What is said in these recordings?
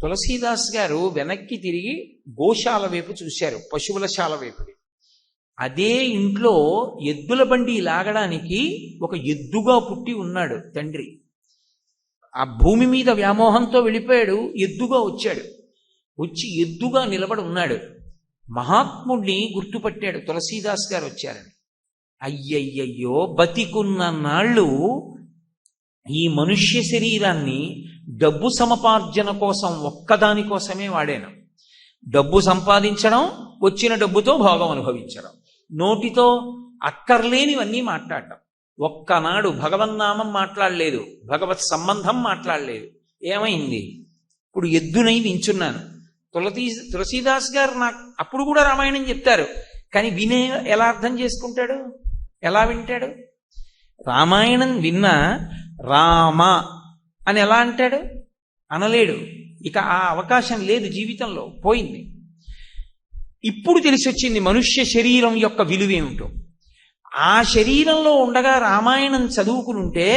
తులసీదాస్ గారు వెనక్కి తిరిగి గోశాల వైపు చూశారు, పశువుల శాల వైపు. అదే ఇంట్లో ఎద్దుల బండి లాగడానికి ఒక ఎద్దుగా పుట్టి ఉన్నాడు తండ్రి. ఆ భూమి మీద వ్యామోహంతో వెళ్ళిపోయాడు, ఎద్దుగా వచ్చాడు. వచ్చి ఎద్దుగా నిలబడి ఉన్నాడు. మహాత్ముడిని గుర్తుపట్టాడు తులసీదాస్ గారు వచ్చారని. అయ్యయ్యయ్యో, బతికున్న నాళ్ళు ఈ మనుష్య శరీరాన్ని డబ్బు సముపార్జన కోసం ఒక్కదాని కోసమే వాడాను. డబ్బు సంపాదించడం, వచ్చిన డబ్బుతో భోగం అనుభవించడం, నోటితో అక్కర్లేనివన్నీ మాట్లాడటం. ఒక్కనాడు భగవన్నామం మాట్లాడలేదు, భగవత్ సంబంధం మాట్లాడలేదు. ఏమైంది? ఇప్పుడు ఎద్దునై నించున్నాను. తులసీదాస్ గారు నాకు అప్పుడు కూడా రామాయణం చెప్తారు, కానీ వినే ఎలా అర్థం చేసుకుంటాడు, ఎలా వింటాడు? రామాయణం విన్నా రామ అని ఎలా అంటాడు? అనలేడు. ఇక ఆ అవకాశం లేదు, జీవితంలో పోయింది. ఇప్పుడు తెలిసి వచ్చింది మనుష్య శరీరం యొక్క విలువేమిటో. ఆ శరీరంలో ఉండగా రామాయణం చదువుకునుంటే,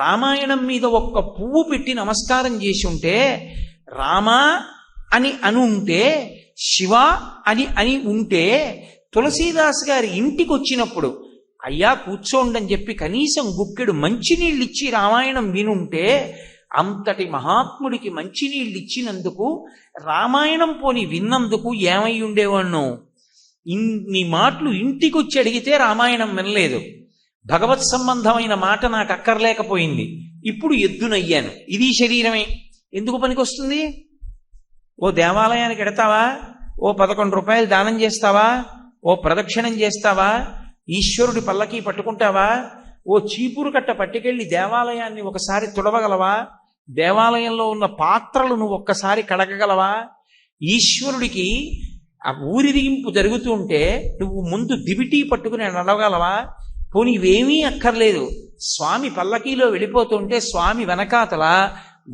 రామాయణం మీద ఒక్క పువ్వు పెట్టి నమస్కారం చేసి ఉంటే, రామ అని ఉంటే, శివ అని ఉంటే, తులసీదాస్ గారి ఇంటికి వచ్చినప్పుడు అయ్యా కూర్చోండని చెప్పి కనీసం గుక్కెడు మంచినీళ్ళు ఇచ్చి రామాయణం వినుంటే, అంతటి మహాత్ముడికి మంచినీళ్ళు ఇచ్చినందుకు, రామాయణం పోని విన్నందుకు ఏమై ఉండేవాణ్ణు? ఇన్ని మాటలు ఇంటికి వచ్చి అడిగితే రామాయణం వినలేదు, భగవత్ సంబంధమైన మాట నాకు అక్కర్లేకపోయింది, ఇప్పుడు ఎద్దునయ్యాను. ఇది శరీరమే. ఎందుకు పనికొస్తుంది? ఓ దేవాలయానికి ఎడతావా, ఓ 11 రూపాయలు దానం చేస్తావా, ఓ ప్రదక్షిణం చేస్తావా, ఈశ్వరుడి పల్లకి పట్టుకుంటావా, ఓ చీపురు కట్ట పట్టుకెళ్ళి దేవాలయాన్ని ఒకసారి తుడవగలవా, దేవాలయంలో ఉన్న పాత్రలు నువ్వు ఒక్కసారి కడగగలవా, ఈశ్వరుడికి ఆ ఊరిరిగింపు జరుగుతూ ఉంటే నువ్వు ముందు దివిటీ పట్టుకుని నడవగలవా? పోనీ ఇవేమీ అక్కర్లేదు, స్వామి పల్లకీలో వెళ్ళిపోతుంటే స్వామి వెనకాతల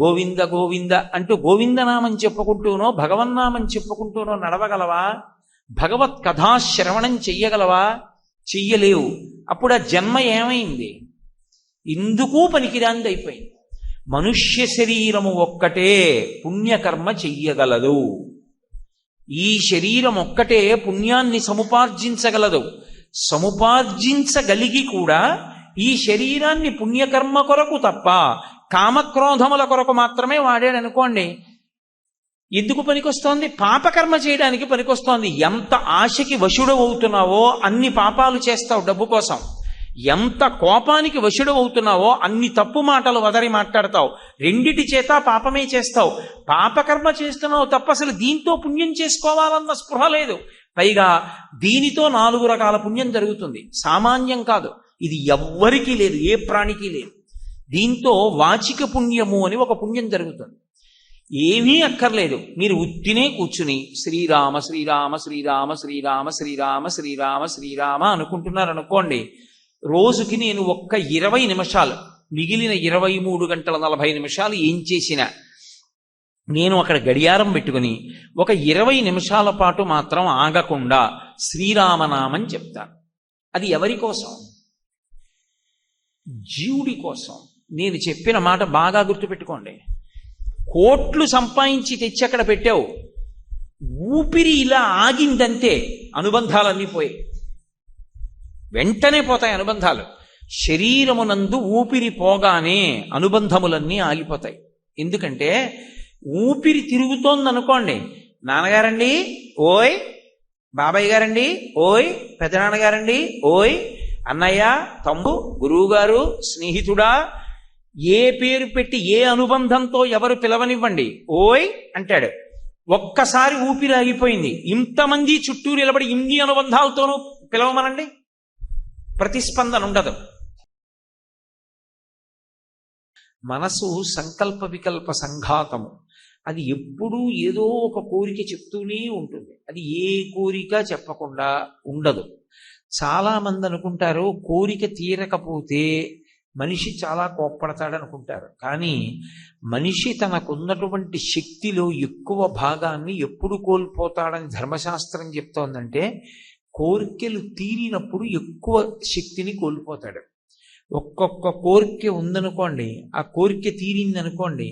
గోవింద గోవింద అంటూ గోవిందనామం చెప్పుకుంటూనో భగవన్నామం చెప్పుకుంటూనో నడవగలవా? భగవత్ కథాశ్రవణం చెయ్యగలవా? చెయ్యలేవు. అప్పుడు ఆ జన్మ ఏమైంది? ఇందుకు పనికిరాంది అయిపోయింది. మనుష్య శరీరము ఒక్కటే పుణ్యకర్మ చెయ్యగలదు. ఈ శరీరం ఒక్కటే పుణ్యాన్ని సముపార్జించగలదు. సముపార్జించగలిగి కూడా ఈ శరీరాన్ని పుణ్యకర్మ కొరకు తప్ప కామక్రోధముల కొరకు మాత్రమే వాడాడనుకోండి, ఎందుకు పనికొస్తోంది? పాపకర్మ చేయడానికి పనికొస్తోంది. ఎంత ఆశకి వశుడవుతున్నావో అన్ని పాపాలు చేస్తావు డబ్బు కోసం. ఎంత కోపానికి వశుడవుతున్నావో అన్ని తప్పు మాటలు వదరి మాట్లాడతావు. రెండిటి చేత పాపమే చేస్తావు. పాపకర్మ చేస్తున్నావు తప్ప అసలు దీంతో పుణ్యం చేసుకోవాలన్న స్పృహ లేదు. పైగా దీనితో 4 రకాల పుణ్యం జరుగుతుంది, సామాన్యం కాదు. ఇది ఎవ్వరికీ లేదు, ఏ ప్రాణికి లేదు. దీంతో వాచిక పుణ్యము అని ఒక పుణ్యం జరుగుతుంది. ఏమీ అక్కర్లేదు, మీరు ఉత్తినే కూర్చుని శ్రీరామ శ్రీరామ శ్రీరామ శ్రీరామ శ్రీరామ శ్రీరామ శ్రీరామ అనుకుంటున్నారు అనుకోండి, రోజుకి నేను ఒక్క 20 నిమిషాలు, మిగిలిన 23 గంటల 40 నిమిషాలు ఏం చేసినా నేను అక్కడ గడియారం పెట్టుకుని ఒక 20 నిమిషాల పాటు మాత్రం ఆగకుండా శ్రీరామనామం చెప్తాను. అది ఎవరి కోసం? జీవుడి కోసం. నేను చెప్పిన మాట బాగా గుర్తుపెట్టుకోండి. కోట్లు సంపాదించి తెచ్చి అక్కడ పెట్టావు, ఊపిరి ఇలా ఆగిందంతే అనుబంధాలన్నీ పోయి, వెంటనే పోతాయి అనుబంధాలు. శరీరమునందు ఊపిరి పోగానే అనుబంధములన్నీ ఆగిపోతాయి. ఎందుకంటే ఊపిరి తిరుగుతోందనుకోండి, నాన్నగారండి ఓయ్, బాబాయ్ గారండి ఓయ్, పెద్దనాన్నగారండి ఓయ్, అన్నయ్య, తమ్ముడు, గురువుగారు, స్నేహితుడా, ఏ పేరు పెట్టి ఏ అనుబంధంతో ఎవరు పిలవనివ్వండి, ఓయ్ అంటాడు. ఒక్కసారి ఊపిరి ఆగిపోయింది, ఇంతమంది చుట్టూ నిలబడి ఇన్ని అనుబంధాలతోనూ పిలవమనండి, ప్రతిస్పందన ఉండదు. మనసు సంకల్ప వికల్ప సంఘాతము. అది ఎప్పుడూ ఏదో ఒక కోరిక చెప్తూనే ఉంటుంది. అది ఏ కోరిక చెప్పకుండా ఉండదు. చాలా మంది అనుకుంటారు కోరిక తీరకపోతే మనిషి చాలా కోప్పడతాడనుకుంటారు. కానీ మనిషి తనకున్నటువంటి శక్తిలో ఎక్కువ భాగాన్ని ఎప్పుడు కోల్పోతాడని ధర్మశాస్త్రం చెప్తోందంటే, కోరికలు తీరినప్పుడు ఎక్కువ శక్తిని కోల్పోతాడు. ఒక్కొక్క కోరిక ఉందనుకోండి, ఆ కోరిక తీరిందనుకోండి,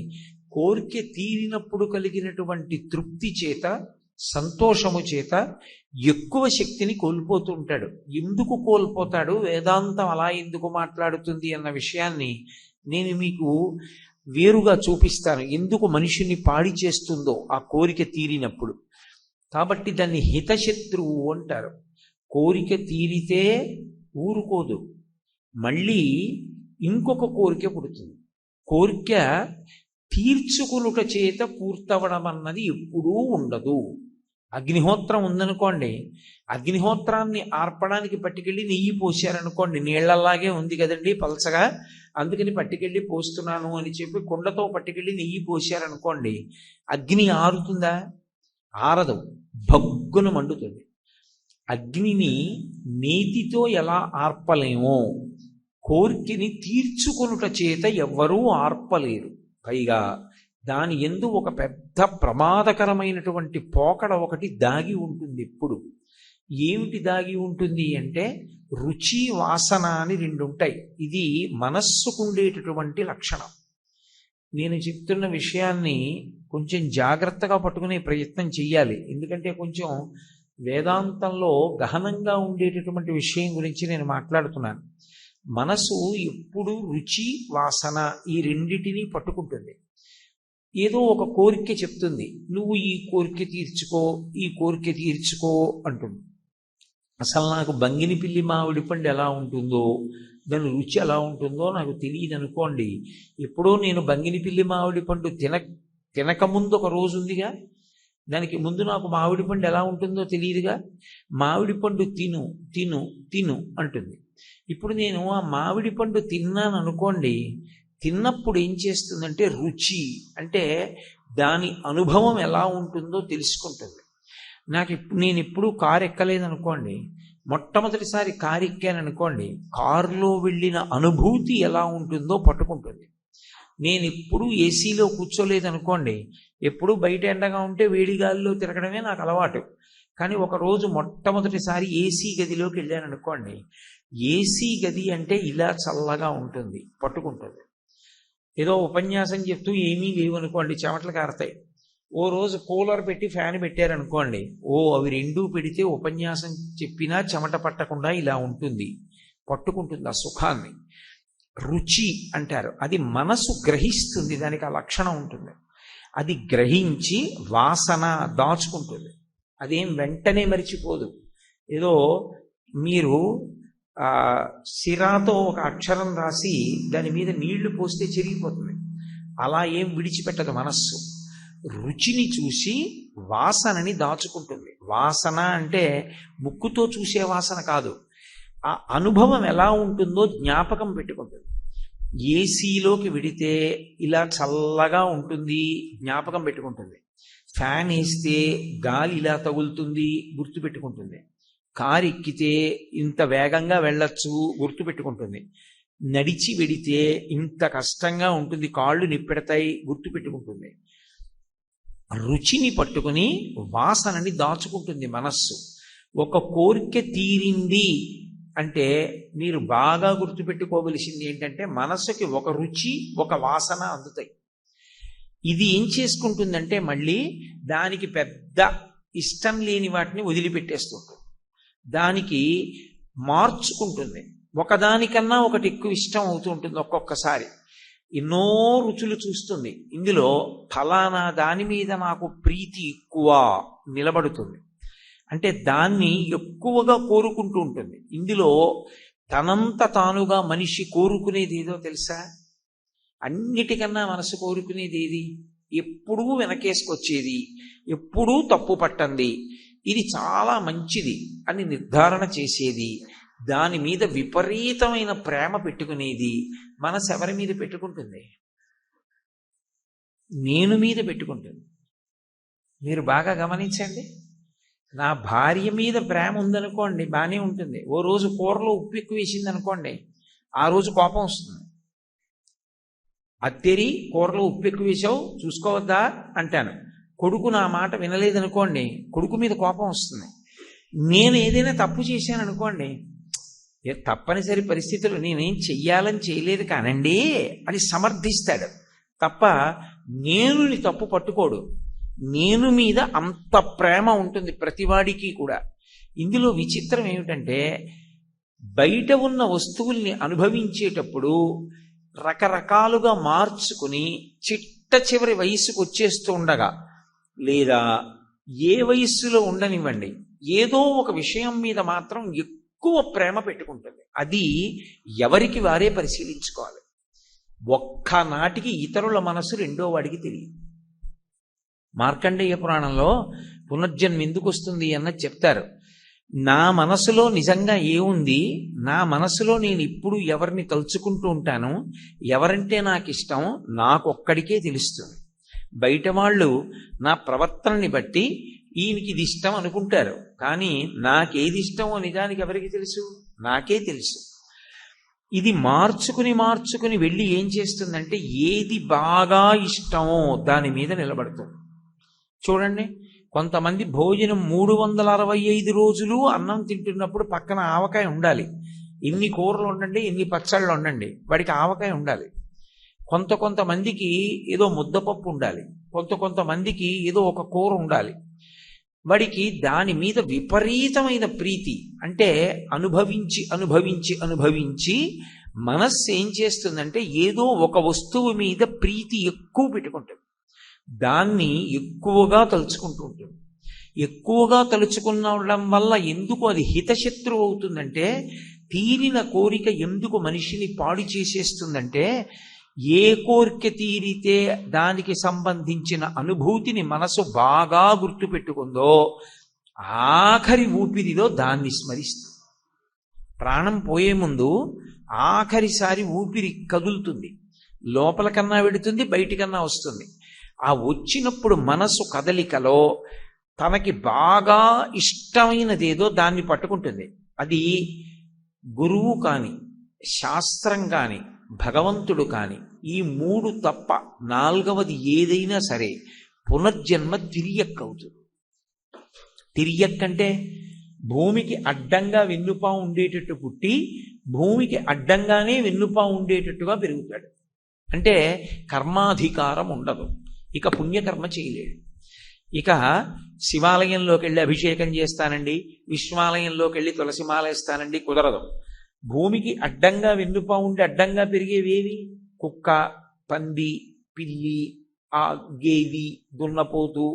కోరిక తీరినప్పుడు కలిగినటువంటి తృప్తి చేత, సంతోషము చేత ఎక్కువ శక్తిని కోల్పోతూ ఉంటాడు. ఎందుకు కోల్పోతాడు, వేదాంతం అలా ఎందుకు మాట్లాడుతుంది అన్న విషయాన్ని నేను మీకు వేరుగా చూపిస్తాను. ఎందుకు మనిషిని పాడి చేస్తుందో ఆ కోరిక తీరినప్పుడు. కాబట్టి దాన్ని హితశత్రువు అంటారు. కోరిక తీరితే ఊరుకోదు, మళ్ళీ ఇంకొక కోరిక పుడుతుంది. కోరిక తీర్చుకునుట చేత పూర్తవడం అన్నది ఎప్పుడూ ఉండదు. అగ్నిహోత్రం ఉందనుకోండి, అగ్నిహోత్రాన్ని ఆర్పడానికి పట్టుకెళ్ళి నెయ్యి పోసారనుకోండి, నీళ్లలాగే ఉంది కదండి పలచగా, అందుకని పట్టుకెళ్ళి పోస్తున్నాను అని చెప్పి కుండతో పట్టుకెళ్ళి నెయ్యి పోసారనుకోండి, అగ్ని ఆరుతుందా? ఆరదు, భగ్గున మండుతుంది. అగ్నిని నేతితో ఎలా ఆర్పలేమో కోరికని తీర్చుకొనుట చేత ఎవ్వరూ ఆర్పలేరు. పైగా దాని యందు ఒక పెద్ద ప్రమాదకరమైనటువంటి పోకడ ఒకటి దాగి ఉంటుంది ఎప్పుడు. ఏమిటి దాగి ఉంటుంది అంటే రుచి, వాసన అని రెండు ఉంటాయి. ఇది మనస్సుకుండేటటువంటి లక్షణం. నేను చెప్తున్న విషయాన్ని కొంచెం జాగ్రత్తగా పట్టుకునే ప్రయత్నం చెయ్యాలి. ఎందుకంటే కొంచెం వేదాంతంలో గహనంగా ఉండేటటువంటి విషయం గురించి నేను మాట్లాడుతున్నాను. మనసు ఎప్పుడు రుచి, వాసన ఈ రెండిటిని పట్టుకుంటుంది. ఏదో ఒక కోరిక చెప్తుంది, నువ్వు ఈ కోరిక తీర్చుకో, ఈ కోరిక తీర్చుకో అంటుంది. అసలు నాకు బంగిని పిల్లి మామిడి పండు ఎలా ఉంటుందో, దాని రుచి ఎలా ఉంటుందో నాకు తెలియదు అనుకోండి. ఎప్పుడో నేను బంగిని పిల్లి మామిడి పండు తినకముందు ఒక రోజు ఉందిగా, దానికి ముందు నాకు మామిడి పండు ఎలా ఉంటుందో తెలియదుగా. మామిడి పండు తిను తిను తిను అంటుంది. ఇప్పుడు నేను ఆ మామిడి పండు తిన్నాను అనుకోండి, తిన్నప్పుడు ఏం చేస్తుందంటే రుచి అంటే దాని అనుభవం ఎలా ఉంటుందో తెలుసుకుంటుంది. నేను ఎప్పుడూ కారు ఎక్కలేదనుకోండి, మొట్టమొదటిసారి కారు ఎక్కాను అనుకోండి, కారులో వెళ్ళిన అనుభూతి ఎలా ఉంటుందో పట్టుకుంటుంది. నేను ఎప్పుడూ ఏసీలో కూర్చోలేదనుకోండి, ఎప్పుడూ బయట ఎండగా ఉంటే వేడిగాల్లో తిరగడమే నాకు అలవాటు. కానీ ఒకరోజు మొట్టమొదటిసారి ఏసీ గదిలోకి వెళ్ళాను అనుకోండి, ఏసీ గది అంటే ఇలా చల్లగా ఉంటుంది, పట్టుకుంటుంది. ఏదో ఉపన్యాసం చెప్తూ ఏమీ లేవనుకోండి, చెమటలు కారతాయి. ఓ రోజు కూలర్ పెట్టి ఫ్యాన్ పెట్టారనుకోండి, అవి రెండూ పెడితే ఉపన్యాసం చెప్పినా చెమట పట్టకుండా ఇలా ఉంటుంది, పట్టుకుంటుంది ఆ సుఖాన్ని. రుచి అంటారు, అది మనసు గ్రహిస్తుంది, దానికి ఆ లక్షణం ఉంటుంది. అది గ్రహించి వాసన దాచుకుంటుంది, అదేం వెంటనే మరిచిపోదు. ఏదో మీరు సిరాతో ఒక అక్షరం రాసి దాని మీద నీళ్లు పోస్తే చెరిగిపోతుంది, అలా ఏం విడిచిపెట్టదు మనస్సు. రుచిని చూసి వాసనని దాచుకుంటుంది. వాసన అంటే ముక్కుతో చూసే వాసన కాదు, ఆ అనుభవం ఎలా ఉంటుందో జ్ఞాపకం పెట్టుకుంటుంది. ఏసీలోకి విడితే ఇలా చల్లగా ఉంటుంది, జ్ఞాపకం పెట్టుకుంటుంది. ఫ్యాన్ వేస్తే గాలి ఇలా తగులుతుంది, గుర్తుపెట్టుకుంటుంది. కారు ఎక్కితే ఇంత వేగంగా వెళ్ళొచ్చు, గుర్తుపెట్టుకుంటుంది. నడిచి వెడితే ఇంత కష్టంగా ఉంటుంది, కాళ్ళు నిప్పెడతాయి, గుర్తుపెట్టుకుంటుంది. రుచిని పట్టుకుని వాసనని దాచుకుంటుంది మనస్సు. ఒక కోరిక తీరింది అంటే మీరు బాగా గుర్తుపెట్టుకోవలసింది ఏంటంటే మనస్సుకి ఒక రుచి, ఒక వాసన అందుతాయి. ఇది ఏం చేసుకుంటుందంటే మళ్ళీ దానికి పెద్ద ఇష్టం లేని వాటిని వదిలిపెట్టేస్తుంటుంది, దానికి మార్చుకుంటుంది. ఒకదానికన్నా ఒకటి ఎక్కువ ఇష్టం అవుతూ ఉంటుంది. ఒక్కొక్కసారి ఎన్నో రుచులు చూస్తుంది, ఇందులో ఫలానా దాని మీద నాకు ప్రీతి ఎక్కువ నిలబడుతుంది అంటే దాన్ని ఎక్కువగా కోరుకుంటూ ఉంటుంది. ఇందులో తనంత తానుగా మనిషి కోరుకునేది ఏదో తెలుసా? అన్నిటికన్నా మనసు కోరుకునేది ఏది? ఎప్పుడూ వెనకేసుకొచ్చేది, ఎప్పుడూ తప్పు పట్టంది, ఇది చాలా మంచిది అని నిర్ధారణ చేసేది, దాని మీద విపరీతమైన ప్రేమ పెట్టుకునేది. మనసు ఎవరి మీద పెట్టుకుంటుంది? నేను మీద పెట్టుకుంటుంది. మీరు బాగా గమనించండి, నా భార్య మీద ప్రేమ ఉందనుకోండి, బాగానే ఉంటుంది. ఓ రోజు కూరలో ఉప్పు ఎక్కువ వేసింది అనుకోండి, ఆ రోజు కోపం వస్తుంది. అత్తేరి కూరలో ఉప్పు ఎక్కువ వేసావు చూసుకోవద్దా అంటాను. కొడుకు నా మాట వినలేదనుకోండి, కొడుకు మీద కోపం వస్తుంది. నేను ఏదైనా తప్పు చేశాను అనుకోండి, తప్పనిసరి పరిస్థితులు నేనేం చెయ్యాలని చేయలేదు కానండి అని సమర్థిస్తాడు. తప్ప నేనుని తప్పు పట్టుకోడు. నేను మీద అంత ప్రేమ ఉంటుంది ప్రతివాడికి కూడా. ఇందులో విచిత్రం ఏమిటంటే, బయట ఉన్న వస్తువుల్ని అనుభవించేటప్పుడు రకరకాలుగా మార్చుకుని చిట్ట చివరి వయస్సుకు వచ్చేస్తూ ఉండగా, లేదా ఏ వయస్సులో ఉండనివ్వండి, ఏదో ఒక విషయం మీద మాత్రం ఎక్కువ ప్రేమ పెట్టుకుంటుంది. అది ఎవరికి వారే పరిశీలించుకోవాలి. ఒక్కనాటికి ఇతరుల మనసు రెండో వాడికి తెలియదు. మార్కండేయ పురాణంలో పునర్జన్మ ఎందుకు వస్తుంది అన్నది చెప్తారు. నా మనసులో నిజంగా ఏముంది, నా మనసులో నేను ఇప్పుడు ఎవరిని తలుచుకుంటూ ఉంటాను, ఎవరంటే నాకు ఇష్టం, నాకొక్కడికే తెలుస్తుంది. బయట వాళ్ళు నా ప్రవర్తనని బట్టి ఈయనకి ఇది ఇష్టం అనుకుంటారు, కానీ నాకేది ఇష్టమో నిజానికి ఎవరికి తెలుసు? నాకే తెలుసు. ఇది మార్చుకుని వెళ్ళి ఏం చేస్తుందంటే, ఏది బాగా ఇష్టమో దాని మీద నిలబడుతుంది. చూడండి, కొంతమంది భోజనం 365 రోజులు అన్నం తింటున్నప్పుడు పక్కన ఆవకాయ ఉండాలి. ఎన్ని కూరలు ఉండండి, ఎన్ని పచ్చళ్ళు ఉండండి, వాడికి ఆవకాయ ఉండాలి. కొంతమందికి ఏదో ముద్దపప్పు ఉండాలి, కొంతమందికి ఏదో ఒక కూర ఉండాలి. వాడికి దాని మీద విపరీతమైన ప్రీతి. అంటే అనుభవించి మనస్సు ఏం చేస్తుందంటే, ఏదో ఒక వస్తువు మీద ప్రీతి ఎక్కువ పెట్టుకుంటుంది, దాన్ని ఎక్కువగా తలుచుకుంటూ ఉంటుంది. ఎక్కువగా తలుచుకునడం వల్ల ఎందుకు అది హితశత్రువు అవుతుందంటే, తీరిన కోరిక ఎందుకు మనిషిని పాడు చేసేస్తుందంటే, ఏ కోరిక తీరితే దానికి సంబంధించిన అనుభూతిని మనసు బాగా గుర్తుపెట్టుకుందో ఆఖరి ఊపిరిలో దాన్ని స్మరిస్తుంది. ప్రాణం పోయే ముందు ఆఖరిసారి ఊపిరి కదులుతుంది, లోపల కన్నా వెడుతుంది, బయటికన్నా వస్తుంది. ఆ వచ్చినప్పుడు మనసు కదలికలో తనకి బాగా ఇష్టమైనదేదో దాన్ని పట్టుకుంటుంది. అది గురువు కాని, శాస్త్రం కాని, భగవంతుడు కాని, ఈ 3 తప్ప 4వది ఏదైనా సరే పునర్జన్మ తిరియక్కవుతుంది. తిరియక్కంటే భూమికి అడ్డంగా వెన్నుపా ఉండేటట్టు పుట్టి భూమికి అడ్డంగానే వెన్నుపా ఉండేటట్టుగా పెరుగుతాడు. అంటే కర్మాధికారం ఉండదు, ఇక పుణ్యకర్మ చేయలేడు. ఇక శివాలయంలోకి వెళ్ళి అభిషేకం చేస్తానండి, విశ్వాలయంలోకి వెళ్ళి తులసిమాల వేస్తానండి, కుదరదు. భూమికి అడ్డంగా వెన్నుపా ఉండి అడ్డంగా పెరిగేవేవి? కుక్క, పంది, పిల్లి, ఆ గేవి, దున్నపోతు,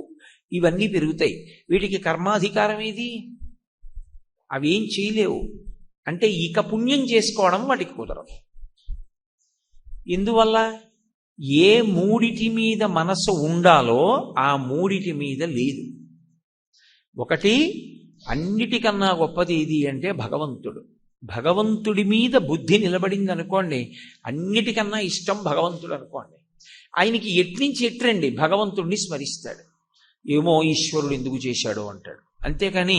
ఇవన్నీ పెరుగుతాయి. వీటికి కర్మాధికారం ఏది? అవేం చేయలేవు. అంటే ఇక పుణ్యం చేసుకోవడం వాటికి కుదరదు. ఎందువల్ల? ఏ 3 మీద మనసు ఉండాలో ఆ 3 మీద లేదు. ఒకటి, అన్నిటికన్నా గొప్పది ఏది అంటే భగవంతుడు. భగవంతుడి మీద బుద్ధి నిలబడింది అనుకోండి, అన్నిటికన్నా ఇష్టం భగవంతుడు అనుకోండి. ఆయనకి ఎట్నుంచి ఎట్రండి భగవంతుడిని స్మరిస్తాడు. ఏమో ఈశ్వరుడు ఎందుకు చేశాడో అంటాడు. అంతేకాని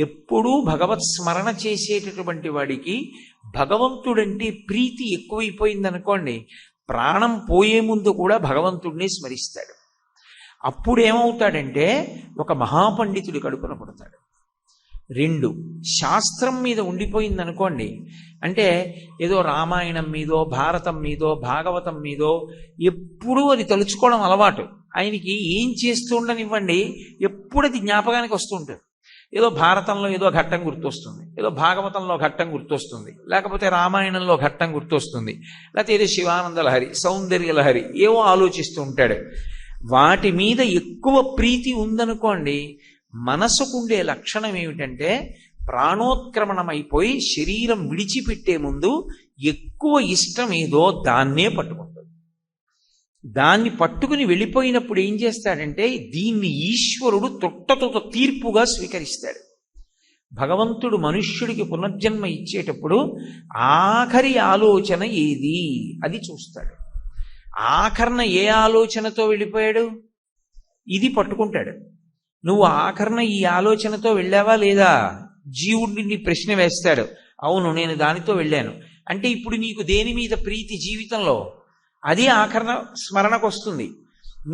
ఎప్పుడూ భగవత్ స్మరణ చేసేటటువంటి వాడికి భగవంతుడంటే ప్రీతి ఎక్కువైపోయిందనుకోండి, ప్రాణం పోయే ముందు కూడా భగవంతుడిని స్మరిస్తాడు. అప్పుడేమవుతాడంటే ఒక మహాపండితుడి కడుపున పడతాడు. 2, శాస్త్రం మీద ఉండిపోయిందనుకోండి, అంటే ఏదో రామాయణం మీదో, భారతం మీదో, భాగవతం మీదో ఎప్పుడూ అది తలుచుకోవడం అలవాటు. ఆయనకి ఏం చేస్తూ ఉండనివ్వండి, ఎప్పుడు అది జ్ఞాపకానికి వస్తూ ఉంటుంది. ఏదో భారతంలో ఏదో ఘట్టం గుర్తొస్తుంది, ఏదో భాగవతంలో ఘట్టం గుర్తొస్తుంది, లేకపోతే రామాయణంలో ఘట్టం గుర్తొస్తుంది, లేకపోతే ఏదో శివానంద లహరి, సౌందర్య లహరి, ఏవో ఆలోచిస్తూ ఉంటాడు. వాటి మీద ఎక్కువ ప్రీతి ఉందనుకోండి, మనసుకుండే లక్షణం ఏమిటంటే ప్రాణోత్క్రమణమైపోయి శరీరం విడిచిపెట్టే ముందు ఎక్కువ ఇష్టం ఏదో దాన్నే పట్టుకుంటుంది. దాన్ని పట్టుకుని వెళ్ళిపోయినప్పుడు ఏం చేస్తాడంటే, దీన్ని ఈశ్వరుడు తొట్ట తీర్పుగా స్వీకరిస్తాడు. భగవంతుడు మనుష్యుడికి పునర్జన్మ ఇచ్చేటప్పుడు ఆఖరి ఆలోచన ఏది అది చూస్తాడు. ఆఖరణ ఏ ఆలోచనతో వెళ్ళిపోయాడు ఇది పట్టుకుంటాడు. నువ్వు ఆఖరణ ఈ ఆలోచనతో వెళ్ళావా లేదా? జీవుడిని ప్రశ్న వేస్తాడు. అవును, నేను దానితో వెళ్ళాను అంటే ఇప్పుడు నీకు దేని మీద ప్రీతి జీవితంలో? అది ఆఖరణ స్మరణకు వస్తుంది.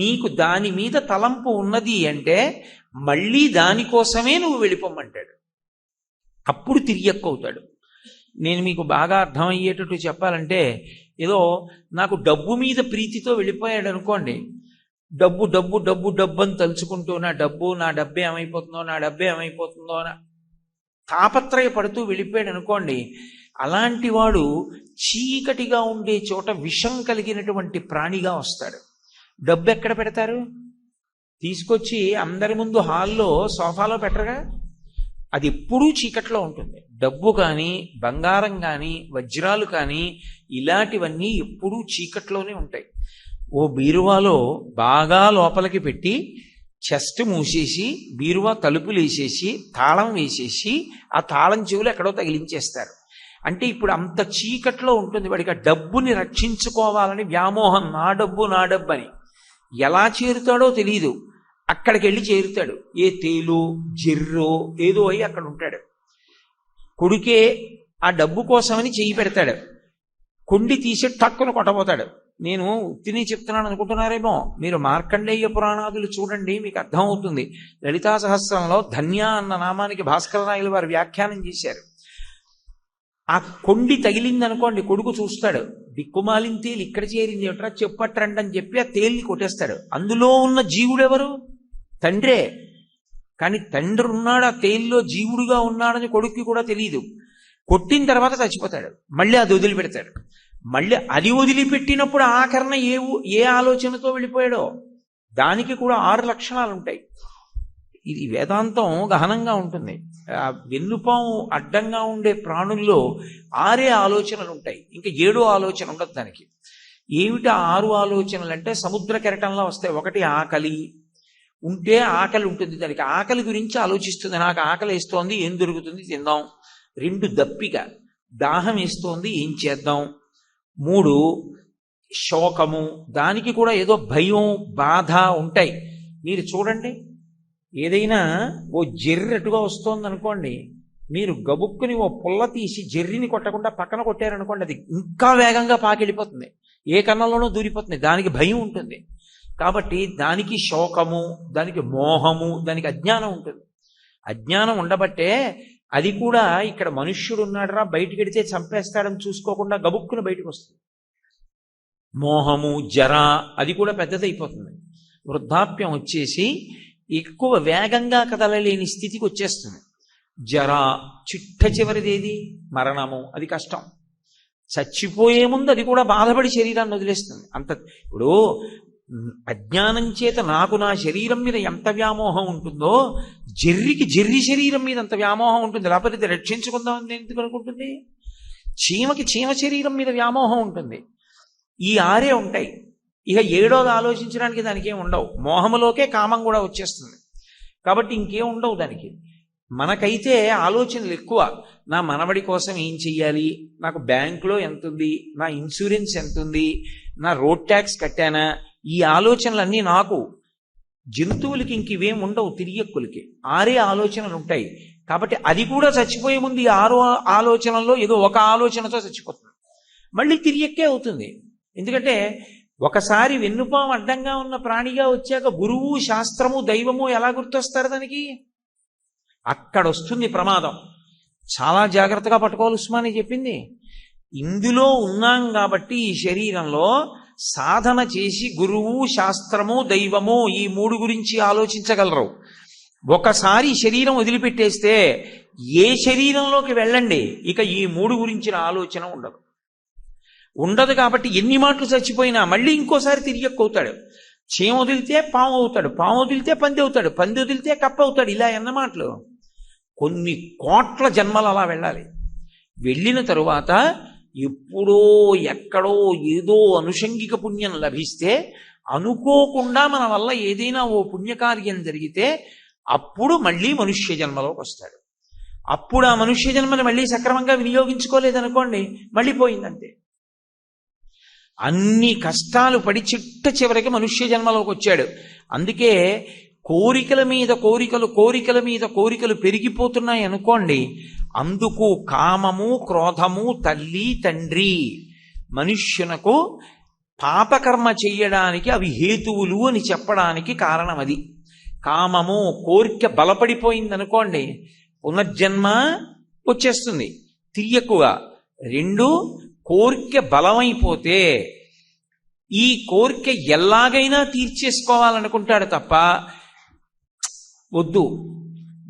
నీకు దాని మీద తలంపు ఉన్నది అంటే మళ్ళీ దానికోసమే నువ్వు వెళ్ళిపోమ్మంటాడు. అప్పుడు తిరియక్కవుతాడు. నేను మీకు బాగా అర్థమయ్యేటట్టు చెప్పాలంటే, ఏదో నాకు డబ్బు మీద ప్రీతితో వెళ్ళిపోయాడు అనుకోండి, డబ్బు డబ్బు డబ్బు డబ్బు అని తలుచుకుంటూ నా డబ్బే ఏమైపోతుందో అని తాపత్రయపడుతూ వెళ్ళిపోయాడు అనుకోండి, అలాంటి వాడు చీకటిగా ఉండే చోట విషం కలిగినటువంటి ప్రాణిగా వస్తాడు. డబ్బు ఎక్కడ పెడతారు? తీసుకొచ్చి అందరి ముందు హాల్లో సోఫాలో పెట్టరుగా. అది ఎప్పుడూ చీకట్లో ఉంటుంది. డబ్బు కానీ, బంగారం కానీ, వజ్రాలు కానీ ఇలాంటివన్నీ ఎప్పుడూ చీకట్లోనే ఉంటాయి. ఓ బీరువాలో బాగా లోపలికి పెట్టి చెస్ట్ మూసేసి బీరువా తలుపులు వేసేసి తాళం వేసేసి ఆ తాళం చెవులు ఎక్కడో తగిలించేస్తారు. అంటే ఇప్పుడు అంత చీకట్లో ఉంటుంది వాడికి. ఆ డబ్బుని రక్షించుకోవాలని వ్యామోహం, నా డబ్బు అని. ఎలా చేరుతాడో తెలియదు, అక్కడికి వెళ్ళి చేరుతాడు. ఏ తేలు జిర్రో ఏదో అయి అక్కడ ఉంటాడు. కొడుకే ఆ డబ్బు కోసమని చెయ్యి పెడతాడు, కొండి తీసి టక్కును కొట్టబోతాడు. నేను తిని చెప్తున్నాను అనుకుంటున్నారేమో, మీరు మార్కండేయ పురాణాదులు చూడండి, మీకు అర్థమవుతుంది. లలితా సహస్రంలో ధన్య అన్న నామానికి భాస్కర రాయలు వారు వ్యాఖ్యానం చేశారు. ఆ కొండి తగిలిందనుకోండి, కొడుకు చూస్తాడు, దిక్కుమాలిన తేలి ఇక్కడ చేరింది ఏమిట్రా చెప్పట్రండి అని చెప్పి ఆ తేలిని కొట్టేస్తాడు. అందులో ఉన్న జీవుడెవరు? తండ్రే. కానీ తండ్రి ఉన్నాడు, ఆ తేలిలో జీవుడుగా ఉన్నాడని కొడుక్కి కూడా తెలియదు. కొట్టిన తర్వాత చచ్చిపోతాడు, మళ్ళీ అది వదిలిపెడతాడు. మళ్ళీ అది వదిలిపెట్టినప్పుడు ఆఖరణ ఏ ఆలోచనతో వెళ్ళిపోయాడో దానికి కూడా 6 లక్షణాలు ఉంటాయి. ఇది వేదాంతం గహనంగా ఉంటుంది. వెన్నుపాము అడ్డంగా ఉండే ప్రాణుల్లో 6 ఆలోచనలు ఉంటాయి, ఇంకా 7వ ఆలోచన ఉండదు దానికి. ఏమిటి 6 ఆలోచనలు అంటే సముద్ర కెరటంలో వస్తాయి. ఒకటి ఆకలి ఉంటే ఆకలి ఉంటుంది, దానికి ఆకలి గురించి ఆలోచిస్తుంది, నాకు ఆకలి వేస్తోంది, ఏం దొరుకుతుంది తిందాం. 2 దప్పిక, దాహం వేస్తోంది, ఏం చేద్దాం. 3 శోకము, దానికి కూడా ఏదో భయం బాధ ఉంటాయి. మీరు చూడండి, ఏదైనా ఓ జెర్రటుగా వస్తోంది అనుకోండి, మీరు గబుక్కుని ఓ పుల్ల తీసి జెర్రిని కొట్టకుండా పక్కన కొట్టారనుకోండి, అది ఇంకా వేగంగా పాకెళ్ళిపోతుంది, ఏ కన్నంలోనూ దూరిపోతుంది. దానికి భయం ఉంటుంది. కాబట్టి దానికి శోకము, దానికి మోహము, దానికి అజ్ఞానం ఉంటుంది. అజ్ఞానం ఉండబట్టే అది కూడా ఇక్కడ మనుష్యుడు ఉన్నాడరా బయటికి వెడితే చంపేస్తాడని చూసుకోకుండా గబుక్కుని బయటకు వస్తుంది. మోహము జర అది కూడా పెద్దదైపోతుంది. వృద్ధాప్యం వచ్చేసి ఎక్కువ వేగంగా కదలలేని స్థితికి వచ్చేస్తుంది. జర చిట్ట చివరిదేది మరణము, అది కష్టం. చచ్చిపోయే ముందు అది కూడా బాధపడి శరీరాన్ని వదిలేస్తుంది. అంత ఇప్పుడు అజ్ఞానం చేత నాకు నా శరీరం మీద ఎంత వ్యామోహం ఉంటుందో, జెర్రి శరీరం మీద అంత వ్యామోహం ఉంటుంది. లేకపోతే రక్షించుకుందామని ఎందుకు అనుకుంటుంది? చీమకి చీమ శరీరం మీద వ్యామోహం ఉంటుంది. ఈ 6 ఉంటాయి. ఇక 7వది ఆలోచించడానికి దానికి ఏం ఉండవు. మోహములోకే కామం కూడా వచ్చేస్తుంది. కాబట్టి ఇంకేం ఉండవు దానికి. మనకైతే ఆలోచనలు ఎక్కువ. నా మనవడి కోసం ఏం చెయ్యాలి, నాకు బ్యాంకులో ఎంత ఉంది, నా ఇన్సూరెన్స్ ఎంత ఉంది, నా రోడ్ ట్యాక్స్ కట్టానా, ఈ ఆలోచనలన్నీ నాకు. జంతువులకి ఇంక ఇవేం ఉండవు, తిరియక్కులకి 6 ఆలోచనలు ఉంటాయి. కాబట్టి అది కూడా చచ్చిపోయే ముందు ఈ 6 ఆలోచనల్లో ఏదో ఒక ఆలోచనతో చచ్చిపోతుంది, మళ్ళీ తిరియక్కే అవుతుంది. ఎందుకంటే ఒకసారి వెన్నుపాము అడ్డంగా ఉన్న ప్రాణిగా వచ్చాక గురువు శాస్త్రము దైవము ఎలా గుర్తొస్తారు దానికి? అక్కడ వస్తుంది ప్రమాదం. చాలా జాగ్రత్తగా పట్టుకోవాలి ఉస్మాని చెప్పింది. ఇందులో ఉన్నాం కాబట్టి ఈ శరీరంలో సాధన చేసి గురువు శాస్త్రము దైవము ఈ 3 గురించి ఆలోచించగలరు. ఒకసారి శరీరం వదిలిపెట్టేస్తే ఏ శరీరంలోకి వెళ్ళండి, ఇక ఈ 3 గురించిన ఆలోచన ఉండదు. కాబట్టి ఎన్ని మాటలు చచ్చిపోయినా మళ్ళీ ఇంకోసారి తిరిగి ఎక్కుతాడు. చీమ వదిలితే పాము అవుతాడు, పాము వదిలితే పంది అవుతాడు, పంది వదిలితే కప్ప అవుతాడు. ఇలా ఎన్న మాటలు, కొన్ని కోట్ల జన్మలు అలా వెళ్ళాలి. వెళ్ళిన తరువాత ఎప్పుడో ఎక్కడో ఏదో అనుషంగిక పుణ్యం లభిస్తే, అనుకోకుండా మన వల్ల ఏదైనా ఓ పుణ్యకార్యం జరిగితే అప్పుడు మళ్ళీ మనుష్య జన్మలోకి వస్తాడు. అప్పుడు ఆ మనుష్య జన్మని మళ్ళీ సక్రమంగా వినియోగించుకోలేదనుకోండి, మళ్ళీ పోయిందంతే. అన్ని కష్టాలు పడి చిట్ట చివరికి మనుష్య జన్మలోకి వచ్చాడు. అందుకే కోరికల మీద కోరికలు పెరిగిపోతున్నాయి అనుకోండి, అందుకు కామము క్రోధము తల్లి తండ్రి. మనుష్యునకు పాపకర్మ చెయ్యడానికి అవి హేతువులు అని చెప్పడానికి కారణం అది. కామము కోరిక బలపడిపోయిందనుకోండి, పునర్జన్మ వచ్చేస్తుంది తిరియక్కుగా. 2 కోరిక బలమైపోతే ఈ కోరిక ఎలాగైనా తీర్చేసుకోవాలనుకుంటాడు తప్ప, వద్దు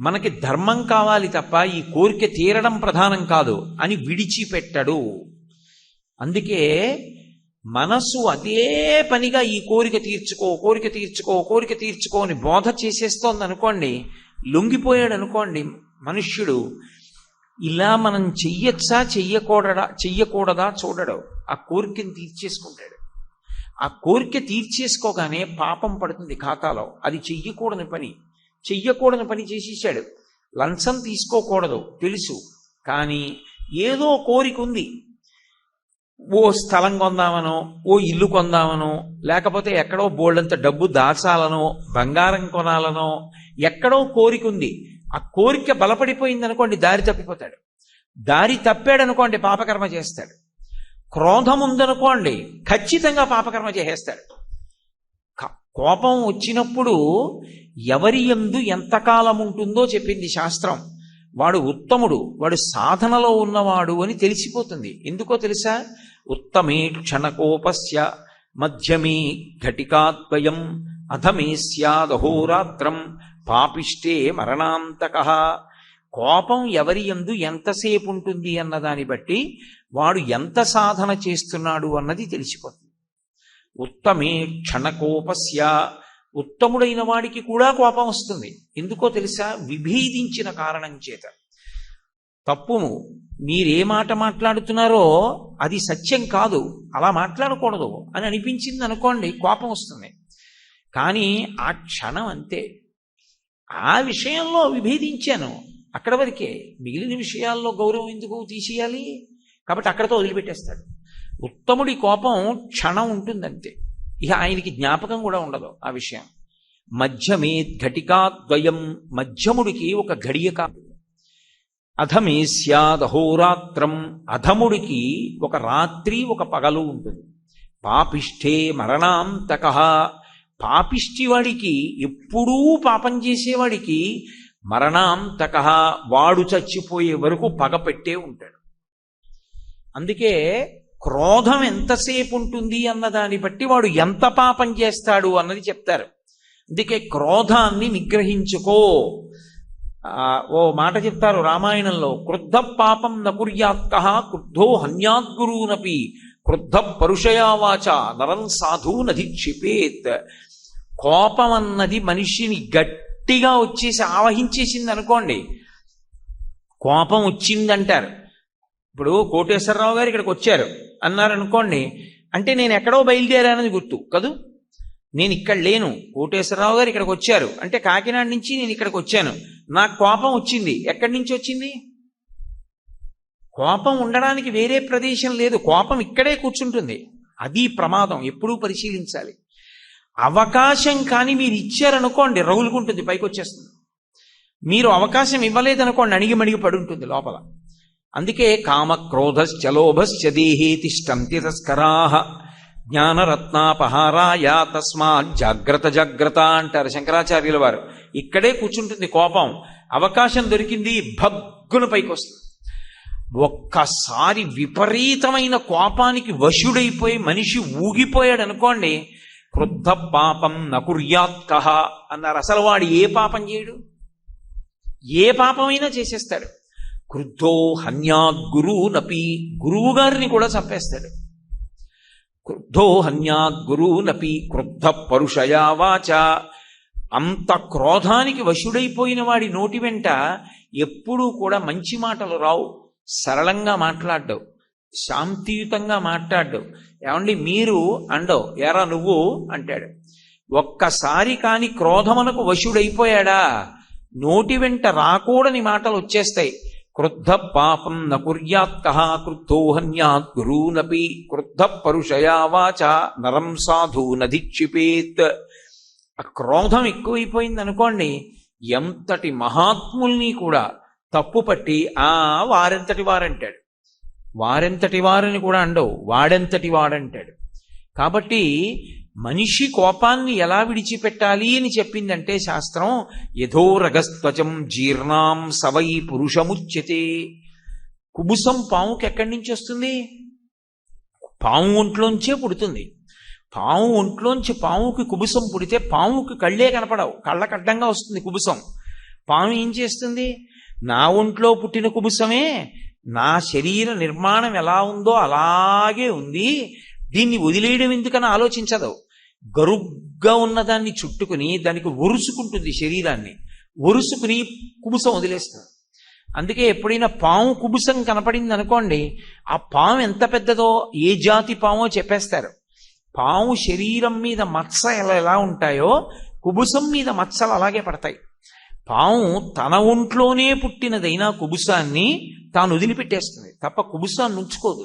మనకి ధర్మం కావాలి తప్ప ఈ కోరిక తీరడం ప్రధానం కాదు అని విడిచిపెట్టడు. అందుకే మనసు అదే పనిగా ఈ కోరిక తీర్చుకో, కోరిక తీర్చుకో, కోరిక తీర్చుకో అని బోధ చేసేస్తోంది అనుకోండి, లొంగిపోయాడు అనుకోండి మనుష్యుడు, ఇలా మనం చెయ్యొచ్చా చెయ్యకూడదా చూడడు, ఆ కోరికని తీర్చేసుకుంటాడు. ఆ కోరిక తీర్చేసుకోగానే పాపం పడుతుంది ఖాతాలో. అది చెయ్యకూడని పని చేసేసాడు. లంచం తీసుకోకూడదు తెలుసు, కానీ ఏదో కోరిక ఉంది. ఓ స్థలం కొందామనో, ఓ ఇల్లు కొందామనో, లేకపోతే ఎక్కడో బోల్డంత డబ్బు దాచాలనో, బంగారం కొనాలనో ఎక్కడో కోరిక ఉంది. ఆ కోరిక బలపడిపోయింది అనుకోండి, దారి తప్పిపోతాడు. దారి తప్పాడనుకోండి పాపకర్మ చేస్తాడు. క్రోధం ఉందనుకోండి ఖచ్చితంగా పాపకర్మ చేసేస్తాడు. కోపం వచ్చినప్పుడు ఎవరి యందు ఎంతకాలం ఉంటుందో చెప్పింది శాస్త్రం. వాడు ఉత్తముడు, వాడు సాధనలో ఉన్నవాడు అని తెలిసిపోతుంది. ఎందుకో తెలుసా? ఉత్తమే క్షణకోపస్య మధ్యమే ఘటికాద్వయం అధమే స్యాదహోరాత్రం పాపిష్టే మరణాంతకః. కోపం ఎవరి యందు ఎంతసేపు ఉంటుంది అన్నదాన్ని బట్టి వాడు ఎంత సాధన చేస్తున్నాడు అన్నది తెలిసిపోతుంది. ఉత్తమే క్షణకోపస్య, ఉత్తముడైన వాడికి కూడా కోపం వస్తుంది. ఎందుకో తెలుసా? విభేదించిన కారణం చేత. తప్పును మీరే మాట మాట్లాడుతున్నారో అది సత్యం కాదు, అలా మాట్లాడకూడదు అని అనిపించింది అనుకోండి, కోపం వస్తుంది. కానీ ఆ క్షణం అంతే. ఆ విషయంలో విభేదించాను, అక్కడ వరకే. మిగిలిన విషయాల్లో గౌరవం ఎందుకు తీసేయాలి? కాబట్టి అక్కడతో వదిలిపెట్టేస్తాడు. ఉత్తముడి కోపం క్షణం ఉంటుందంతే, ఇక ఆయనకి జ్ఞాపకం కూడా ఉండదు ఆ విషయం. మధ్యమే ఘటికాద్వయం, మధ్యముడికి ఒక ఘడియ కాదు. అధమే స్యాదహోరాత్రం, అధముడికి ఒక రాత్రి ఒక పగలు ఉంటుంది. పాపిష్ఠే మరణాంతకః, పాపిష్టివాడికి, ఎప్పుడూ పాపం చేసేవాడికి మరణాంతకః, వాడు చచ్చిపోయే వరకు పగ పెట్టే ఉంటాడు. అందుకే క్రోధం ఎంతసేపు ఉంటుంది అన్నదాన్ని బట్టి వాడు ఎంత పాపం చేస్తాడు అన్నది చెప్తారు. అందుకే క్రోధాన్ని నిగ్రహించుకో. ఓ మాట చెప్తారు రామాయణంలో, క్రుద్ధ పాపం నకుర్యాత్కః క్రుద్ధో హన్యాద్గురూనపి క్రుద్ధ పరుషయా వాచ నరం సాధు నధిక్షిపేత్. కోపం అన్నది మనిషిని గట్టిగా వచ్చేసి ఆవహించేసింది అనుకోండి, కోపం వచ్చిందంటారు. ఇప్పుడు కోటేశ్వరరావు గారు ఇక్కడికి వచ్చారు అన్నారనుకోండి, అంటే నేను ఎక్కడో బయలుదేరానని గుర్తు కదూ. నేను ఇక్కడ లేను, కోటేశ్వరరావు గారు ఇక్కడికి వచ్చారు అంటే కాకినాడ నుంచి నేను ఇక్కడికి వచ్చాను. నాకు కోపం వచ్చింది, ఎక్కడి నుంచి వచ్చింది? కోపం ఉండడానికి వేరే ప్రదేశం లేదు, కోపం ఇక్కడే కూర్చుంటుంది. అది ప్రమాదం, ఎప్పుడూ పరిశీలించాలి. అవకాశం కానీ మీరు ఇచ్చారనుకోండి రగులుకుంటుంది, పైకి వచ్చేస్తుంది. మీరు అవకాశం ఇవ్వలేదనుకోండి అణిగిమణిగి పడుంటుంది లోపల. అందుకే కామక్రోధశ్చ లోభశ్చ దేహే తిష్టంతి తస్కరాః జ్ఞానరత్నాపహారాయ తస్మాత్ జాగ్రత్త జాగ్రత్త అంటారు శంకరాచార్యుల వారు. ఇక్కడే కూర్చుంటుంది కోపం. అవకాశం దొరికింది, భగ్గున పైకి వస్తుంది. ఒక్కసారి విపరీతమైన కోపానికి వశుడైపోయి మనిషి ఊగిపోయాడు అనుకోండి, క్రుద్ధ పాపం నకుర్యాత్కః అన్నారు. అసలు వాడు ఏ పాపం చేయడు, ఏ పాపమైనా చేసేస్తాడు. క్రుద్ధో హన్యాద్గురూనపి, గురువు గారిని కూడా చంపేస్తాడు. క్రుద్ధో హన్యాద్గురూనపి క్రుద్ధ పరుషయా వాచ. అంత క్రోధానికి వశుడైపోయిన వాడి నోటి వెంట ఎప్పుడూ కూడా మంచి మాటలు రావు. సరళంగా మాట్లాడ్డావు, శాంతియుతంగా మాట్లాడ్డావు. ఏమండి మీరు అండవు, ఎరా నువ్వు అంటాడు. ఒక్కసారి కాని క్రోధమునకు వశుడైపోయాడా, నోటి వెంట రాకూడని మాటలు వచ్చేస్తాయి. క్రుద్ధ పాపం నకుర్యాత్కః క్రుద్ధో హన్యాత్ గురూనపి క్రుద్ధ పరుషయా వాచ నరం సాధు నధిక్షిపేత్. ఆ క్రోధం ఎక్కువైపోయింది అనుకోండి, ఎంతటి మహాత్ముల్ని కూడా తప్పు పట్టి వారెంతటి వారంటాడు. వారెంతటి వారని కూడా అండవు, వాడెంతటి వాడంటాడు. కాబట్టి మనిషి కోపాన్ని ఎలా విడిచిపెట్టాలి అని చెప్పిందంటే శాస్త్రం, యథోరగస్త్వచం జీర్ణాం సవై పురుషముచ్యతే. కుబుసం పాముకి ఎక్కడి నుంచి వస్తుంది? పాము ఒంట్లోంచే పుడుతుంది. పాము ఒంట్లోంచి పాముకి కుబుసం పుడితే పాముకి కళ్ళే కనపడవు, కళ్ళకు అడ్డంగా వస్తుంది కుబుసం. పాము ఏం చేస్తుంది? నా ఒంట్లో పుట్టిన కుబుసమే నా శరీర నిర్మాణం ఎలా ఉందో అలాగే ఉంది, దీన్ని వదిలేయడం ఎందుకని ఆలోచించదు. గరుగ్గా ఉన్నదాన్ని చుట్టుకుని దానికి ఒరుసుకుంటుంది, శరీరాన్ని ఒరుసుకుని కుబుసం వదిలేస్తుంది. అందుకే ఎప్పుడైనా పాము కుబుసం కనపడింది అనుకోండి, ఆ పాము ఎంత పెద్దదో ఏ జాతి పామో చెప్పేస్తారు. పాము శరీరం మీద మచ్చలు ఎలా ఉంటాయో కుబుసం మీద మచ్చలు అలాగే పడతాయి. పాము తన ఒంట్లోనే పుట్టినదైనా కుబుసాన్ని తాను వదిలిపెట్టేస్తుంది తప్ప కుబుసాన్ని ఉంచుకోదు.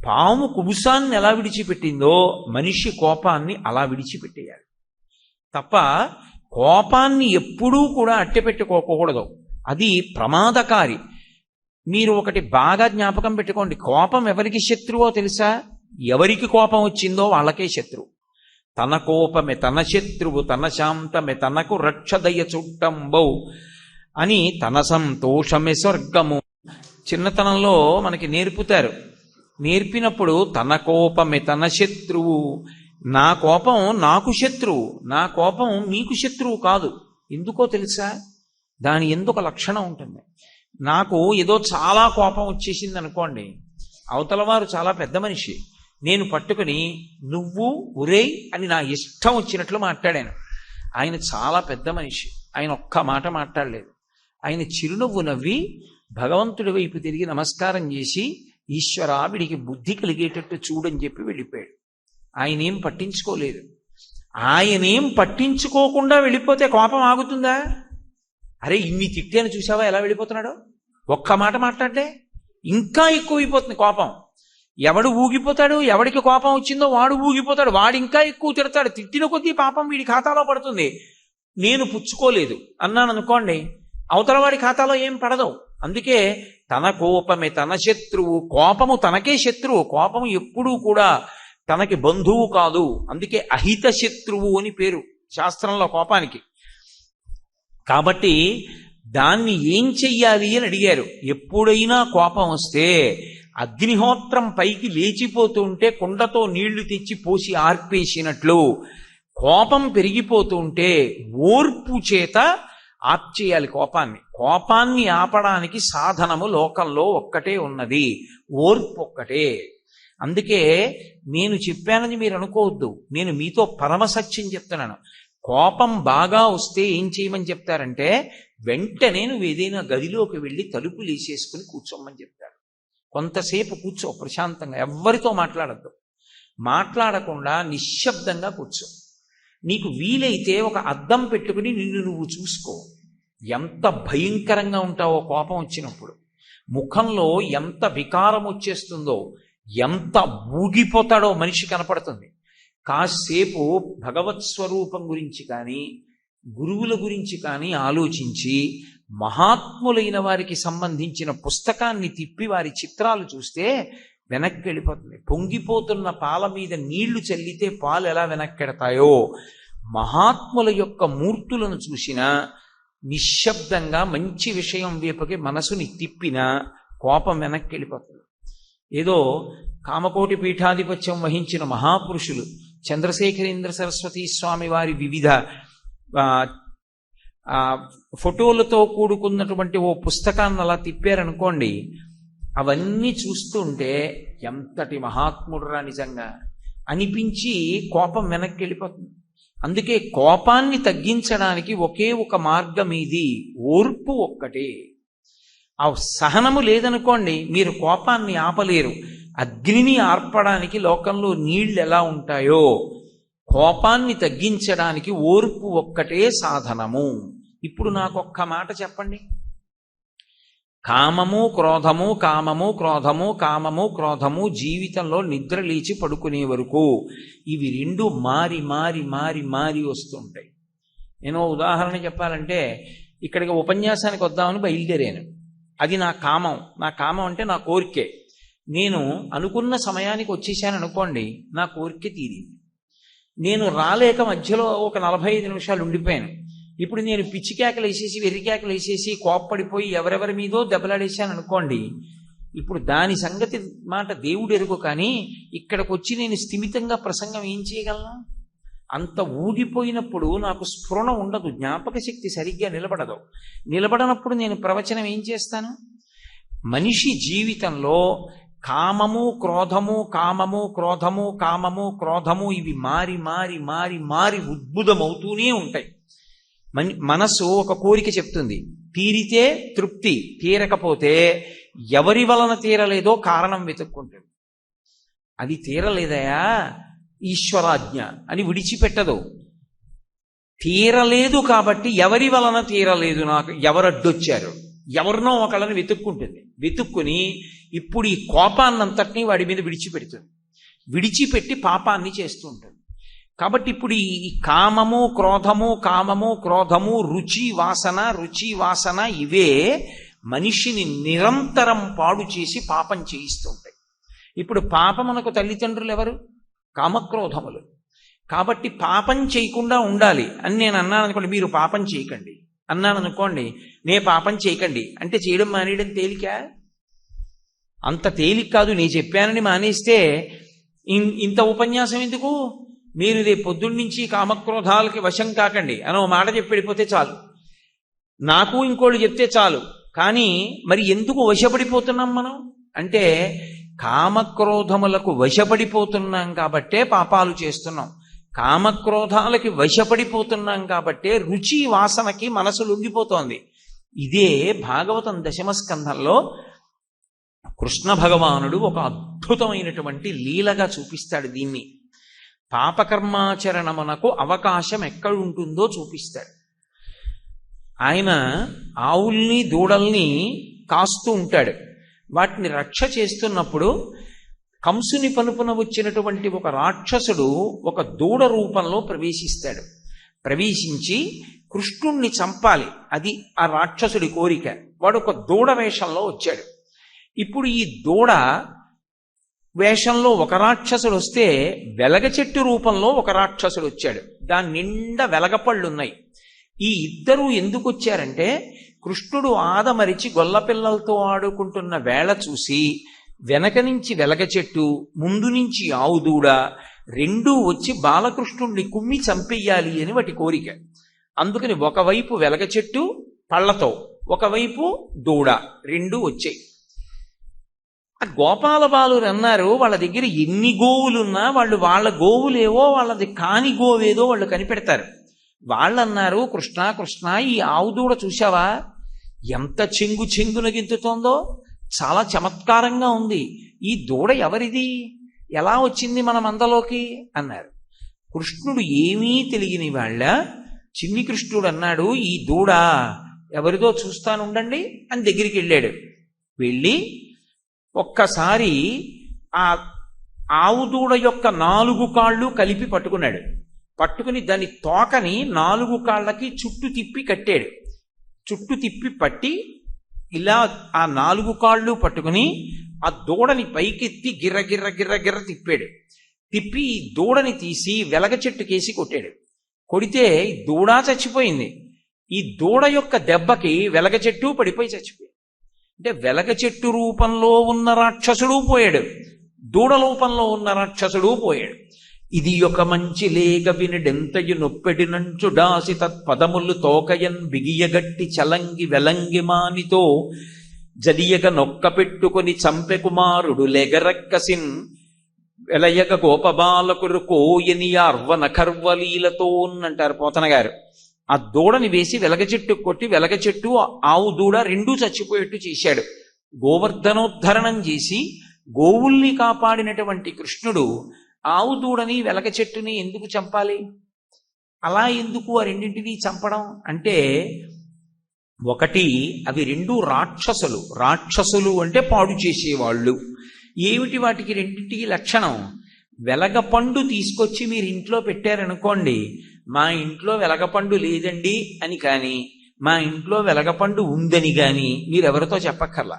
పాము కుబుసాన్ని ఎలా విడిచిపెట్టిందో మనిషి కోపాన్ని అలా విడిచిపెట్టేయాలి తప్ప కోపాన్ని ఎప్పుడూ కూడా అట్టెపెట్టుకోకూడదు. అది ప్రమాదకారి. మీరు ఒకటి బాగా జ్ఞాపకం పెట్టుకోండి, కోపం ఎవరికి శత్రువో తెలుసా? ఎవరికి కోపం వచ్చిందో వాళ్ళకే శత్రువు. తన కోపమే తన శత్రువు, తన శాంతమే తనకు రక్షదయ చుట్టంబౌ అని తన సంతోషమే స్వర్గము. చిన్నతనంలో మనకి నేర్పుతారు. నేర్పినప్పుడు తన కోపమే తన శత్రువు, నా కోపం నాకు శత్రువు, నా కోపం మీకు శత్రువు కాదు. ఎందుకో తెలుసా? దాని ఎందుకు లక్షణం ఉంటుంది. నాకు ఏదో చాలా కోపం వచ్చేసింది అనుకోండి, అవతలవారు చాలా పెద్ద మనిషి, నేను పట్టుకుని నువ్వు ఒరేయ్ అని నా ఇష్టం వచ్చినట్లు మాట్లాడాను. ఆయన చాలా పెద్ద మనిషి, ఆయన ఒక్క మాట మాట్లాడలేదు. ఆయన చిరునవ్వు నవ్వి భగవంతుడి వైపు తిరిగి నమస్కారం చేసి, ఈశ్వరా వీడికి బుద్ధి కలిగేటట్టు చూడని చెప్పి వెళ్ళిపోయాడు. ఆయనేం పట్టించుకోలేదు. ఆయనేం పట్టించుకోకుండా వెళ్ళిపోతే కోపం ఆగుతుందా? అరే ఇన్ని తిట్టాను చూసావా ఎలా వెళ్ళిపోతున్నాడో, ఒక్క మాట మాట్లాడితే ఇంకా ఎక్కువైపోతుంది కోపం. ఎవడు ఊగిపోతాడు, ఎవడికి కోపం వచ్చిందో వాడు ఊగిపోతాడు, వాడు ఇంకా ఎక్కువ తిడతాడు. తిట్టిన కొద్దీ పాపం వీడి ఖాతాలో పడుతుంది. నేను పుచ్చుకోలేదు అన్నాను అనుకోండి, అవతల వాడి ఖాతాలో ఏం పడదు. అందుకే తన కోపమే తన శత్రువు, కోపము తనకే శత్రువు. కోపము ఎప్పుడూ కూడా తనకి బంధువు కాదు. అందుకే అహిత శత్రువు అని పేరు శాస్త్రంలో కోపానికి. కాబట్టి దాన్ని ఏం చెయ్యాలి అని అడిగారు. ఎప్పుడైనా కోపం వస్తే అగ్నిహోత్రం పైకి లేచిపోతుంటే కుండతో నీళ్లు తెచ్చి పోసి ఆర్పేసినట్లు కోపం పెరిగిపోతుంటే ఓర్పు చేత ఆర్చేయాలి కోపాన్ని. కోపాన్ని ఆపడానికి సాధనము లోకంలో ఒక్కటే ఉన్నది, ఓర్పు ఒక్కటే. అందుకే నేను చెప్పానని మీరు అనుకోవద్దు, నేను మీతో పరమసత్యం చెప్తున్నాను. కోపం బాగా వస్తే ఏం చేయమని చెప్తారంటే, వెంటనే నువ్వు ఏదైనా గదిలోకి వెళ్ళి తలుపులు వేసేసుకుని కూర్చోమని చెప్తారు. కొంతసేపు కూర్చో ప్రశాంతంగా, ఎవ్వరితో మాట్లాడద్దు. మాట్లాడకుండా నిశ్శబ్దంగా కూర్చో. నీకు వీలైతే ఒక అద్దం పెట్టుకుని నిన్ను నువ్వు చూసుకో. ఎంత భయంకరంగా ఉంటావో కోపం వచ్చినప్పుడు, ముఖంలో ఎంత వికారం వచ్చేస్తుందో, ఎంత ఊగిపోతాడో మనిషి కనపడుతుంది. కాసేపు భగవత్ స్వరూపం గురించి కానీ గురువుల గురించి కానీ ఆలోచించి మహాత్ములైన వారికి సంబంధించిన పుస్తకాన్ని తిప్పి వారి చిత్రాలు చూస్తే వెనక్కి వెళ్ళిపోతుంది. పొంగిపోతున్న పాల మీద నీళ్లు చల్లితే పాలు ఎలా వెనక్కెడతాయో, మహాత్ముల యొక్క మూర్తులను చూసినా నిశ్శబ్దంగా మంచి విషయం వైపుకి మనసుని తిప్పినా కోపం వెనక్కి వెళ్ళిపోతుంది. ఏదో కామకోటి పీఠాధిపత్యం వహించిన మహాపురుషులు చంద్రశేఖరేంద్ర సరస్వతి స్వామి వారి వివిధ ఫోటోలతో కూడుకున్నటువంటి ఓ పుస్తకాన్ని అలా తిప్పారనుకోండి, అవన్నీ చూస్తుంటే ఎంతటి మహాత్ముడురా నిజంగా అనిపించి కోపం వెనక్కి వెళ్ళిపోతుంది. అందుకే కోపాన్ని తగ్గించడానికి ఒకే ఒక మార్గం ఇది, ఓర్పు ఒక్కటే. ఆ సహనము లేదనుకోండి, మీరు కోపాన్ని ఆపలేరు. అగ్నిని ఆర్పడానికి లోకంలో నీళ్లు ఎలా ఉంటాయో, కోపాన్ని తగ్గించడానికి ఓర్పు ఒక్కటే సాధనము. ఇప్పుడు నాకు ఒక్క మాట చెప్పండి. కామము క్రోధము, కామము క్రోధము, కామము క్రోధము జీవితంలో నిద్ర లేచి పడుకునే వరకు ఇవి రెండు మారి మారి మారి మారి వస్తుంటాయి. నేను ఉదాహరణ చెప్పాలంటే, ఇక్కడికి ఉపన్యాసానికి వద్దామని బయలుదేరాను. అది నా కామం. నా కామం అంటే నా కోరికే. నేను అనుకున్న సమయానికి వచ్చేసాను అనుకోండి, నా కోరిక తీరింది. నేను రాలేక మధ్యలో ఒక 45 నిమిషాలు ఉండిపోయాను. ఇప్పుడు నేను పిచ్చి కేకలు వేసేసి వెర్రి కేకలు వేసేసి కోప్పడిపోయి ఎవరెవరి మీదో దెబ్బలాడేసాను అనుకోండి, ఇప్పుడు దాని సంగతి మాట దేవుడు ఎరుగు, కానీ ఇక్కడికి వచ్చి నేను స్థిమితంగా ప్రసంగం ఏం చేయగలను? అంత ఊగిపోయినప్పుడు నాకు స్ఫురణ ఉండదు, జ్ఞాపక శక్తి సరిగ్గా నిలబడదు. నిలబడనప్పుడు నేను ప్రవచనం ఏం చేస్తాను? మనిషి జీవితంలో కామము క్రోధము, కామము క్రోధము, కామము క్రోధము, ఇవి మారి మారి మారి మారి ఉద్భుతమవుతూనే ఉంటాయి. మనస్సు ఒక కోరిక చెప్తుంది, తీరితే తృప్తి, తీరకపోతే ఎవరి వలన తీరలేదో కారణం వెతుక్కుంటుంది. అది తీరలేదయా ఈశ్వరాజ్ఞ అని విడిచిపెట్టదు. తీరలేదు కాబట్టి ఎవరి వలన తీరలేదు, నాకు ఎవరడ్డొచ్చారు, ఎవరినో ఒకళ్ళని వెతుక్కుంటుంది. వెతుక్కుని ఇప్పుడు ఈ కోపాన్నంతటినీ వాడి మీద విడిచిపెడుతుంది. విడిచిపెట్టి పాపాన్ని చేస్తూ ఉంటుంది. కాబట్టి ఇప్పుడు ఈ కామము క్రోధము, కామము క్రోధము, రుచి వాసన ఇవే మనిషిని నిరంతరం పాడు చేసి పాపం చేయిస్తూ ఉంటాయి. ఇప్పుడు పాపమునకు తల్లిదండ్రులు ఎవరు? కామక్రోధములు. కాబట్టి పాపం చేయకుండా ఉండాలి అని నేను అన్నాను అనుకోండి, మీరు పాపం చేయకండి అన్నాను అనుకోండి, నే పాపం చేయకండి అంటే చేయడం మానేయడం తేలిక? అంత తేలిక కాదు. నేను చెప్పానని మానేస్తే ఇంత ఉపన్యాసం ఎందుకు? మీరు రేపు పొద్దున్న నుంచి కామక్రోధాలకి వశం కాకండి అని ఓ మాట చెప్పి వెళ్ళిపోతే చాలు, నాకు ఇంకోళ్ళు చెప్తే చాలు. కానీ మరి ఎందుకు వశపడిపోతున్నాం మనం అంటే, కామక్రోధములకు వశపడిపోతున్నాం కాబట్టే పాపాలు చేస్తున్నాం. కామక్రోధాలకి వశపడిపోతున్నాం కాబట్టే రుచి వాసనకి మనసు లొంగిపోతోంది. ఇదే భాగవతం 10వ స్కంధంలో కృష్ణ భగవానుడు ఒక అద్భుతమైనటువంటి లీలగా చూపిస్తాడు. దీన్ని పాపకర్మాచరణమునకు అవకాశం ఎక్కడుంటుందో చూపిస్తాడు. ఆయన ఆవుల్ని దూడల్ని కాస్తూ ఉంటాడు. వాటిని రక్ష చేస్తున్నప్పుడు కంసుని పనుపున వచ్చినటువంటి ఒక రాక్షసుడు ఒక దూడ రూపంలో ప్రవేశిస్తాడు. ప్రవేశించి కృష్ణుణ్ణి చంపాలి, అది ఆ రాక్షసుడి కోరిక. వాడు ఒక దూడ వేషంలో వచ్చాడు. ఇప్పుడు ఈ దూడ వేషంలో ఒక రాక్షసుడు వస్తే, వెలగ చెట్టు రూపంలో ఒక రాక్షసుడు వచ్చాడు. దాని నిండా వెలగపళ్ళున్నాయి. ఈ ఇద్దరూ ఎందుకు వచ్చారంటే, కృష్ణుడు ఆదమరిచి గొల్లపిల్లలతో ఆడుకుంటున్న వేళ చూసి వెనక నుంచి వెలగ చెట్టు, ముందు నుంచి ఆవు దూడ రెండూ వచ్చి బాలకృష్ణుణ్ణి కుమ్మి చంపెయ్యాలి అని వాటి కోరిక. అందుకని ఒకవైపు వెలగ చెట్టు పళ్ళతో, ఒకవైపు దూడ రెండూ వచ్చాయి. ఆ గోపాల బాలురు అన్నారు, వాళ్ళ దగ్గర ఎన్ని గోవులున్నా వాళ్ళు వాళ్ళ గోవులేవో వాళ్ళది కాని గోవేదో వాళ్ళు కనిపెడతారు. వాళ్ళన్నారు, కృష్ణ కృష్ణ, ఈ ఆవు దూడ చూశావా ఎంత చెంగున గింతుతోందో, చాలా చమత్కారంగా ఉంది. ఈ దూడ ఎవరిది, ఎలా వచ్చింది మన మందలోకి అన్నారు. కృష్ణుడు ఏమీ తెలియని వాళ్ళ చిన్ని కృష్ణుడు అన్నాడు, ఈ దూడ ఎవరిదో చూస్తానుండండి అని దగ్గరికి వెళ్ళాడు. వెళ్ళి ఒక్కసారి ఆ ఆవు దూడ యొక్క 4 కాళ్ళు కలిపి పట్టుకున్నాడు. పట్టుకుని దాని తోకని 4 కాళ్ళకి చుట్టు తిప్పి కట్టాడు. చుట్టు తిప్పి పట్టి ఇలా ఆ 4 కాళ్ళు పట్టుకుని ఆ దూడని పైకెత్తి గిర్ర తిప్పాడు. తిప్పి ఈ దూడని తీసి వెలగ చెట్టుకేసి కొట్టాడు. కొడితే దూడ చచ్చిపోయింది. ఈ దూడ యొక్క దెబ్బకి వెలగ చెట్టు పడిపోయి చచ్చిపోయింది. అంటే వెలగ చెట్టు రూపంలో ఉన్న రాక్షసుడు పోయాడు, దూడ రూపంలో ఉన్న రాక్షసుడు పోయాడు. ఇది ఒక మంచి లేగ వినడెంతయు నొప్పెడినంచు డాసి తత్పదములు తోకయన్ బిగియగట్టి చలంగి వెలంగి మానితో జడియగ నొక్క పెట్టుకొని చంపె కుమారుడు లెగరక్కసిన్ వెలయగ గోపబాలకురు కోయని అర్వన కర్వలీలతో అంటారు పోతన గారు. ఆ దూడని వేసి వెలగ చెట్టు కొట్టి వెలగ చెట్టు ఆవు దూడ రెండూ చచ్చిపోయేట్టు చేశాడు. గోవర్ధనోద్ధరణం చేసి గోవుల్ని కాపాడినటువంటి కృష్ణుడు ఆవు దూడని వెలగ చెట్టుని ఎందుకు చంపాలి? అలా ఎందుకు ఆ రెండింటినీ చంపడం అంటే, ఒకటి, అవి రెండు రాక్షసులు. రాక్షసులు అంటే పాడు చేసేవాళ్ళు. ఏమిటి వాటికి రెండింటికి లక్షణం? వెలగపండు తీసుకొచ్చి మీరు ఇంట్లో పెట్టారనుకోండి, మా ఇంట్లో వెలగపండు లేదండి అని కానీ, మా ఇంట్లో వెలగపండు ఉందని కానీ మీరెవరితో చెప్పక్కర్లా,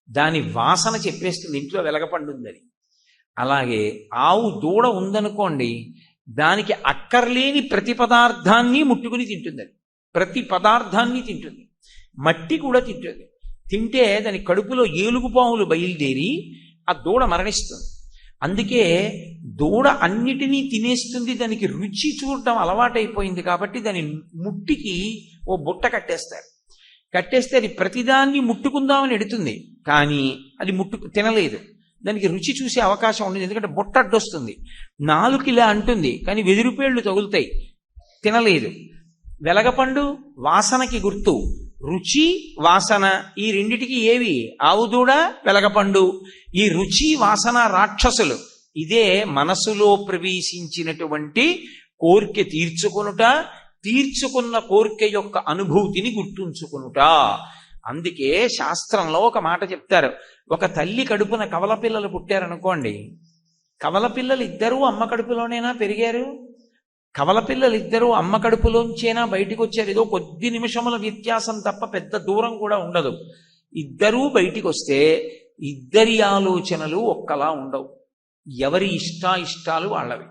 దాని వాసన చెప్పేస్తుంది ఇంట్లో వెలగపండు ఉందని. అలాగే ఆవు దూడ ఉందనుకోండి, దానికి అక్కర్లేని ప్రతి పదార్థాన్ని ముట్టుకుని తింటుంది. అది ప్రతి పదార్థాన్ని తింటుంది, మట్టి కూడా తింటుంది. తింటే దాని కడుపులో ఏలుగుపాములు బయలుదేరి ఆ దూడ మరణిస్తుంది. అందుకే దూడ అన్నిటినీ తినేస్తుంది, దానికి రుచి చూడటం అలవాటైపోయింది కాబట్టి దాని ముట్టికి ఓ బుట్ట కట్టేస్తే అది ప్రతిదాన్ని ముట్టుకుందామని ఎడుతుంది, కానీ అది తినలేదు. దానికి రుచి చూసే అవకాశం ఉండదు, ఎందుకంటే బుట్ట అడ్డొస్తుంది. నాలుకిలా అంటుంది కానీ వెదురుపేళ్లు తగులుతాయి, తినలేదు. వెలగపండు వాసనకి గుర్తు, రుచి వాసన ఈ రెండిటికి ఏవి? ఆవు దూడ, వెలగపండు. ఈ రుచి వాసన రాక్షసులు. ఇదే మనసులో ప్రవేశించినటువంటి కోరిక తీర్చుకున్న కోరిక యొక్క అనుభూతిని గుర్తుంచుకునుట. అందుకే శాస్త్రంలో ఒక మాట చెప్తారు, ఒక తల్లి కడుపున కవల పిల్లలు పుట్టారనుకోండి, కవల పిల్లలు ఇద్దరూ అమ్మ కడుపులోనేనా పెరిగారు? కవల పిల్లలు ఇద్దరూ అమ్మ కడుపులోంచేనా బయటికి వచ్చారు? ఏదో కొద్ది నిమిషముల వ్యత్యాసం తప్ప పెద్ద దూరం కూడా ఉండదు. ఇద్దరూ బయటికి వస్తే ఇద్దరి ఆలోచనలు ఒక్కలా ఉండవు, ఎవరి ఇష్టాలు వాళ్ళవి.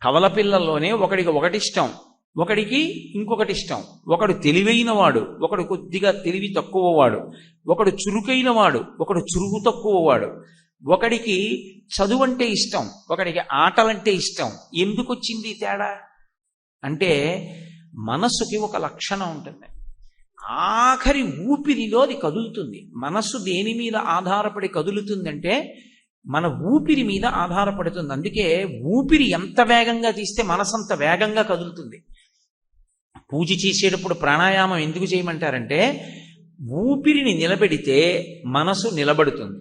కవల పిల్లల్లోనే ఒకడికి ఒకటిష్టం, ఒకడికి ఇంకొకటి ఇష్టం. ఒకడు తెలివైన వాడు, ఒకడు కొద్దిగా తెలివి తక్కువవాడు. ఒకడు చురుకైన వాడు, ఒకడు చురుకు తక్కువవాడు. ఒకడికి చదువు అంటే ఇష్టం, ఒకడికి ఆటలంటే ఇష్టం. ఎందుకు వచ్చింది తేడా అంటే మనస్సుకి ఒక లక్షణం ఉంటుంది, ఆఖరి ఊపిరిలో అది కదులుతుంది. మనస్సు దేని మీద ఆధారపడి కదులుతుందంటే మన ఊపిరి మీద ఆధారపడుతుంది. అందుకే ఊపిరి ఎంత వేగంగా తీస్తే మనసు అంత వేగంగా కదులుతుంది. పూజ చేసేటప్పుడు ప్రాణాయామం ఎందుకు చేయమంటారంటే ఊపిరిని నిలబెడితే మనసు నిలబడుతుంది,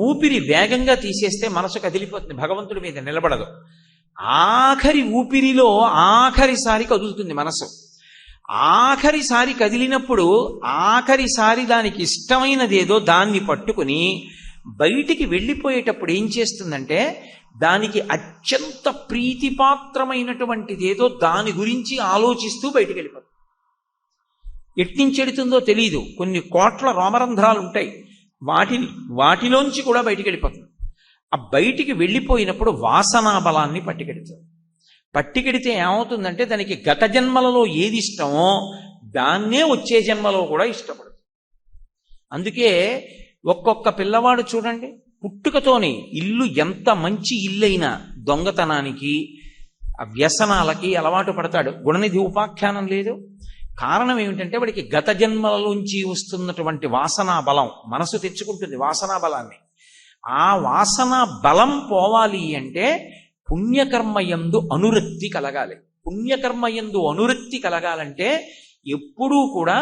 ఊపిరి వేగంగా తీసేస్తే మనసు కదిలిపోతుంది, భగవంతుడి మీద నిలబడదు. ఆఖరి ఊపిరిలో ఆఖరిసారి కదులుతుంది మనసు. ఆఖరిసారి కదిలినప్పుడు ఆఖరిసారి దానికి ఇష్టమైనదేదో దాన్ని పట్టుకుని బయటికి వెళ్ళిపోయేటప్పుడు ఏం చేస్తుందంటే దానికి అత్యంత ప్రీతిపాత్రమైనటువంటిదేదో దాని గురించి ఆలోచిస్తూ బయటికి వెళ్ళిపోతుంది. ఎట్టించెడుతుందో తెలియదు, కొన్ని కోట్ల రోమరంధ్రాలు ఉంటాయి, వాటిలోంచి కూడా బయటికి వెళ్ళిపోతుంది. ఆ బయటికి వెళ్ళిపోయినప్పుడు వాసనా బలాన్ని పట్టికెడితే ఏమవుతుందంటే దానికి గత జన్మలలో ఏది ఇష్టమో దాన్నే వచ్చే జన్మలో కూడా ఇష్టపడుతుంది. అందుకే ఒక్కొక్క పిల్లవాడు చూడండి, పుట్టుకతోనే ఇల్లు ఎంత మంచి ఇల్లైనా దొంగతనానికి వ్యసనాలకి అలవాటు పడతాడు. గుణనిధి ఉపాఖ్యానం లేదు. కారణం ఏమిటంటే వాడికి గత జన్మలలోంచి వస్తున్నటువంటి వాసనా బలం మనసు తెచ్చుకుంటుంది. వాసనా బలాన్ని, ఆ వాసనా బలం పోవాలి అంటే పుణ్యకర్మయందు అనురక్తి కలగాలి. పుణ్యకర్మయందు అనురక్తి కలగాలంటే ఎప్పుడూ కూడా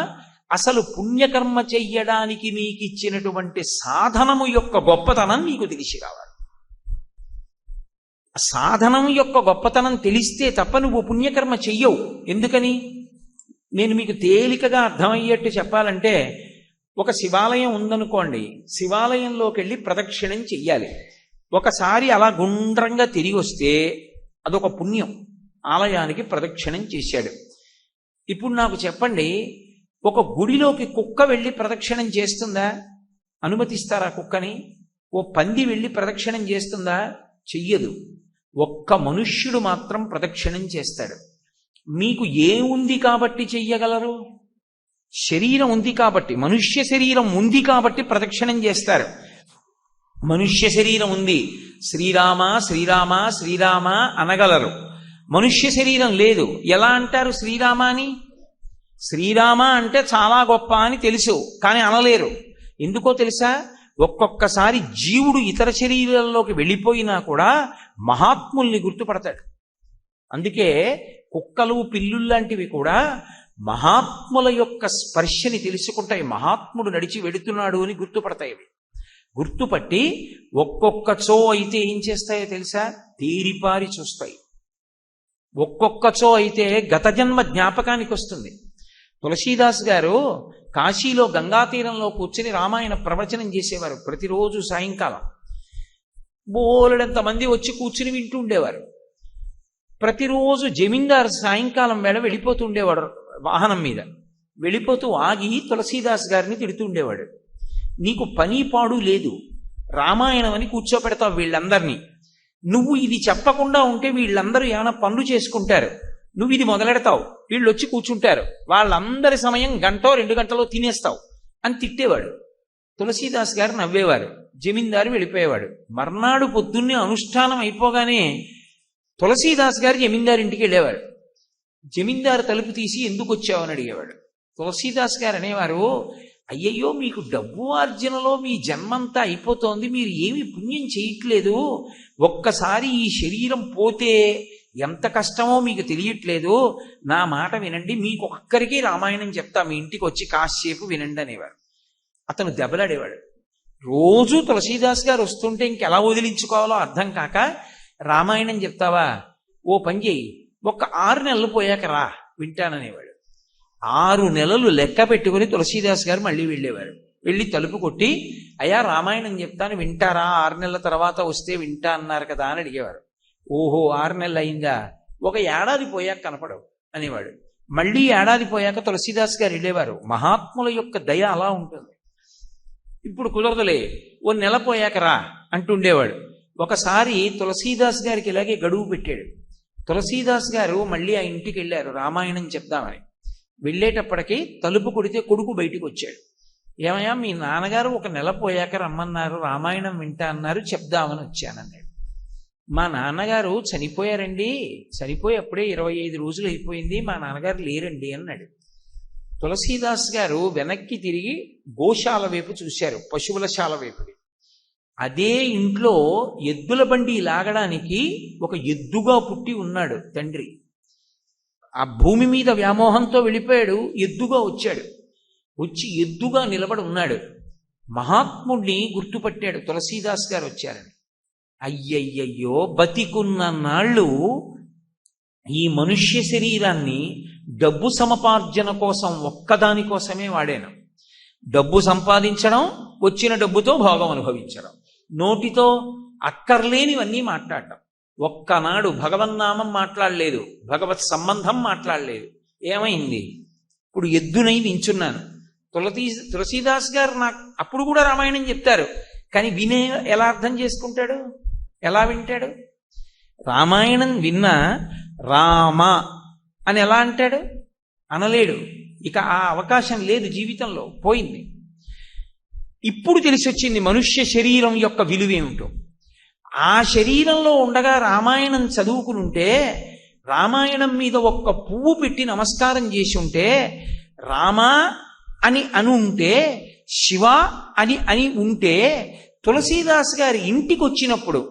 అసలు పుణ్యకర్మ చెయ్యడానికి నీకు ఇచ్చినటువంటి సాధనము యొక్క గొప్పతనం నీకు తెలిసి రావాలి. సాధనం యొక్క గొప్పతనం తెలిస్తే తప్ప నువ్వు పుణ్యకర్మ చెయ్యవు. ఎందుకని? నేను మీకు తేలికగా అర్థమయ్యేట్టు చెప్పాలంటే, ఒక శివాలయం ఉందనుకోండి, శివాలయంలోకి వెళ్ళి ప్రదక్షిణం చెయ్యాలి. ఒకసారి అలా గుండ్రంగా తిరిగి వస్తే అదొక పుణ్యం, ఆలయానికి ప్రదక్షిణం చేశాడు. ఇప్పుడు నాకు చెప్పండి, ఒక గుడిలోకి కుక్క వెళ్ళి ప్రదక్షిణం చేస్తుందా? అనుమతిస్తారా కుక్కని? ఓ పంది వెళ్ళి ప్రదక్షిణం చేస్తుందా? చెయ్యదు. ఒక్క మనుష్యుడు మాత్రం ప్రదక్షిణం చేస్తాడు. మీకు ఏముంది కాబట్టి చెయ్యగలరు? శరీరం ఉంది కాబట్టి, మనుష్య శరీరం ఉంది కాబట్టి ప్రదక్షిణం చేస్తారు. మనుష్య శరీరం ఉంది, శ్రీరామ శ్రీరామ శ్రీరామ అనగలరు. మనుష్య శరీరం లేదు, ఎలా అంటారు శ్రీరామ అని? శ్రీరామ అంటే చాలా గొప్ప అని తెలుసు, కానీ అనలేరు. ఎందుకో తెలుసా? ఒక్కొక్కసారి జీవుడు ఇతర శరీరాల్లోకి వెళ్ళిపోయినా కూడా మహాత్ముల్ని గుర్తుపడతాడు. అందుకే కుక్కలు పిల్లులు లాంటివి కూడా మహాత్ముల యొక్క స్పర్శని తెలుసుకుంటాయి. మహాత్ముడు నడిచి వెడుతున్నాడు అని గుర్తుపడతాయి. గుర్తుపట్టి ఒక్కొక్కచో అయితే ఏం చేస్తాయో తెలుసా? తేరిపారి చూస్తాయి. ఒక్కొక్కచో అయితే గత జన్మ జ్ఞాపకానికి వస్తుంది. తులసీదాస్ గారు కాశీలో గంగా తీరంలో కూర్చుని రామాయణ ప్రవచనం చేసేవారు. ప్రతిరోజు సాయంకాలం బోలెడంత మంది వచ్చి కూర్చుని వింటూ ఉండేవారు. ప్రతిరోజు జమీందారు సాయంకాలం వేళ వెళ్ళిపోతూ ఉండేవాడు, వాహనం మీద వెళ్ళిపోతూ ఆగి తులసీదాస్ గారిని తిడుతూ ఉండేవాడు. నీకు పని పాడు లేదు, రామాయణం అని కూర్చోపెడతావు వీళ్ళందరినీ, నువ్వు ఇది చెప్పకుండా ఉంటే వీళ్ళందరూ ఏమైనా పనులు చేసుకుంటారు, నువ్వు ఇది మొదలెడతావు, వీళ్ళు వచ్చి కూర్చుంటారు, వాళ్ళందరి సమయం 1 2 గంటలో తినేస్తావు అని తిట్టేవాడు. తులసీదాస్ గారు నవ్వేవారు, జమీందారు వెళ్ళిపోయేవాడు. మర్నాడు పొద్దున్నే అనుష్ఠానం అయిపోగానే తులసీదాస్ గారు జమీందారు ఇంటికి వెళ్ళేవాడు. జమీందారు తలుపు తీసి ఎందుకు వచ్చావని అడిగేవాడు. తులసీదాస్ గారు అనేవారు, అయ్యయ్యో మీకు డబ్బు ఆర్జనలో మీ జన్మంతా అయిపోతోంది, మీరు ఏమి పుణ్యం చేయట్లేదు, ఒక్కసారి ఈ శరీరం పోతే ఎంత కష్టమో మీకు తెలియట్లేదు, నా మాట వినండి, మీకు ఒక్కరికి రామాయణం చెప్తా, మీ ఇంటికి వచ్చి కాసేపు వినండి అనేవారు. అతను దెబ్బలాడేవాడు. రోజు తులసీదాస్ గారు వస్తుంటే ఇంకెలా వదిలించుకోవాలో అర్థం కాక, రామాయణం చెప్తావా, ఓ పని చేయి, ఒక్క 6 నెలలు పోయాక రా వింటాననేవాడు. 6 నెలలు లెక్క పెట్టుకుని తులసీదాస్ గారు మళ్ళీ వెళ్ళేవారు. వెళ్ళి తలుపు కొట్టి, అయ్యా రామాయణం చెప్తాను వింటారా, 6 నెలల తర్వాత వస్తే వింటా అన్నారు కదా అని అడిగేవారు. ఓహో 6 నెలలు అయిందా, ఒక ఏడాది పోయాక కనపడవు అనేవాడు. మళ్ళీ ఏడాది పోయాక తులసీదాస్ గారు వెళ్ళేవారు. మహాత్ముల యొక్క దయ అలా ఉంటుంది. ఇప్పుడు కుదరదులే, ఓ నెల పోయాక రా అంటుండేవాడు. ఒకసారి తులసీదాస్ గారికి ఇలాగే గడువు పెట్టాడు. తులసీదాస్ గారు మళ్ళీ ఆ ఇంటికి వెళ్ళారు రామాయణం చెప్దామని. వెళ్ళేటప్పటికి తలుపు కొడితే కొడుకు బయటికి వచ్చాడు. ఏమయ్యా మీ నాన్నగారు ఒక నెల పోయాక రమ్మన్నారు, రామాయణం వింటా అన్నారు, చెప్దామని వచ్చానన్నాడు. మా నాన్నగారు చనిపోయారండి, చనిపోయి అప్పుడే 25 రోజులు అయిపోయింది, మా నాన్నగారు లేరండి అన్నాడు. తులసీదాస్ గారు వెనక్కి తిరిగి గోశాల వైపు చూశారు, పశువుల శాల వైపుకి. అదే ఇంట్లో ఎద్దుల బండి లాగడానికి ఒక ఎద్దుగా పుట్టి ఉన్నాడు తండ్రి. ఆ భూమి మీద వ్యామోహంతో వెళ్ళిపోయాడు, ఎద్దుగా వచ్చాడు. వచ్చి ఎద్దుగా నిలబడి ఉన్నాడు. మహాత్ముడిని గుర్తుపట్టాడు తులసీదాస్ గారు వచ్చారని. అయ్యయ్యయ్యో, బతికున్న నాళ్ళు ఈ మనుష్య శరీరాన్ని డబ్బు సముపార్జన కోసం ఒక్కదాని కోసమే వాడాను. డబ్బు సంపాదించడం, వచ్చిన డబ్బుతో భోగం అనుభవించడం, నోటితో అక్కర్లేనివన్నీ మాట్లాడటం. ఒక్కనాడు భగవన్నామం మాట్లాడలేదు, భగవత్ సంబంధం మాట్లాడలేదు. ఏమైంది? ఇప్పుడు ఎద్దునై నించున్నాను. తులసీదాస్ గారు నాకు అప్పుడు కూడా రామాయణం చెప్తారు, కానీ వినే ఎలా అర్థం చేసుకుంటాడు, ఎలా వింటాడు? రామాయణం విన్నా రామ అని ఎలా అంటాడు? అనలేడు. ఇక ఆ అవకాశం లేదు, జీవితంలో పోయింది. ఇప్పుడు తెలిసి వచ్చింది మనుష్య శరీరం యొక్క విలువేమిటో. ఆ శరీరంలో ఉండగా రామాయణం చదువుకునుంటే, రామాయణం మీద ఒక్క పువ్వు పెట్టి నమస్కారం చేసి ఉంటే, రామ అని ఉంటే, శివ అని ఉంటే, తులసీదాస్ గారి ఇంటికి వచ్చినప్పుడు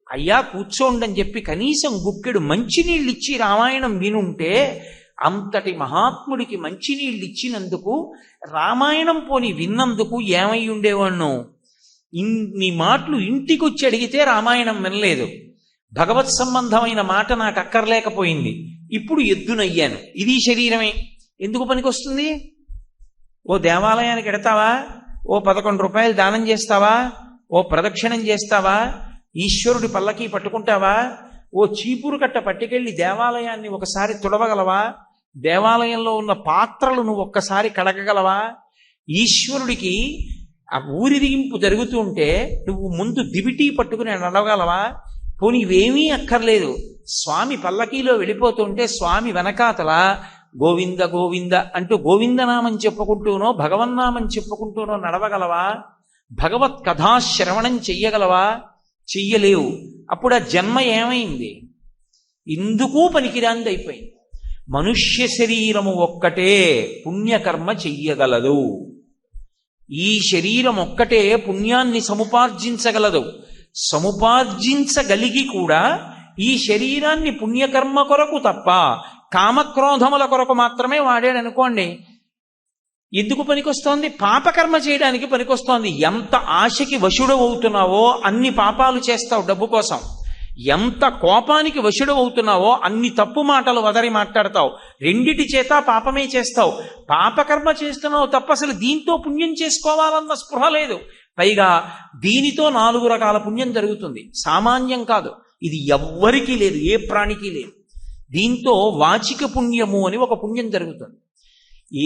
అయ్యా కూర్చోండని చెప్పి కనీసం గుక్కెడు మంచినీళ్ళు ఇచ్చి రామాయణం వినుంటే, అంతటి మహాత్ముడికి మంచినీళ్ళు ఇచ్చినందుకు, రామాయణం పోని విన్నందుకు ఏమై ఉండేవాణ్ణు? ఇన్ని మాటలు ఇంటికి వచ్చి అడిగితే రామాయణం వినలేదు, భగవత్ సంబంధమైన మాట నాకు అక్కర్లేకపోయింది, ఇప్పుడు ఎద్దునయ్యాను. ఇది శరీరమే. ఎందుకు పనికొస్తుంది? ఓ దేవాలయానికి ఎడతావా, ఓ 11 రూపాయలు దానం చేస్తావా, ఓ ప్రదక్షిణం చేస్తావా, ఈశ్వరుడి పల్లకి పట్టుకుంటావా, ఓ చీపురు కట్ట పట్టుకెళ్ళి దేవాలయాన్ని ఒకసారి తుడవగలవా, దేవాలయంలో ఉన్న పాత్రలు నువ్వు ఒక్కసారి కడగగలవా, ఈశ్వరుడికి ఆ ఊరిరింపు జరుగుతూ ఉంటే నువ్వు ముందు దివిటీ పట్టుకుని నడవగలవా? పోనీ ఇవేమీ అక్కర్లేదు, స్వామి పల్లకీలో వెళ్ళిపోతుంటే స్వామి వెనకాతల గోవింద గోవింద అంటూ గోవిందనామం చెప్పుకుంటూనో భగవన్నామం చెప్పుకుంటూనో నడవగలవా? భగవత్ కథాశ్రవణం చెయ్యగలవా? చెయ్యలేవు. అప్పుడు ఆ జన్మ ఏమైంది? ఇందుకు పనికిరాంది అయిపోయింది. మనుష్య శరీరము ఒక్కటే పుణ్యకర్మ చెయ్యగలదు. ఈ శరీరం ఒక్కటే పుణ్యాన్ని సముపార్జించగలదు. సముపార్జించగలిగి కూడా ఈ శరీరాన్ని పుణ్యకర్మ కొరకు తప్ప కామక్రోధముల కొరకు మాత్రమే వాడాడు అనుకోండి, ఎందుకు పనికొస్తోంది? పాపకర్మ చేయడానికి పనికొస్తోంది. ఎంత ఆశకి వశుడవుతున్నావో అన్ని పాపాలు చేస్తావు డబ్బు కోసం. ఎంత కోపానికి వశుడవుతున్నావో అన్ని తప్పు మాటలు వదరి మాట్లాడతావు. రెండిటి చేత పాపమే చేస్తావు. పాపకర్మ చేస్తున్నావు తప్ప అసలు దీంతో పుణ్యం చేసుకోవాలన్న స్పృహ లేదు. పైగా దీనితో 4 రకాల పుణ్యం జరుగుతుంది. సామాన్యం కాదు, ఇది ఎవ్వరికీ లేదు, ఏ ప్రాణికి లేదు. దీంతో వాచిక పుణ్యము అని ఒక పుణ్యం జరుగుతుంది.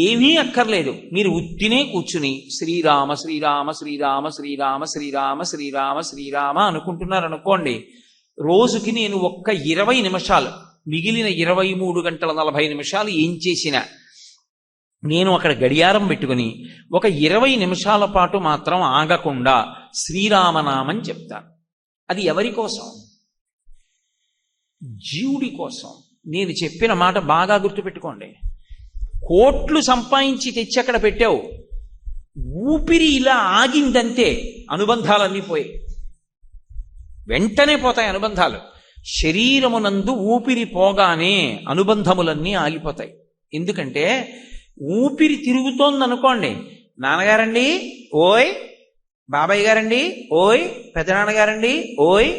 ఏమీ అక్కర్లేదు, మీరు ఉత్తినే కూర్చుని శ్రీరామ శ్రీరామ శ్రీరామ శ్రీరామ శ్రీరామ శ్రీరామ శ్రీరామ అనుకుంటున్నారనుకోండి, రోజుకి నేను ఒక్క 20 నిమిషాలు, మిగిలిన 23 గంటల 40 నిమిషాలు ఏం చేసినా నేను అక్కడ గడియారం పెట్టుకుని ఒక 20 నిమిషాల పాటు మాత్రం ఆగకుండా శ్రీరామనామం చెప్తాను. అది ఎవరి కోసం? జీవుడి కోసం. నేను చెప్పిన మాట బాగా గుర్తుపెట్టుకోండి. కోట్లు సంపాదించి తెచ్చి అక్కడ పెట్టావు, ఊపిరి ఇలా ఆగిందంతే అనుబంధాలన్నీ పోయి, వెంటనే పోతాయి అనుబంధాలు. శరీరమునందు ఊపిరి పోగానే అనుబంధములన్నీ ఆగిపోతాయి. ఎందుకంటే ఊపిరి తిరుగుతోందనుకోండి, నాన్నగారండి ఓయ్, బాబాయ్ గారండి ఓయ్, పెద్దనాన్నగారండి ఓయ్,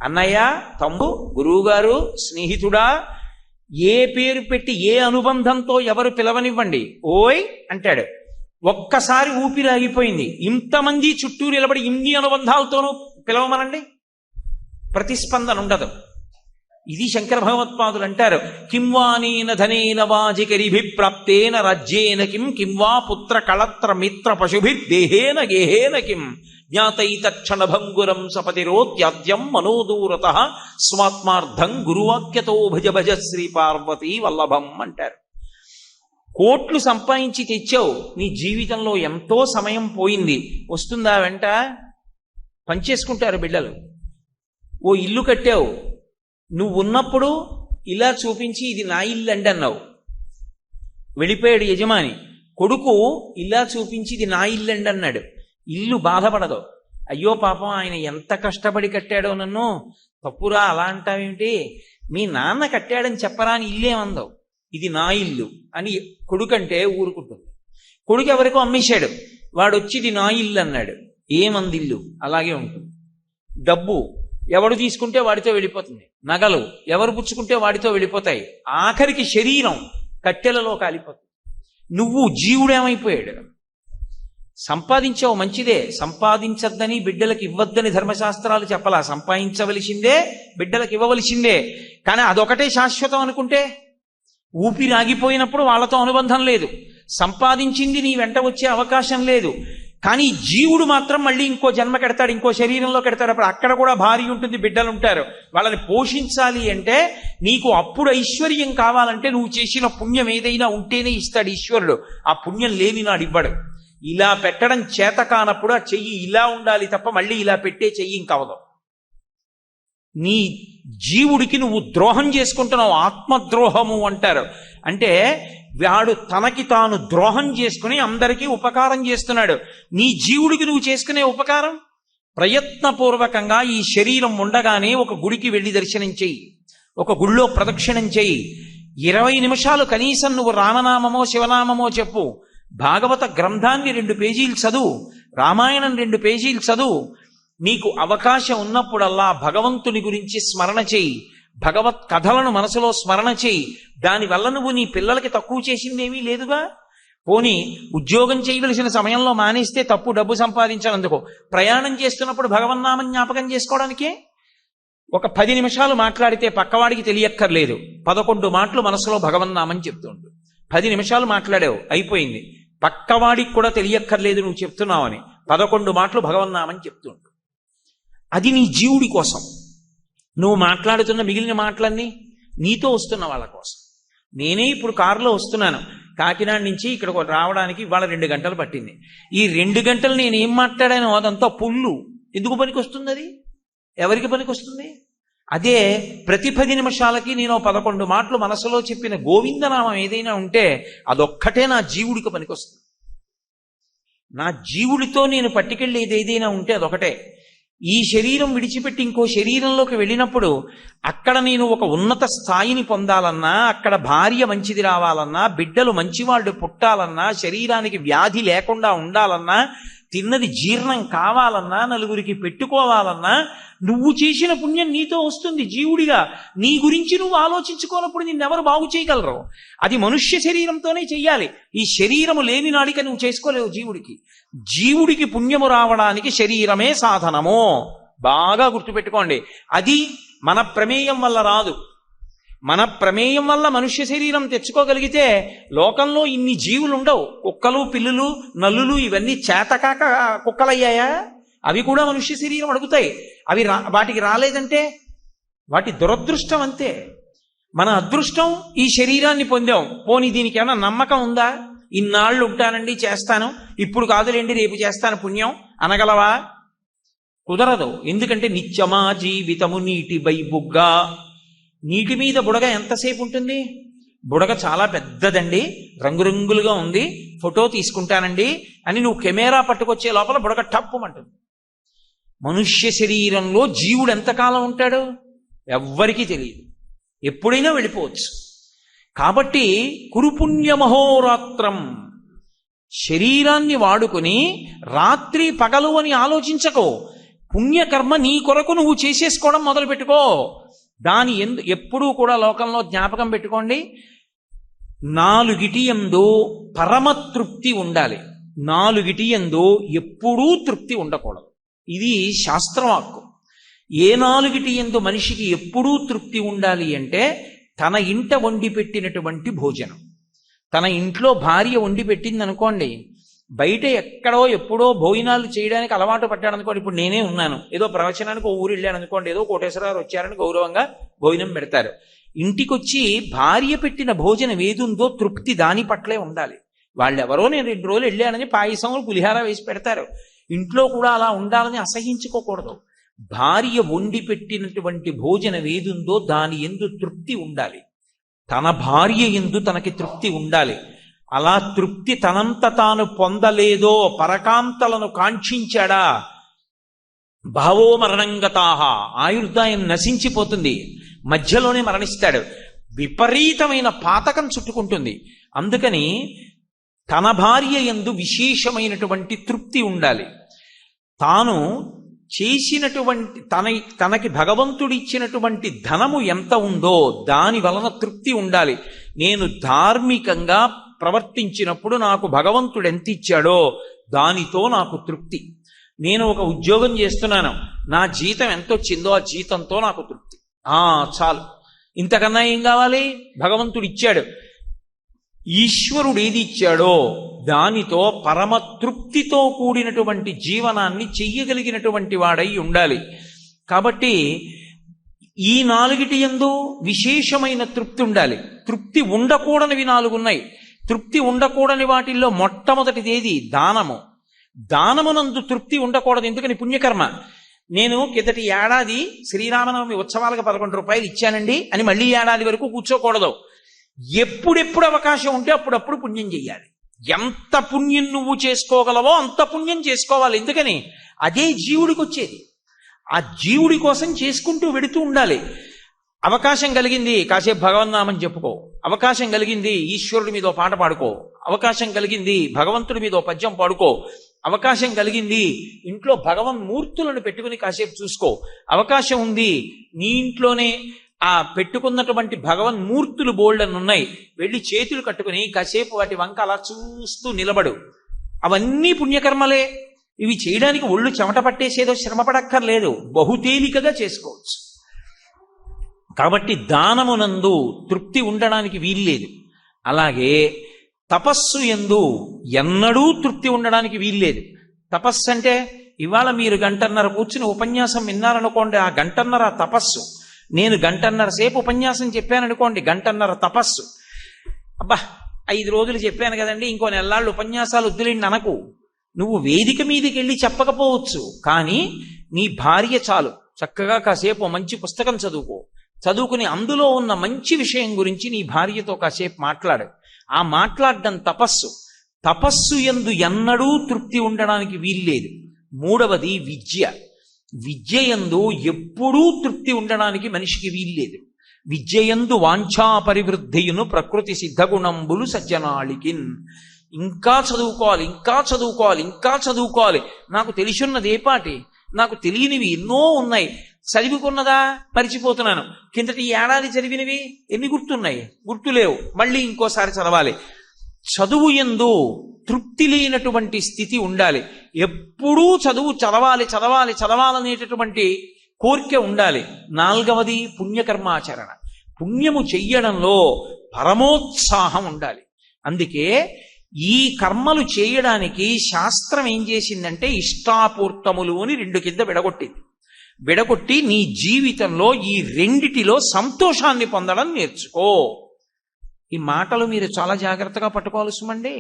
అన్నయ్య, తమ్ముడు, గురువుగారు, స్నేహితుడా, ఏ పేరు పెట్టి ఏ అనుబంధంతో ఎవరు పిలవనివ్వండి, ఓయ్ అంటాడు. ఒక్కసారి ఊపిరి ఆగిపోయింది, ఇంతమంది చుట్టూ నిలబడి ఇన్ని అనుబంధాలతోనూ పిలవమనండి, ప్రతిస్పందన ఉండదు. ఇది శంకర భగవత్పాదులు అంటారు, కింవానేన ధనేన వాజికరిభిప్రాప్తేన రాజ్యేన కిం వా పుత్ర కళత్ర మిత్ర పశుభిర్దేహేన గేహేన కిం జ్ఞాతైతక్షణభంగురం సపతిరోత్యాద్యం మనోదూరత స్వాత్మార్థం గురువాక్యతో భజ భజ శ్రీ పార్వతీ వల్లభం అంటారు. కోట్లు సంపాదించి తెచ్చావు, నీ జీవితంలో ఎంతో సమయం పోయింది, వస్తుందా వెంట? పనిచేసుకుంటారు బిడ్డలు. ఓ ఇల్లు కట్టావు, నువ్వు ఉన్నప్పుడు ఇలా చూపించి ఇది నా ఇల్లు అండి అన్నావు, వెళ్ళిపోయాడు యజమాని, కొడుకు ఇలా చూపించి ఇది నా ఇల్లు అండి అన్నాడు. ఇల్లు బాధపడదు, అయ్యో పాపం ఆయన ఎంత కష్టపడి కట్టాడో, నన్ను తప్పురా అలా అంటావేమిటి, మీ నాన్న కట్టాడని చెప్పరా అని ఇల్లేమందవు, ఇది నా ఇల్లు అని కొడుకంటే ఊరుకుంటుంది. కొడుకు ఎవరికో అమ్మేశాడు, వాడు వచ్చి ఇది నా ఇల్లు అన్నాడు, ఏమంది ఇల్లు అలాగే ఉంటుంది. డబ్బు ఎవడు తీసుకుంటే వాడితో వెళ్ళిపోతుంది, నగలు ఎవరు పుచ్చుకుంటే వాడితో వెళ్ళిపోతాయి, ఆఖరికి శరీరం కట్టెలలో కాలిపోతుంది. నువ్వు జీవుడేమైపోయాడు? సంపాదించావు మంచిదే, సంపాదించద్దని బిడ్డలకు ఇవ్వద్దని ధర్మశాస్త్రాలు చెప్పలా, సంపాదించవలసిందే బిడ్డలకు ఇవ్వవలసిందే. కానీ అదొకటే శాశ్వతం అనుకుంటే ఊపిరి ఆగిపోయినప్పుడు వాళ్ళతో అనుబంధం లేదు, సంపాదించింది నీ వెంట వచ్చే అవకాశం లేదు. కానీ జీవుడు మాత్రం మళ్ళీ ఇంకో జన్మ కెడతాడు, ఇంకో శరీరంలో కెడతాడు. అప్పుడు అక్కడ కూడా భార్య ఉంటుంది, బిడ్డలు ఉంటారు, వాళ్ళని పోషించాలి అంటే నీకు అప్పుడు ఐశ్వర్యం కావాలంటే నువ్వు చేసిన పుణ్యం ఏదైనా ఉంటేనే ఇస్తాడు ఈశ్వరుడు. ఆ పుణ్యం లేని నాడు ఇవ్వడు. ఇలా పెట్టడం చేత కానప్పుడు ఆ చెయ్యి ఇలా ఉండాలి తప్ప మళ్ళీ ఇలా పెట్టే చెయ్యి ఇంకవదు. నీ జీవుడికి నువ్వు ద్రోహం చేసుకుంటున్నావు, ఆత్మద్రోహము అంటారు. అంటే వాడు తనకి తాను ద్రోహం చేసుకుని అందరికీ ఉపకారం చేస్తున్నాడు. నీ జీవుడికి నువ్వు చేసుకునే ఉపకారం, ప్రయత్నపూర్వకంగా ఈ శరీరం ఉండగానే ఒక గుడికి వెళ్ళి దర్శనం చెయ్యి, ఒక గుళ్ళో ప్రదక్షిణం చెయ్యి, 20 నిమిషాలు కనీసం నువ్వు రామనామమో శివనామమో చెప్పు, భాగవత గ్రంథాన్ని 2 పేజీలు చదువు, రామాయణం 2 పేజీలు చదువు. నీకు అవకాశం ఉన్నప్పుడల్లా భగవంతుని గురించి స్మరణ చెయ్యి, భగవత్ కథలను మనసులో స్మరణ చెయ్యి. దానివల్ల నువ్వు నీ పిల్లలకి తక్కువ చేసిందేమీ లేదుగా. పోనీ ఉద్యోగం చేయవలసిన సమయంలో మానేస్తే తప్పు, డబ్బు సంపాదించాలందుకో. ప్రయాణం చేస్తున్నప్పుడు భగవన్నామం జ్ఞాపకం చేసుకోవడానికే ఒక 10 నిమిషాలు మాట్లాడితే పక్కవాడికి తెలియక్కర్లేదు, 11 మాటలు మనసులో భగవన్నామం చెప్తుండు. 10 నిమిషాలు మాట్లాడావు, అయిపోయింది, పక్కవాడికి కూడా తెలియక్కర్లేదు నువ్వు చెప్తున్నావని 11 మాటలు భగవన్నామం చెప్తుండు. అది నీ జీవుడి కోసం. నువ్వు మాట్లాడుతున్న మిగిలిన మాటలన్నీ నీతో వస్తున్న వాళ్ళ కోసం. నేనే ఇప్పుడు కారులో వస్తున్నాను, కాకినాడ నుంచి ఇక్కడ రావడానికి ఇవాళ 2 గంటలు పట్టింది. ఈ 2 గంటలు నేను ఏం మాట్లాడానో అదంతా పుల్లు. ఎందుకు పనికి వస్తుంది? అది ఎవరికి పనికి వస్తుంది? అదే ప్రతి 10 నిమిషాలకి నేను 11 మాటలు మనసులో చెప్పిన గోవిందనామం ఏదైనా ఉంటే అదొక్కటే నా జీవుడికి పనికి వస్తుంది. నా జీవుడితో నేను పట్టుకెళ్ళేది ఏదైనా ఉంటే అదొకటే. ఈ శరీరం విడిచిపెట్టి ఇంకో శరీరంలోకి వెళ్ళినప్పుడు అక్కడ నేను ఒక ఉన్నత స్థాయిని పొందాలన్నా, అక్కడ భార్య మంచిది రావాలన్నా, బిడ్డలు మంచివాళ్ళు పుట్టాలన్నా, శరీరానికి వ్యాధి లేకుండా ఉండాలన్నా, తిన్నది జీర్ణం కావాలన్నా, నలుగురికి పెట్టుకోవాలన్నా, నువ్వు చేసిన పుణ్యం నీతో వస్తుంది జీవుడిగా. నీ గురించి నువ్వు ఆలోచించుకోనప్పుడు నిన్నెవరు బాగు చేయగలరు? అది మనుష్య శరీరంతోనే చెయ్యాలి. ఈ శరీరము లేని నాడిక నువ్వు చేసుకోలేవు జీవుడికి. జీవుడికి పుణ్యము రావడానికి శరీరమే సాధనము. బాగా గుర్తుపెట్టుకోండి. అది మన ప్రమేయం వల్ల రాదు. మన ప్రమేయం వల్ల మనుష్య శరీరం తెచ్చుకోగలిగితే లోకంలో ఇన్ని జీవులు ఉండవు. కుక్కలు, పిల్లులు, నల్లులు ఇవన్నీ చేతకాక కుక్కలయ్యాయా? అవి కూడా మనుష్య శరీరం అడుగుతాయి. అవి వాటికి రాలేదంటే వాటి దురదృష్టం అంతే. మన అదృష్టం ఈ శరీరాన్ని పొందాం. పోనీ దీనికి ఏమైనా నమ్మకం ఉందా? ఇన్నాళ్ళు ఉంటానండి చేస్తాను, ఇప్పుడు కాదులేండి రేపు చేస్తాను పుణ్యం అనగలవా? కుదరదు. ఎందుకంటే నిత్యమా జీవితము నీటి బై బుగ్గ. నీటి మీద బుడగ ఎంతసేపు ఉంటుంది? బుడగ చాలా పెద్దదండి, రంగురంగులుగా ఉంది, ఫోటో తీసుకుంటానండి అని నువ్వు కెమెరా పట్టుకొచ్చే లోపల బుడగ టప్పుమంటుంది. మనుష్య శరీరంలో జీవుడు ఎంతకాలం ఉంటాడు ఎవ్వరికీ తెలియదు, ఎప్పుడైనా వెళ్ళిపోవచ్చు. కాబట్టి కురుపుణ్యమహోరాత్రం, శరీరాన్ని వాడుకుని రాత్రి పగలు అని ఆలోచించకో. పుణ్యకర్మ నీ కొరకు నువ్వు చేసేసుకోవడం మొదలు పెట్టుకో. దాని ఎప్పుడూ కూడా లోకంలో జ్ఞాపకం పెట్టుకోండి, 4 యందు పరమతృప్తి ఉండాలి, 4 యందు ఎప్పుడూ తృప్తి ఉండకూడదు. ఇది శాస్త్రవాక్కు. ఏ 4 యందు మనిషికి ఎప్పుడూ తృప్తి ఉండాలి అంటే, తన ఇంట వండి పెట్టినటువంటి భోజనం. తన ఇంట్లో భార్య వండి పెట్టింది అనుకోండి, బయట ఎక్కడో ఎప్పుడో భోజనాలు చేయడానికి అలవాటు పడ్డాడు అనుకోండి. ఇప్పుడు నేనే ఉన్నాను, ఏదో ప్రవచనానికి ఓ ఊరు వెళ్ళాను అనుకోండి, ఏదో కోటేశ్వరరావు వచ్చారని గౌరవంగా భోజనం పెడతారు. ఇంటికొచ్చి భార్య పెట్టిన భోజనం ఏదుందో తృప్తి దాని పట్లే ఉండాలి. వాళ్ళెవరో నేను 2 రోజులు వెళ్ళానని పాయసం పులిహార వేసి పెడతారు. ఇంట్లో కూడా అలా ఉండాలని అసహించుకోకూడదు. భార్య వండి పెట్టినటువంటి భోజనం ఏదుందో దాని యందు తృప్తి ఉండాలి. తన భార్య యందు తనకి తృప్తి ఉండాలి. అలా తృప్తి తనంత తాను పొందలేదో, పరకాంతలను కాంక్షించాడా, భావో మరణంగతాహ, ఆయుర్దాయం నశించిపోతుంది, మధ్యలోనే మరణిస్తాడు, విపరీతమైన పాతకం చుట్టుకుంటుంది. అందుకని తన భార్య యందు విశేషమైనటువంటి తృప్తి ఉండాలి. తాను చేసినటువంటి తనకి భగవంతుడిచ్చినటువంటి ధనము ఎంత ఉందో దాని వలన తృప్తి ఉండాలి. నేను ధార్మికంగా ప్రవర్తించినప్పుడు నాకు భగవంతుడు ఎంత ఇచ్చాడో దానితో నాకు తృప్తి. నేను ఒక ఉద్యోగం చేస్తున్నాను, నా జీతం ఎంత వచ్చిందో ఆ జీతంతో నాకు తృప్తి, చాలు, ఇంతకన్నా ఏం కావాలి? భగవంతుడు ఇచ్చాడు. ఈశ్వరుడు ఏది ఇచ్చాడో దానితో పరమ తృప్తితో కూడినటువంటి జీవనాన్ని చెయ్యగలిగినటువంటి వాడై ఉండాలి. కాబట్టి ఈ 4 యందు విశేషమైన తృప్తి ఉండాలి. తృప్తి ఉండకూడనివి 4 ఉన్నాయి. తృప్తి ఉండకూడని వాటిల్లో మొట్టమొదటిది ఏది? దానము. దానమునందు తృప్తి ఉండకూడదు. ఎందుకని? పుణ్యకర్మ. నేను కిందటి ఏడాది శ్రీరామనవమి ఉత్సవాలకు 11 రూపాయలు ఇచ్చానండి అని మళ్ళీ ఏడాది వరకు కూర్చోకూడదు. ఎప్పుడెప్పుడు అవకాశం ఉంటే అప్పుడప్పుడు పుణ్యం చెయ్యాలి. ఎంత పుణ్యం నువ్వు చేసుకోగలవో అంత పుణ్యం చేసుకోవాలి. ఎందుకని? అదే జీవుడికి వచ్చేది. ఆ జీవుడి కోసం చేసుకుంటూ వెడుతూ ఉండాలి. అవకాశం కలిగింది కాసేపు భగవన్నామని చెప్పుకో, అవకాశం కలిగింది ఈశ్వరుడి మీద పాట పాడుకో, అవకాశం కలిగింది భగవంతుడి మీద పద్యం పాడుకో, అవకాశం కలిగింది ఇంట్లో భగవన్మూర్తులను పెట్టుకుని కాసేపు చూసుకో, అవకాశం ఉంది నీ ఇంట్లోనే ఆ పెట్టుకున్నటువంటి భగవన్మూర్తులు బోల్డన్ ఉన్నాయి, వెళ్ళి చేతులు కట్టుకుని కాసేపు వాటి వంక అలా చూస్తూ నిలబడు. అవన్నీ పుణ్యకర్మలే. ఇవి చేయడానికి ఒళ్ళు చెమట పట్టేసేదో శ్రమపడక్కర్లేదు, బహుతేలికగా చేసుకోవచ్చు. కాబట్టి దానమునందు తృప్తి ఉండడానికి వీల్లేదు. అలాగే తపస్సు యందు ఎన్నడూ తృప్తి ఉండడానికి వీల్లేదు. తపస్సు అంటే ఇవాళ మీరు 1.5 గంట కూర్చుని ఉపన్యాసం విన్నారనుకోండి, ఆ 1.5 గంట తపస్సు. నేను 1.5 గంట సేపు ఉపన్యాసం చెప్పాననుకోండి, 1.5 గంట తపస్సు. అబ్బా 5 రోజులు చెప్పాను కదండి, ఇంకో నెల్లాళ్ళు ఉపన్యాసాలు వద్దులేండి అనకు. నువ్వు వేదిక మీదకి వెళ్ళి చెప్పకపోవచ్చు, కానీ నీ భార్య చాలు చక్కగా కాసేపు మంచి పుస్తకం చదువుకుని అందులో ఉన్న మంచి విషయం గురించి నీ భార్యతో కాసేపు మాట్లాడు. ఆ మాట్లాడడం తపస్సు. తపస్సు యందు ఎన్నడూ తృప్తి ఉండడానికి వీల్లేదు. 3వది విద్య. విద్య యందు ఎప్పుడూ తృప్తి ఉండడానికి మనిషికి వీల్లేదు. విద్యయందు వాంఛా పరివృద్ధియును ప్రకృతి సిద్ధగుణంబులు సజ్జనాళికిన్. ఇంకా చదువుకోవాలి, ఇంకా చదువుకోవాలి, ఇంకా చదువుకోవాలి. నాకు తెలిసున్నది ఏపాటి, నాకు తెలియనివి ఎన్నో ఉన్నాయి. చదివికున్నదా మరిచిపోతున్నాను. కిందటి ఏడాది చదివినవి ఎన్ని గుర్తున్నాయి? గుర్తులేవు. మళ్ళీ ఇంకోసారి చదవాలి. చదువు యందు తృప్తి లేనటువంటి స్థితి ఉండాలి. ఎప్పుడూ చదవాలనేటటువంటి కోరిక ఉండాలి. 4వది పుణ్యకర్మాచరణ. పుణ్యము చెయ్యడంలో పరమోత్సాహం ఉండాలి. అందుకే ఈ కర్మలు చేయడానికి శాస్త్రం ఏం చేసిందంటే ఇష్టాపూర్తములు అని 2 కింద విడగొట్టి నీ జీవితంలో ఈ 2 సంతోషాన్ని పొందడం నేర్చుకో. ఈ మాటలు మీరు చాలా జాగ్రత్తగా పట్టుకోవాల్సిమండి.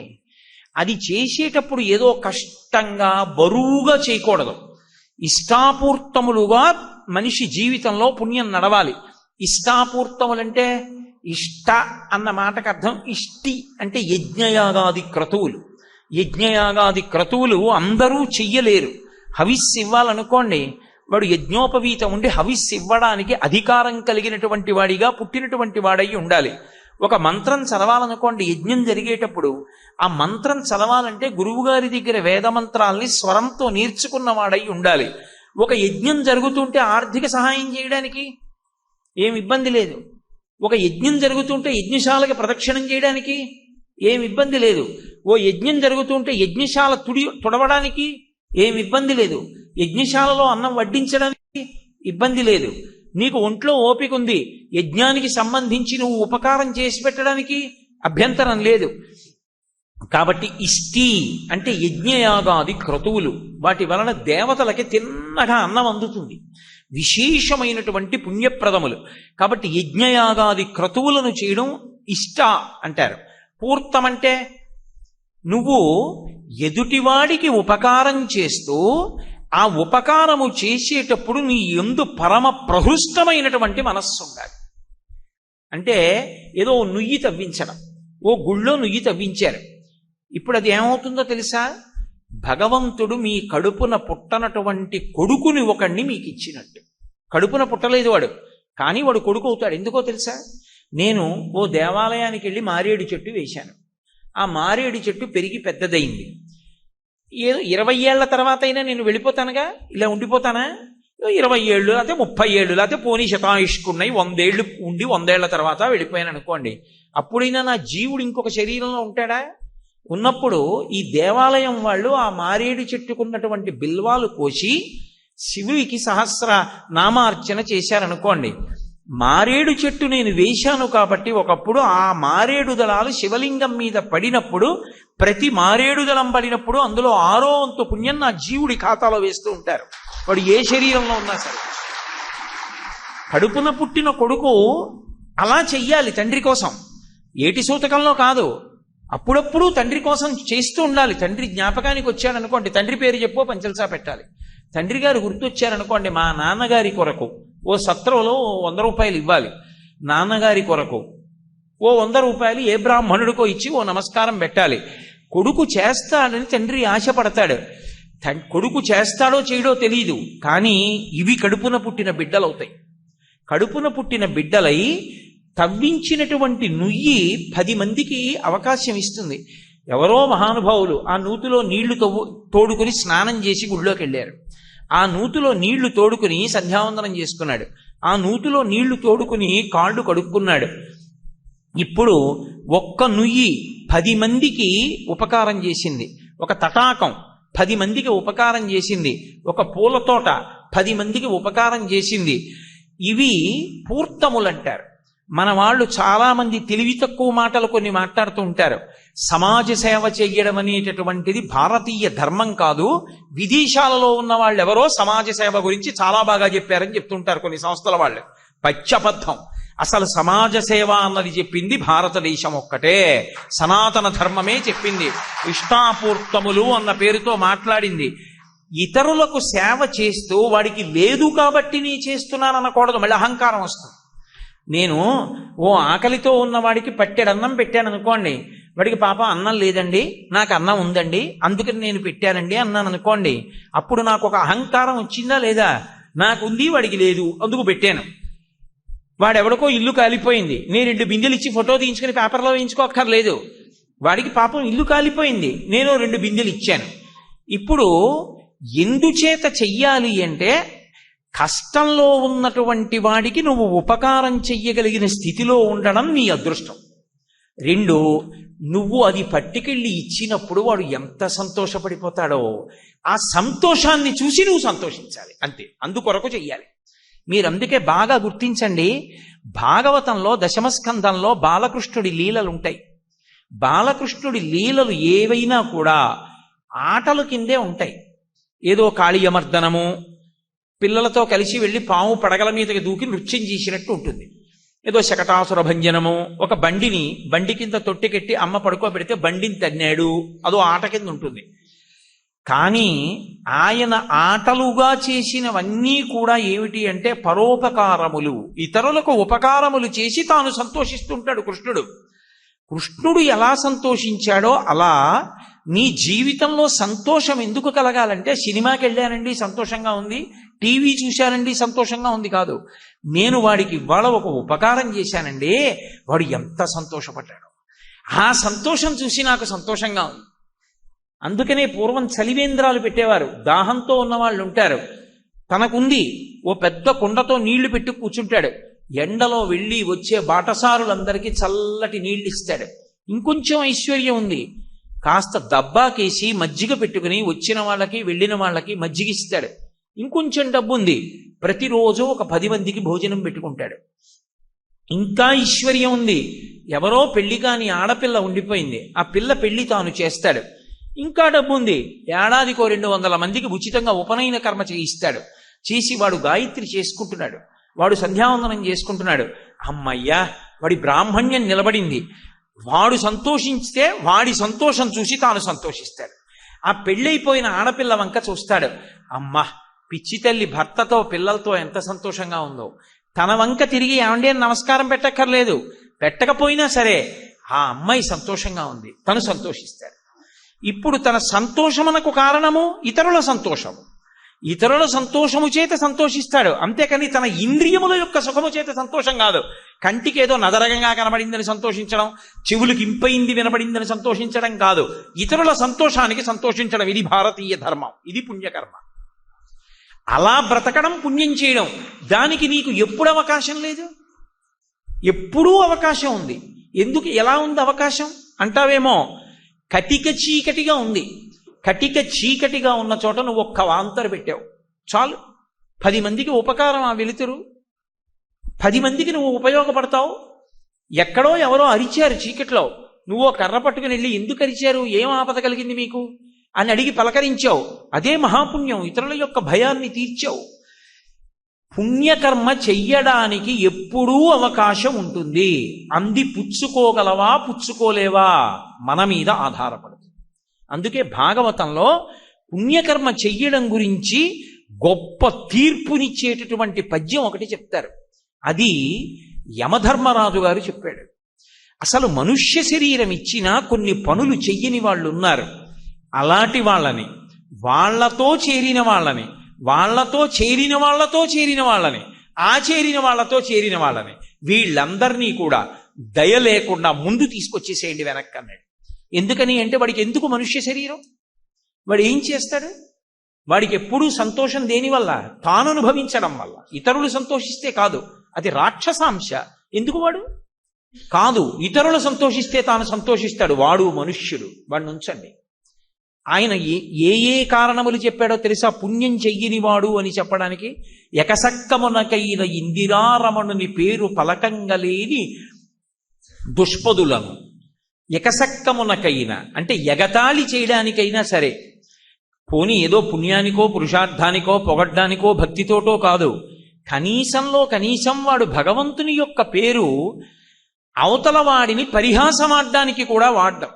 అది చేసేటప్పుడు ఏదో కష్టంగా బరువుగా చేయకూడదు. ఇష్టాపూర్తములుగా మనిషి జీవితంలో పుణ్యం నడవాలి. ఇష్టాపూర్తములంటే ఇష్ట అన్న మాటకు అర్థం ఇష్టి అంటే యజ్ఞయాగాది క్రతువులు. యజ్ఞయాగాది క్రతువులు అందరూ చెయ్యలేరు. హవిస్సు ఇవ్వాలనుకోండి, వాడు యజ్ఞోపవీతం ఉండి హవిస్సు ఇవ్వడానికి అధికారం కలిగినటువంటి వాడిగా పుట్టినటువంటి వాడై ఉండాలి. ఒక మంత్రం చదవాలనుకోండి, యజ్ఞం జరిగేటప్పుడు ఆ మంత్రం చదవాలంటే గురువుగారి దగ్గర వేదమంత్రాల్ని స్వరంతో నేర్చుకున్నవాడై ఉండాలి. ఒక యజ్ఞం జరుగుతుంటే ఆర్థిక సహాయం చేయడానికి ఏమి ఇబ్బంది లేదు. ఒక యజ్ఞం జరుగుతుంటే యజ్ఞశాలకి ప్రదక్షిణం చేయడానికి ఏమి ఇబ్బంది లేదు. ఓ యజ్ఞం జరుగుతుంటే యజ్ఞశాల తుడవడానికి ఏమి ఇబ్బంది లేదు. యజ్ఞశాలలో అన్నం వడ్డించడానికి ఇబ్బంది లేదు. నీకు ఒంట్లో ఓపిక ఉంది, యజ్ఞానికి సంబంధించి నువ్వు ఉపకారం చేసి పెట్టడానికి అభ్యంతరం లేదు. కాబట్టి ఇష్టి అంటే యజ్ఞయాగాది క్రతువులు, వాటి వలన దేవతలకి తిన్నగా అన్నం అందుతుంది, విశేషమైనటువంటి పుణ్యప్రదములు. కాబట్టి యజ్ఞయాగాది క్రతువులను చేయడం ఇష్ట అంటారు. పూర్తం అంటే నువ్వు ఎదుటివాడికి ఉపకారం చేస్తూ ఆ ఉపకారము చేసేటప్పుడు నీ యందు పరమ ప్రహృష్టమైనటువంటి మనస్సు ఉండాలి. అంటే ఏదో నుయ్యి తవ్వించడం, ఓ గుళ్ళో నుయ్యి తవ్వించారు. ఇప్పుడు అది ఏమవుతుందో తెలుసా? భగవంతుడు మీ కడుపున పుట్టనటువంటి కొడుకుని ఒకడిని మీకు ఇచ్చినట్టు. కడుపున పుట్టలేదు వాడు, కానీ వాడు కొడుకు అవుతాడు. ఎందుకో తెలుసా? నేను ఓ దేవాలయానికి వెళ్ళి మారేడు చెట్టు వేశాను. ఆ మారేడు చెట్టు పెరిగి పెద్దదైంది. ఏదో 20 ఏళ్ల తర్వాత అయినా నేను వెళ్ళిపోతానుగా, ఇలా ఉండిపోతానా? 20 ఏళ్ళు లేకపోతే 30 ఏళ్ళు లేకపోతే పోనీ శతాయుష్కున్నాయి 100 ఏళ్ళు ఉండి 100 ఏళ్ల తర్వాత వెళ్ళిపోయాను అనుకోండి, అప్పుడైనా నా జీవుడు ఇంకొక శరీరంలో ఉంటాడా? ఉన్నప్పుడు ఈ దేవాలయం వాళ్ళు ఆ మారేడు చెట్టుకున్నటువంటి బిల్వాలు కోసి శివుడికి సహస్ర నామార్చన చేశారనుకోండి. మారేడు చెట్టు నేను వేశాను కాబట్టి ఒకప్పుడు ఆ మారేడు దళాలు శివలింగం మీద పడినప్పుడు, ప్రతి మారేడు దళం పడినప్పుడు అందులో 6వ వంతు పుణ్యం నా జీవుడి ఖాతాలో వేస్తూ ఉంటారు, వాడు ఏ శరీరంలో ఉన్నా సరే. కడుపున పుట్టిన కొడుకు అలా చెయ్యాలి తండ్రి కోసం, ఏటి సూతకంలో కాదు. అప్పుడప్పుడు తండ్రి కోసం చేస్తూ ఉండాలి. తండ్రి జ్ఞాపకానికి వచ్చాడనుకోండి, తండ్రి పేరు చెప్పో పంచల్సా పెట్టాలి. తండ్రి గారు గుర్తొచ్చారనుకోండి, మా నాన్నగారి కొరకు ఓ సత్రంలో 100 రూపాయలు ఇవ్వాలి. నాన్నగారి కొరకు ఓ 100 రూపాయలు ఏ బ్రాహ్మణుడికో ఇచ్చి ఓ నమస్కారం పెట్టాలి. కొడుకు చేస్తాడని తండ్రి ఆశపడతాడు. కొడుకు చేస్తాడో చేయడో తెలియదు, కానీ ఇవి కడుపున పుట్టిన బిడ్డలవుతాయి. కడుపున పుట్టిన బిడ్డలై తవ్వించినటువంటి నుయ్యి 10 మందికి అవకాశం ఇస్తుంది. ఎవరో మహానుభావులు ఆ నూతిలో నీళ్లు తోడుకుని స్నానం చేసి గుళ్ళోకి వెళ్ళారు. ఆ నూతిలో నీళ్లు తోడుకుని సంధ్యావందనం చేసుకున్నాడు. ఆ నూతిలో నీళ్లు తోడుకుని కాళ్ళు కడుక్కున్నాడు. ఇప్పుడు ఒక్క నుయ్యి 10 మందికి ఉపకారం చేసింది. ఒక తటాకం 10 మందికి ఉపకారం చేసింది. ఒక పూల తోట 10 మందికి ఉపకారం చేసింది. ఇవి పూర్తములంటారు. మన వాళ్ళు చాలా మంది తెలివి తక్కువ మాటలు కొన్ని మాట్లాడుతూ ఉంటారు. సమాజ సేవ చెయ్యడం అనేటటువంటిది భారతీయ ధర్మం కాదు, విదేశాలలో ఉన్న వాళ్ళు ఎవరో సమాజ సేవ గురించి చాలా బాగా చెప్పారని చెప్తుంటారు కొన్ని సంస్థల వాళ్ళు. పచ్చబద్ధం. అసలు సమాజ సేవ అన్నది చెప్పింది భారతదేశం ఒక్కటే, సనాతన ధర్మమే చెప్పింది. ఇష్టాపూర్తములు అన్న పేరుతో మాట్లాడింది. ఇతరులకు సేవ చేస్తూ వాడికి లేదు కాబట్టి నీ చేస్తున్నాననకూడదు, మళ్ళీ అహంకారం వస్తుంది. నేను ఓ ఆకలితో ఉన్నవాడికి పట్టెడన్నం పెట్టాను అనుకోండి, వాడికి పాప అన్నం లేదండి, నాకు అన్నం ఉందండి, అందుకని నేను పెట్టానండి అన్నాను అనుకోండి, అప్పుడు నాకు ఒక అహంకారం వచ్చిందా లేదా? నాకుంది, వాడికి లేదు, అందుకు పెట్టాను. వాడెవడికో ఇల్లు కాలిపోయింది, నేను 2 బిందెలు ఇచ్చి ఫోటో తీయించుకుని పేపర్లో వేయించుకోక్కర్లేదు. వాడికి పాపం ఇల్లు కాలిపోయింది, నేను 2 బిందెలు ఇచ్చాను. ఇప్పుడు ఎందుచేత చెయ్యాలి అంటే, కష్టంలో ఉన్నటువంటి వాడికి నువ్వు ఉపకారం చెయ్యగలిగిన స్థితిలో ఉండడం నీ అదృష్టం. 2, నువ్వు అది పట్టుకెళ్ళి ఇచ్చినప్పుడు వాడు ఎంత సంతోషపడిపోతాడో ఆ సంతోషాన్ని చూసి నువ్వు సంతోషించాలి, అంతే. అందుకొరకు చెయ్యాలి. మీరందుకే బాగా గుర్తించండి, భాగవతంలో 10వ స్కంధంలో బాలకృష్ణుడి లీలలుంటాయి. బాలకృష్ణుడి లీలలు ఏవైనా కూడా ఆటలు కిందే ఉంటాయి. ఏదో కాళీయమర్దనము, పిల్లలతో కలిసి వెళ్ళి పాము పడగల మీదకి దూకి నృత్యం చేసినట్టు ఉంటుంది. ఏదో శకటాసుర భంజనము, ఒక బండి కింద తొట్టెకెట్టి అమ్మ పడుకోబెడితే బండిని తన్నాడు, అదో ఆట కింద ఉంటుంది. కానీ ఆయన ఆటలుగా చేసినవన్నీ కూడా ఏమిటి అంటే పరోపకారములు, ఇతరులకు ఉపకారములు చేసి తాను సంతోషిస్తుంటాడు కృష్ణుడు. కృష్ణుడు ఎలా సంతోషించాడో అలా నీ జీవితంలో సంతోషం ఎందుకు కలగాలంటే, సినిమాకి వెళ్ళానండి సంతోషంగా ఉంది, టీవీ చూశానండి సంతోషంగా ఉంది కాదు, నేను వాడికి ఇవాళ ఒక ఉపకారం చేశానండి, వాడు ఎంత సంతోషపడ్డాడు, ఆ సంతోషం చూసి నాకు సంతోషంగా ఉంది. అందుకనే పూర్వం చలివేంద్రాలు పెట్టేవారు. దాహంతో ఉన్న వాళ్ళు ఉంటారు, తనకుంది ఓ పెద్ద కుండతో నీళ్లు పెట్టి కూర్చుంటాడు, ఎండలో వెళ్ళి వచ్చే బాటసారులందరికీ చల్లటి నీళ్లు ఇస్తాడు. ఇంకొంచెం ఐశ్వర్యం ఉంది, కాస్త దబ్బాకేసి మజ్జిగ పెట్టుకుని వచ్చిన వాళ్ళకి వెళ్ళిన వాళ్ళకి మజ్జిగ ఇస్తాడు. ఇంకొంచెం డబ్బు ఉంది, ప్రతిరోజు ఒక 10 మందికి భోజనం పెట్టుకుంటాడు. ఇంకా ఐశ్వర్యం ఉంది, ఎవరో పెళ్లి కాని ఆడపిల్ల ఉండిపోయింది, ఆ పిల్ల పెళ్లి తాను చేస్తాడు. ఇంకా డబ్బు ఉంది, ఏడాదికో 200 మందికి ఉచితంగా ఉపనయన కర్మ చేయిస్తాడు. చేసి వాడు గాయత్రి చేసుకుంటున్నాడు, వాడు సంధ్యావందనం చేసుకుంటున్నాడు. అమ్మయ్యా, వాడి బ్రాహ్మణ్యం నిలబడింది. వాడు సంతోషిస్తే వాడి సంతోషం చూసి తాను సంతోషిస్తాడు. ఆ పెళ్ళైపోయిన ఆడపిల్ల వంక చూస్తాడు, అమ్మ పిచ్చి తల్లి భర్తతో పిల్లలతో ఎంత సంతోషంగా ఉందో, తన వంక తిరిగి ఏమండి నమస్కారం పెట్టక్కర్లేదు, పెట్టకపోయినా సరే ఆ అమ్మాయి సంతోషంగా ఉంది, తను సంతోషిస్తాడు. ఇప్పుడు తన సంతోషమునకు కారణము ఇతరుల సంతోషము, ఇతరుల సంతోషము చేత సంతోషిస్తాడు. అంతేకాని తన ఇంద్రియముల యొక్క సుఖము చేత సంతోషం కాదు. కంటికి ఏదో నదరగంగా కనబడిందని సంతోషించడం, చెవులకు ఇంపైంది వినబడిందని సంతోషించడం కాదు, ఇతరుల సంతోషానికి సంతోషించడం. ఇది భారతీయ ధర్మం, ఇది పుణ్యకర్మ. అలా బ్రతకడం పుణ్యం చేయడం. దానికి నీకు ఎప్పుడు అవకాశం లేదు? ఎప్పుడూ అవకాశం ఉంది. ఎందుకు, ఎలా ఉంది అవకాశం అంటావేమో, కటిక చీకటిగా ఉంది. కటిక చీకటిగా ఉన్న చోట నువ్వు ఒక్క వాంతరు పెట్టావు చాలు, 10 మందికి ఉపకారం. ఆ వెలుతురు 10 మందికి నువ్వు ఉపయోగపడతావు. ఎక్కడో ఎవరో అరిచారు చీకట్లో, నువ్వు కర్ర పట్టుకుని వెళ్ళి ఎందుకు అరిచారు, ఏం ఆపద కలిగింది మీకు అని అడిగి పలకరించావు, అదే మహాపుణ్యం. ఇతరుల యొక్క భయాన్ని తీర్చావు. పుణ్యకర్మ చెయ్యడానికి ఎప్పుడూ అవకాశం ఉంటుంది. అంది పుచ్చుకోగలవా పుచ్చుకోలేవా మన మీద ఆధారపడుతుంది. అందుకే భాగవతంలో పుణ్యకర్మ చెయ్యడం గురించి గొప్ప తీర్పునిచ్చేటటువంటి పద్యం ఒకటి చెప్తారు. అది యమధర్మరాజు గారు చెప్పాడు. అసలు మనుష్య శరీరం ఇచ్చినా కొన్ని పనులు చెయ్యని వాళ్ళు ఉన్నారు. అలాంటి వాళ్ళని, వాళ్లతో చేరిన వాళ్ళని, వాళ్లతో చేరిన వాళ్లతో చేరిన వాళ్ళని, ఆ చేరిన వాళ్లతో చేరిన వాళ్ళని, వీళ్ళందరినీ కూడా దయ లేకుండా ముందు తీసుకొచ్చేసేయండి వెనక్కి అన్నాడు. ఎందుకని అంటే, వాడికి ఎందుకు మనుష్య శరీరం? వాడు ఏం చేస్తాడు? వాడికి ఎప్పుడూ సంతోషం దేనివల్ల? తాను అనుభవించడం వల్ల. ఇతరులు సంతోషిస్తే కాదు, అది రాక్షసాంశ. ఎందుకు వాడు కాదు, ఇతరులు సంతోషిస్తే తాను సంతోషిస్తాడు. వాడు మనుష్యుడు, వాడిని ఉంచండి. ఆయన ఏ ఏ కారణములు చెప్పాడో తెలుసా? పుణ్యం చెయ్యని వాడు అని చెప్పడానికి. ఎకసక్కమునకైన ఇందిరారమణుని పేరు పలకంగలేని దుష్పదులను. ఎకసక్కమునకైనా అంటే ఎగతాళి చేయడానికైనా సరే, పోనీ ఏదో పుణ్యానికో పురుషార్థానికో పొగడ్డానికో భక్తితోటో కాదు, కనీసంలో కనీసం వాడు భగవంతుని యొక్క పేరు అవతల వాడిని పరిహాసమాడడానికి కూడా వాడ్డం.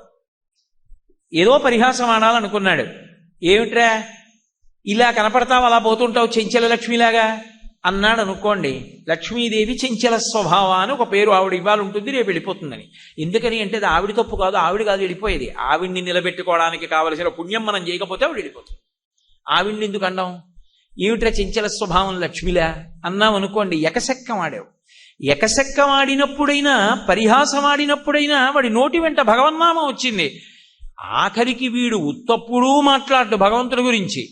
ఏదో పరిహాసం ఆడాలనుకున్నాడు, ఏమిట్రా ఇలా కనపడతావు, అలా పోతుంటావు చెంచల లక్ష్మిలాగా అన్నాడు అనుకోండి. లక్ష్మీదేవి చెంచల స్వభావ అని ఒక పేరు ఆవిడ ఇవ్వాలి ఉంటుంది, రేపు వెళ్ళిపోతుందని. ఎందుకని అంటే అది ఆవిడ తప్పు కాదు, ఆవిడ కాదు వెళ్ళిపోయేది. ఆవిడ్ని నిలబెట్టుకోవడానికి కావలసిన పుణ్యం మనం చేయకపోతే ఆవిడ వెళ్ళిపోతుంది. ఆవిడ్ని ఎందుకు అన్నాం? ఏమిట్రా చెంచల స్వభావం లక్ష్మిలా అన్నాం అనుకోండి, ఎకసెక్కం ఆడావు. ఎకసెక్కం ఆడినప్పుడైనా పరిహాసమాడినప్పుడైనా వాడి నోటి వెంట భగవన్నామం వచ్చింది. ఆఖరికి వీడు ఉత్తప్పుడు మాట్లాడు భగవంతుడి గురించి,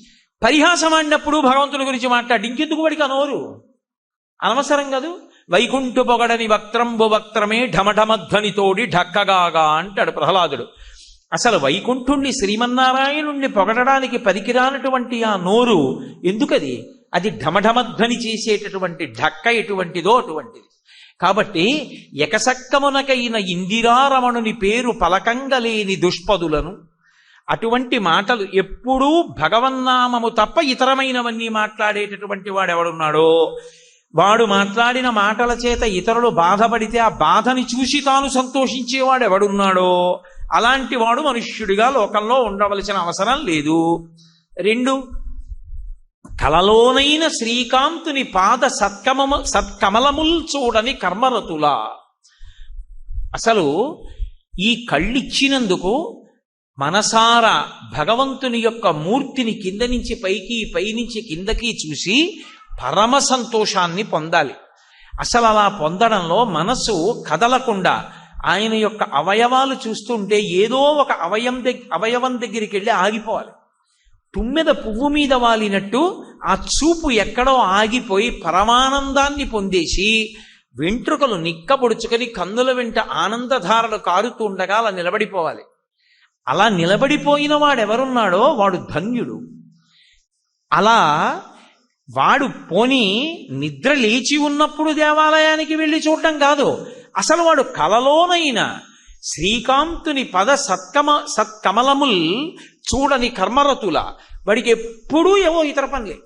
పరిహాసమాడినప్పుడు భగవంతుడి గురించి మాట్లాడు. ఇంకెందుకు వాడికి అనోరు? అనవసరం కాదు. వైకుంఠు పొగడని వక్త్రంబు వక్త్రమే ఢమఢమధ్వనితోడి ఢక్కగాగా అంటాడు ప్రహ్లాదుడు. అసలు వైకుంఠుణ్ణి శ్రీమన్నారాయణుణ్ణి పొగడడానికి పనికిరానటువంటి ఆ నోరు ఎందుకది? అది ఢమఢమధ్వని చేసేటటువంటి ఢక్క ఎటువంటిదో అటువంటిది. కాబట్టి ఎకసక్కమునకైన ఇందిరారమణుని పేరు పలకంగలేని దుష్పదులను, అటువంటి మాటలు ఎప్పుడూ భగవన్నామము తప్ప ఇతరమైనవన్నీ మాట్లాడేటటువంటి వాడెవడున్నాడో వాడు మాట్లాడిన మాటల చేత ఇతరులు బాధపడితే ఆ బాధని చూసి తాను సంతోషించేవాడు ఎవడున్నాడో అలాంటి వాడు మనుష్యుడిగా లోకంలో ఉండవలసిన అవసరం లేదు. 2, కలలోనైన శ్రీకాంతుని పాద సత్కమలముల్ చూడని కర్మరతులా. అసలు ఈ కళ్ళిచ్చినందుకు మనసారా భగవంతుని యొక్క మూర్తిని కింద నుంచి పైకి, పైనుంచి కిందకి చూసి పరమ సంతోషాన్ని పొందాలి. అసలు అలా పొందడంలో మనసు కదలకుండా ఆయన యొక్క అవయవాలు చూస్తుంటే ఏదో ఒక అవయవం దగ్గరికి వెళ్ళి ఆగిపోవాలి. తుమ్మెద పువ్వు మీద వాలినట్టు ఆ చూపు ఎక్కడో ఆగిపోయి పరమానందాన్ని పొందేసి వెంట్రుకలు నిక్కబొడుచుకొని కన్నుల వెంట ఆనందధారలు కారుతూ ఉండగా అలా నిలబడిపోవాలి. అలా నిలబడిపోయిన వాడెవరున్నాడో వాడు ధన్యుడు. అలా వాడు పోని నిద్ర లేచి ఉన్నప్పుడు దేవాలయానికి వెళ్ళి చూడటం కాదు, అసలు వాడు కలలోనైనా శ్రీకాంతుని పద సత్కమలముల్ చూడని కర్మరతుల. వాడికి ఎప్పుడూ ఏవో ఇతర పనులే.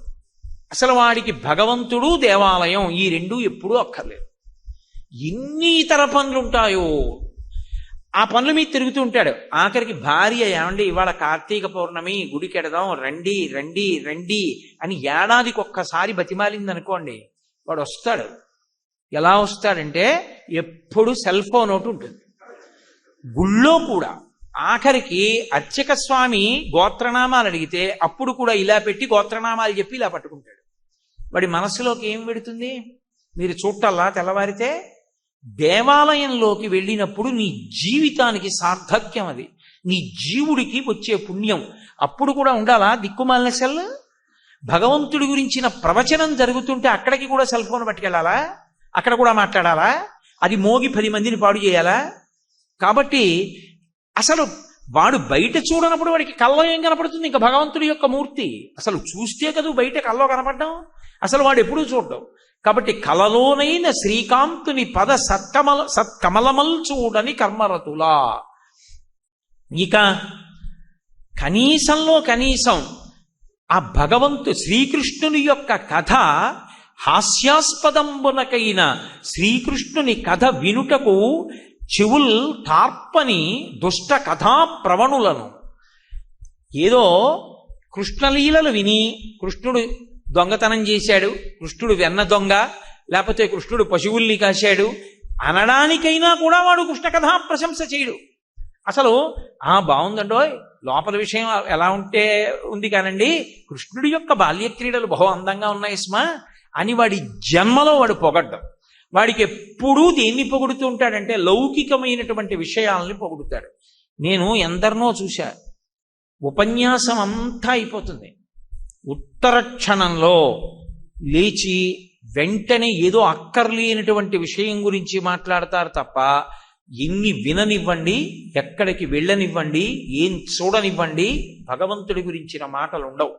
అసలు వాడికి భగవంతుడు దేవాలయం ఈ 2 ఎప్పుడూ అక్కర్లేదు. ఎన్ని ఇతర పనులు ఉంటాయో ఆ పనుల మీద తిరుగుతూ ఉంటాడు. ఆఖరికి భార్య ఏమండి ఇవాళ కార్తీక పౌర్ణమి గుడికి ఎడదాం రండి రండి రండి అని ఏడాదికి ఒక్కసారి బతిమాలింది అనుకోండి, వాడు వస్తాడు. ఎలా వస్తాడంటే ఎప్పుడు సెల్ ఫోన్ ఒకటి ఉంటుంది గుళ్ళో కూడా. ఆఖరికి అర్చక స్వామి గోత్రనామాలు అడిగితే అప్పుడు కూడా ఇలా పెట్టి గోత్రనామాలు చెప్పి ఇలా పట్టుకుంటాడు. వాడి మనసులోకి ఏం పెడుతుంది మీరు చూడటల్లా తెల్లవారితే? దేవాలయంలోకి వెళ్ళినప్పుడు నీ జీవితానికి సార్థక్యం, అది నీ జీవుడికి వచ్చే పుణ్యం. అప్పుడు కూడా ఉండాలా దిక్కుమాలిన సెల్? భగవంతుడి గురించిన ప్రవచనం జరుగుతుంటే అక్కడికి కూడా సెల్ ఫోన్ పట్టుకెళ్ళాలా? అక్కడ కూడా మాట్లాడాలా? అది మోగి 10 మందిని పాడు చేయాలా? కాబట్టి అసలు వాడు బయట చూడనప్పుడు వాడికి కల్లో ఏం కనపడుతుంది? ఇంకా భగవంతుడి యొక్క మూర్తి అసలు చూస్తే కదా బయట కల్లో కనపడ్డాం, అసలు వాడు ఎప్పుడూ చూడ్డావు. కాబట్టి కలలోనైన శ్రీకాంతుని పద సత్కమలమల్ చూడని కర్మరతులా. ఇక కనీసంలో కనీసం ఆ శ్రీకృష్ణుని యొక్క కథ హాస్యాస్పదంబునకైన శ్రీకృష్ణుని కథ వినుటకు చెవుల్ తార్పని దుష్ట కథా ప్రవణులను. ఏదో కృష్ణలీలలు విని కృష్ణుడు దొంగతనం చేశాడు, కృష్ణుడు వెన్న దొంగ, లేకపోతే కృష్ణుడు పశువుల్ని కాశాడు అనడానికైనా కూడా వాడు కృష్ణ కథా ప్రశంస చేయడు. అసలు బాగుందండో లోపల విషయం ఎలా ఉంటే ఉంది కానండి, కృష్ణుడి యొక్క బాల్యక్రీడలు బహు అందంగా ఉన్నాయి స్మా అని వాడి జన్మలో వాడు పొగడ్డం. వాడికి ఎప్పుడూ దేన్ని పొగుడుతూ ఉంటాడంటే లౌకికమైనటువంటి విషయాలని పొగుడుతాడు. నేను ఎందరినో చూశా, ఉపన్యాసం అంతా అయిపోతుంది, ఉత్తర క్షణంలో లేచి వెంటనే ఏదో అక్కర్లేనటువంటి విషయం గురించి మాట్లాడతారు తప్ప ఎన్ని విననివ్వండి, ఎక్కడికి వెళ్ళనివ్వండి, ఏం చూడనివ్వండి, భగవంతుడి గురించిన మాటలు ఉండవు.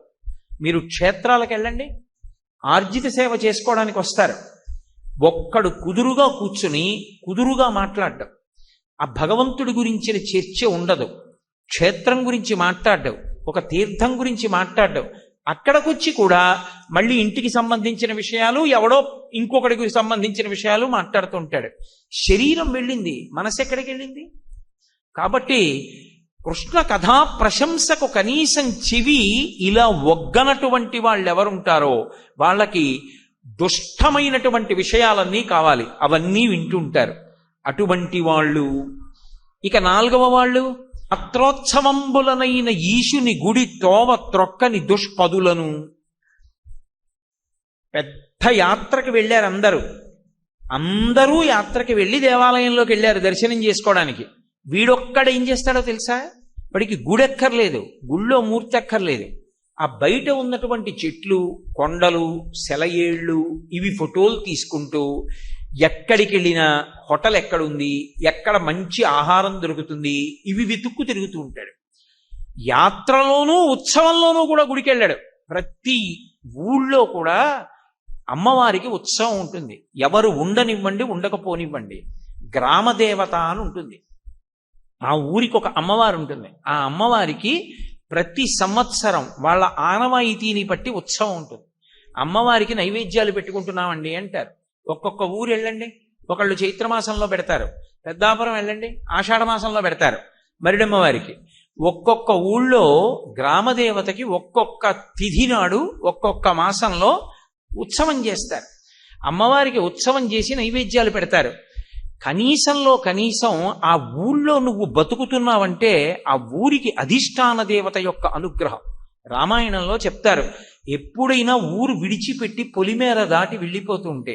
మీరు క్షేత్రాలకు వెళ్ళండి, ఆర్జిత సేవ చేసుకోవడానికి వస్తారు, ఒక్కడు కుదురుగా కూర్చుని కుదురుగా మాట్లాడడం, ఆ భగవంతుడి గురించిన చర్చ ఉండదు. క్షేత్రం గురించి మాట్లాడడం, ఒక తీర్థం గురించి మాట్లాడడం, అక్కడికొచ్చి కూడా మళ్ళీ ఇంటికి సంబంధించిన విషయాలు, ఎవడో ఇంకొకడికి సంబంధించిన విషయాలు మాట్లాడుతుంటాడు. శరీరం వెళ్ళింది, మనసు ఎక్కడికి వెళ్ళింది? కాబట్టి కృష్ణ కథా ప్రశంసకు కనీసం చెవి ఇలా ఒగ్గనటువంటి వాళ్ళు ఎవరుంటారో వాళ్ళకి దుష్టమైనటువంటి విషయాలన్నీ కావాలి, అవన్నీ వింటుంటారు అటువంటి వాళ్ళు. ఇక 4వ వాళ్ళు అత్రోత్సవంబులనైన ఈశుని గుడి తోవ త్రొక్కని దుష్పదులను. పెద్ద యాత్రకు వెళ్ళారు అందరూ యాత్రకి వెళ్ళి దేవాలయంలోకి వెళ్ళారు దర్శనం చేసుకోవడానికి. వీడొక్కడ ఏం చేస్తాడో తెలుసా? వాడికి గుడి ఎక్కర్లేదు, గుళ్ళో మూర్తి ఎక్కర్లేదు, ఆ బయట ఉన్నటువంటి చెట్లు, కొండలు, సెలయేళ్ళు ఇవి ఫోటోలు తీసుకుంటూ ఎక్కడికి వెళ్ళినా హోటల్ ఎక్కడుంది, ఎక్కడ మంచి ఆహారం దొరుకుతుంది, ఇవి వెతుక్కు తిరుగుతూ ఉంటాడు. యాత్రలోనూ ఉత్సవంలోనూ కూడా గుడికి వెళ్ళాడు. ప్రతి ఊళ్ళో కూడా అమ్మవారికి ఉత్సవం ఉంటుంది. ఎవరు ఉండనివ్వండి, ఉండకపోనివ్వండి, గ్రామదేవత అని ఉంటుంది. ఆ ఊరికి ఒక అమ్మవారు ఉంటుంది. ఆ అమ్మవారికి ప్రతి సంవత్సరం వాళ్ళ ఆనవాయితీని బట్టి ఉత్సవం ఉంటుంది. అమ్మవారికి నైవేద్యాలు పెట్టుకుంటున్నామండి అంటారు. ఒక్కొక్క ఊరు వెళ్ళండి, ఒకళ్ళు చైత్రమాసంలో పెడతారు, పెద్దాపురం వెళ్ళండి ఆషాఢ మాసంలో పెడతారు మరిడమ్మవారికి. ఒక్కొక్క ఊళ్ళో గ్రామదేవతకి ఒక్కొక్క తిథి నాడు ఒక్కొక్క మాసంలో ఉత్సవం చేస్తారు. అమ్మవారికి ఉత్సవం చేసి నైవేద్యాలు పెడతారు. కనీసంలో కనీసం ఆ ఊళ్ళో నువ్వు బతుకుతున్నావంటే ఆ ఊరికి అధిష్టాన దేవత యొక్క అనుగ్రహం. రామాయణంలో చెప్తారు, ఎప్పుడైనా ఊరు విడిచిపెట్టి పొలిమేర దాటి వెళ్ళిపోతుంటే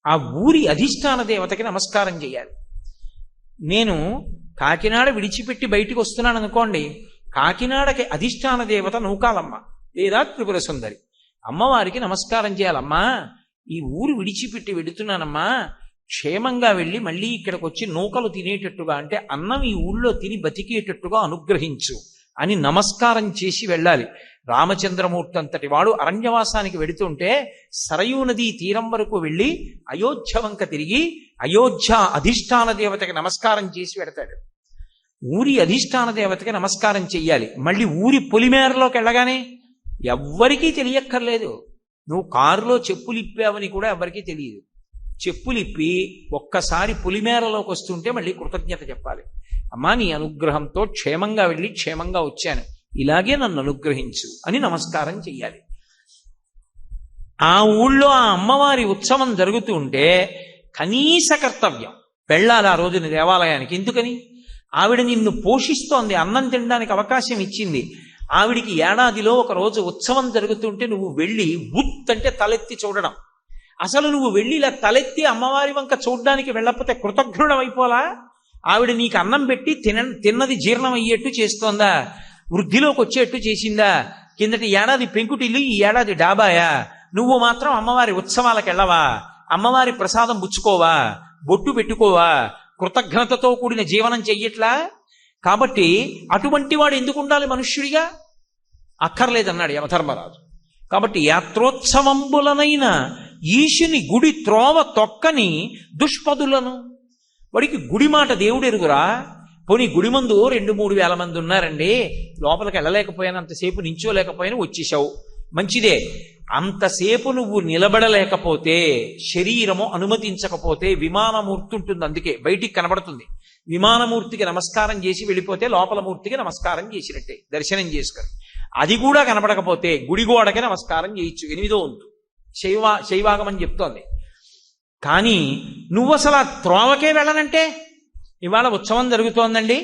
ఆ ఊరి అధిష్టాన దేవతకి నమస్కారం చేయాలి. నేను కాకినాడ విడిచిపెట్టి బయటికి వస్తున్నాను అనుకోండి, కాకినాడకి అధిష్టాన దేవత నూకాలమ్మ లేదా త్రిపుర సుందరి. అమ్మవారికి నమస్కారం చేయాలమ్మా, ఈ ఊరు విడిచిపెట్టి వెడుతున్నానమ్మా, క్షేమంగా వెళ్ళి మళ్ళీ ఇక్కడికి వచ్చి నూకలు తినేటట్టుగా, అంటే అన్నం ఈ ఊళ్ళో తిని బతికేటట్టుగా అనుగ్రహించు అని నమస్కారం చేసి వెళ్ళాలి. రామచంద్రమూర్తి అంతటి వాడు అరణ్యవాసానికి వెడుతుంటే సరయూ నదీ తీరం వరకు వెళ్ళి అయోధ్య వంక తిరిగి అయోధ్య అధిష్టాన దేవతకి నమస్కారం చేసి వెడతాడు. ఊరి అధిష్టాన దేవతకి నమస్కారం చెయ్యాలి. మళ్ళీ ఊరి పొలిమేరలోకి వెళ్ళగానే ఎవ్వరికీ తెలియక్కర్లేదు, నువ్వు కారులో చెప్పులు ఇప్పావని కూడా ఎవరికీ తెలియదు. చెప్పులు ఇప్పి ఒక్కసారి పొలిమేరలోకి వస్తుంటే మళ్ళీ కృతజ్ఞత చెప్పాలి. అమ్మా, నీ అనుగ్రహంతో క్షేమంగా వెళ్ళి క్షేమంగా వచ్చాను, ఇలాగే నన్ను అనుగ్రహించు అని నమస్కారం చెయ్యాలి. ఆ ఊళ్ళో ఆ అమ్మవారి ఉత్సవం జరుగుతూ ఉంటే కనీస కర్తవ్యం వెళ్ళాలి ఆ రోజున దేవాలయానికి. ఎందుకని? ఆవిడ నిన్ను పోషిస్తోంది, అన్నం తినడానికి అవకాశం ఇచ్చింది. ఆవిడికి ఏడాదిలో ఒక రోజు ఉత్సవం జరుగుతుంటే నువ్వు వెళ్ళి బుత్ అంటే తలెత్తి చూడడం. అసలు నువ్వు వెళ్ళి ఇలా తలెత్తి అమ్మవారి వంక చూడడానికి వెళ్ళకపోతే కృతజ్ఞుడం అయిపోలా? ఆవిడ నీకు అన్నం పెట్టి తిన్నది జీర్ణం అయ్యేట్టు చేస్తోందా? వృద్ధిలోకి వచ్చేట్టు చేసిందా? కిందటి ఏడాది పెంకుటిల్లు, ఈ ఏడాది డాబాయా? నువ్వు మాత్రం అమ్మవారి ఉత్సవాలకు వెళ్ళవా? అమ్మవారి ప్రసాదం పుచ్చుకోవా? బొట్టు పెట్టుకోవా? కృతజ్ఞతతో కూడిన జీవనం చెయ్యట్లా? కాబట్టి అటువంటి వాడు ఎందుకు ఉండాలి మనుష్యుడిగా? అక్కర్లేదన్నాడు యమధర్మరాజు. కాబట్టి యాత్రోత్సవంబులనైన ఈశుని గుడి త్రోవ తొక్కని దుష్పదులను, వాడికి గుడి మాట దేవుడు ఎరుగురా. పోనీ గుడి మందు 2-3 వేల మంది ఉన్నారండి, లోపలికి వెళ్ళలేకపోయినంతసేపు నించోలేకపోయినా వచ్చేసావు, మంచిదే. అంతసేపు నువ్వు నిలబడలేకపోతే, శరీరము అనుమతించకపోతే విమానమూర్తి ఉంటుంది, అందుకే బయటికి కనబడుతుంది. విమానమూర్తికి నమస్కారం చేసి వెళ్ళిపోతే లోపల మూర్తికి నమస్కారం చేసినట్టే, దర్శనం చేసుకొని. అది కూడా కనబడకపోతే గుడి గోడకి నమస్కారం చేయొచ్చు, 8వ వంతు శైవాగమని చెప్తోంది. కానీ నువ్వు అసలు ఆ త్రోవకే వెళ్ళనంటే, ఇవాళ ఉత్సవం జరుగుతోందండి,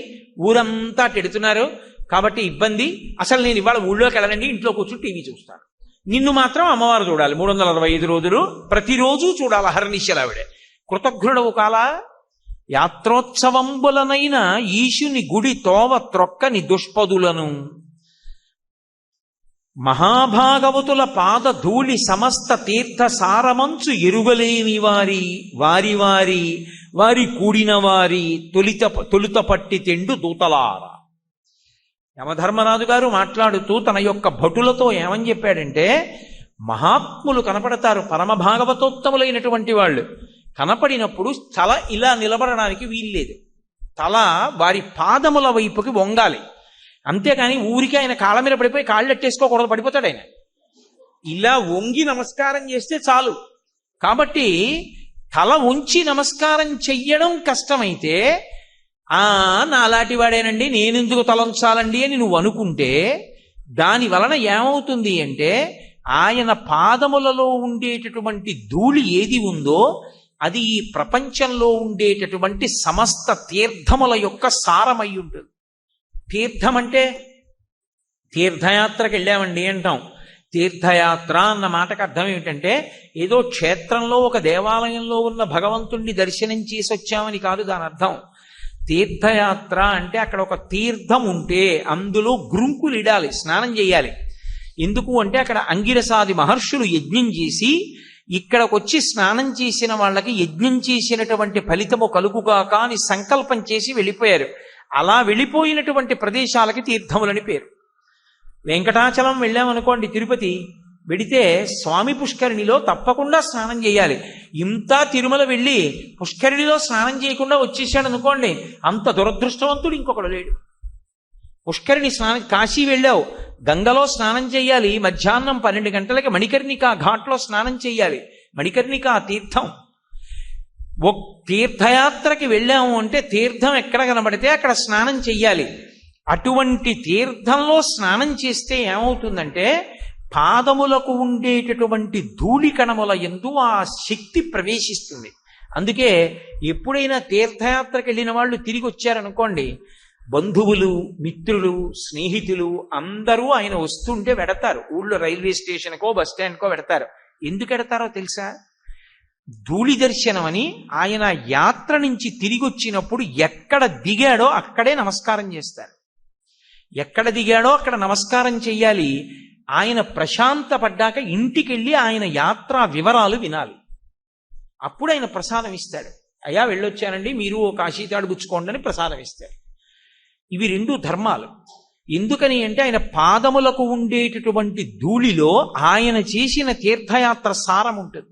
ఊరంతా టెడుతున్నారు కాబట్టి ఇబ్బంది, అసలు నేను ఇవాళ ఊళ్ళోకి వెళ్ళనండి, ఇంట్లో కూర్చుని టీవీ చూస్తాను. నిన్ను మాత్రం అమ్మవారు చూడాలి 365 రోజులు, ప్రతిరోజు చూడాలి అహర్నిశలావిడే. కృతజ్ఞుడవు కాలా? యాత్రోత్సవంబులనైన ఈశుని గుడి తోవ త్రొక్కని దుష్పదులను, మహాభాగవతుల పాద ధూళి సమస్త తీర్థ సారమంచు ఎరుగలేని వారి వారి కూడిన వారి తొలుత పట్టి తెండు దూతలారా. యమధర్మరాజు గారు మాట్లాడుతూ తన యొక్క భటులతో ఏమని చెప్పాడంటే, మహాత్ములు కనపడతారు, పరమ భాగవతోత్తములైనటువంటి వాళ్ళు కనపడినప్పుడు తల ఇలా నిలబడడానికి వీల్లేదు, తల వారి పాదముల వైపుకి వంగాలి. అంతేకాని ఊరికి ఆయన కాళ్ళ మీద పడిపోయి కాళ్ళు ఎట్టేసుకోకూడదు, పడిపోతాడు ఆయన. ఇలా వంగి నమస్కారం చేస్తే చాలు. కాబట్టి తల ఉంచి నమస్కారం చెయ్యడం కష్టమైతే, నాలాంటి వాడేనండి నేనెందుకు తలంచాలండి అని నువ్వు అనుకుంటే, దాని వలన ఏమవుతుంది అంటే, ఆయన పాదములలో ఉండేటటువంటి ధూళి ఏది ఉందో అది ఈ ప్రపంచంలో ఉండేటటువంటి సమస్త తీర్థముల యొక్క సారమై ఉంటుంది. తీర్థం అంటే తీర్థయాత్రకు వెళ్ళామండి అంటాం. తీర్థయాత్ర అన్న మాటకు అర్థం ఏమిటంటే, ఏదో క్షేత్రంలో ఒక దేవాలయంలో ఉన్న భగవంతుణ్ణి దర్శనం చేసి వచ్చామని కాదు దాని అర్థం. తీర్థయాత్ర అంటే అక్కడ ఒక తీర్థం ఉంటే అందులో గ్రుంకులు ఇడాలి, స్నానం చేయాలి. ఎందుకు అంటే అక్కడ అంగిరసాది మహర్షులు యజ్ఞం చేసి ఇక్కడికి వచ్చి స్నానం చేసిన వాళ్ళకి యజ్ఞం చేసినటువంటి ఫలితము కలుగుగాక అని సంకల్పం చేసి వెళ్ళిపోయారు. అలా వెళ్ళిపోయినటువంటి ప్రదేశాలకి తీర్థములని పేరు. వెంకటాచలం వెళ్ళామనుకోండి, తిరుపతి వెడితే స్వామి పుష్కరిణిలో తప్పకుండా స్నానం చేయాలి. ఇంత తిరుమల వెళ్ళి పుష్కరిణిలో స్నానం చేయకుండా వచ్చేసాడు అనుకోండి, అంత దురదృష్టవంతుడు ఇంకొకడు లేడు. పుష్కరిణి స్నానం, కాశీ వెళ్ళావు గంగలో స్నానం చేయాలి, మధ్యాహ్నం 12 గంటలకి మణికర్ణికా ఘాట్లో స్నానం చేయాలి. మణికర్ణికా తీర్థం. తీర్థయాత్రకి వెళ్ళాము అంటే తీర్థం ఎక్కడ కనబడితే అక్కడ స్నానం చెయ్యాలి. అటువంటి తీర్థంలో స్నానం చేస్తే ఏమవుతుందంటే పాదములకు ఉండేటటువంటి ధూళి కణముల యందు ఆ శక్తి ప్రవేశిస్తుంది. అందుకే ఎప్పుడైనా తీర్థయాత్రకు వెళ్ళిన వాళ్ళు తిరిగి వచ్చారనుకోండి, బంధువులు, మిత్రులు, స్నేహితులు అందరూ ఆయన వస్తుంటే వెడతారు. ఊళ్ళో రైల్వే స్టేషన్కో బస్ స్టాండ్కో వెడతారు. ఎందుకు వెడతారో తెలుసా? ధూళి దర్శనం అని. ఆయన యాత్ర నుంచి తిరిగి వచ్చినప్పుడు ఎక్కడ దిగాడో అక్కడే నమస్కారం చేస్తారు. ఎక్కడ దిగాడో అక్కడ నమస్కారం చెయ్యాలి. ఆయన ప్రశాంత పడ్డాక ఇంటికి వెళ్ళి ఆయన యాత్రా వివరాలు వినాలి. అప్పుడు ఆయన ప్రసాదం ఇస్తాడు. అయ్యా వెళ్ళొచ్చానండి, మీరు ఓ కాశీతాడు పుచ్చుకోండి అని ప్రసాదం ఇస్తాడు. ఇవి 2 ధర్మాలు. ఎందుకని అంటే ఆయన పాదములకు ఉండేటటువంటి ధూళిలో ఆయన చేసిన తీర్థయాత్ర సారం ఉంటుంది.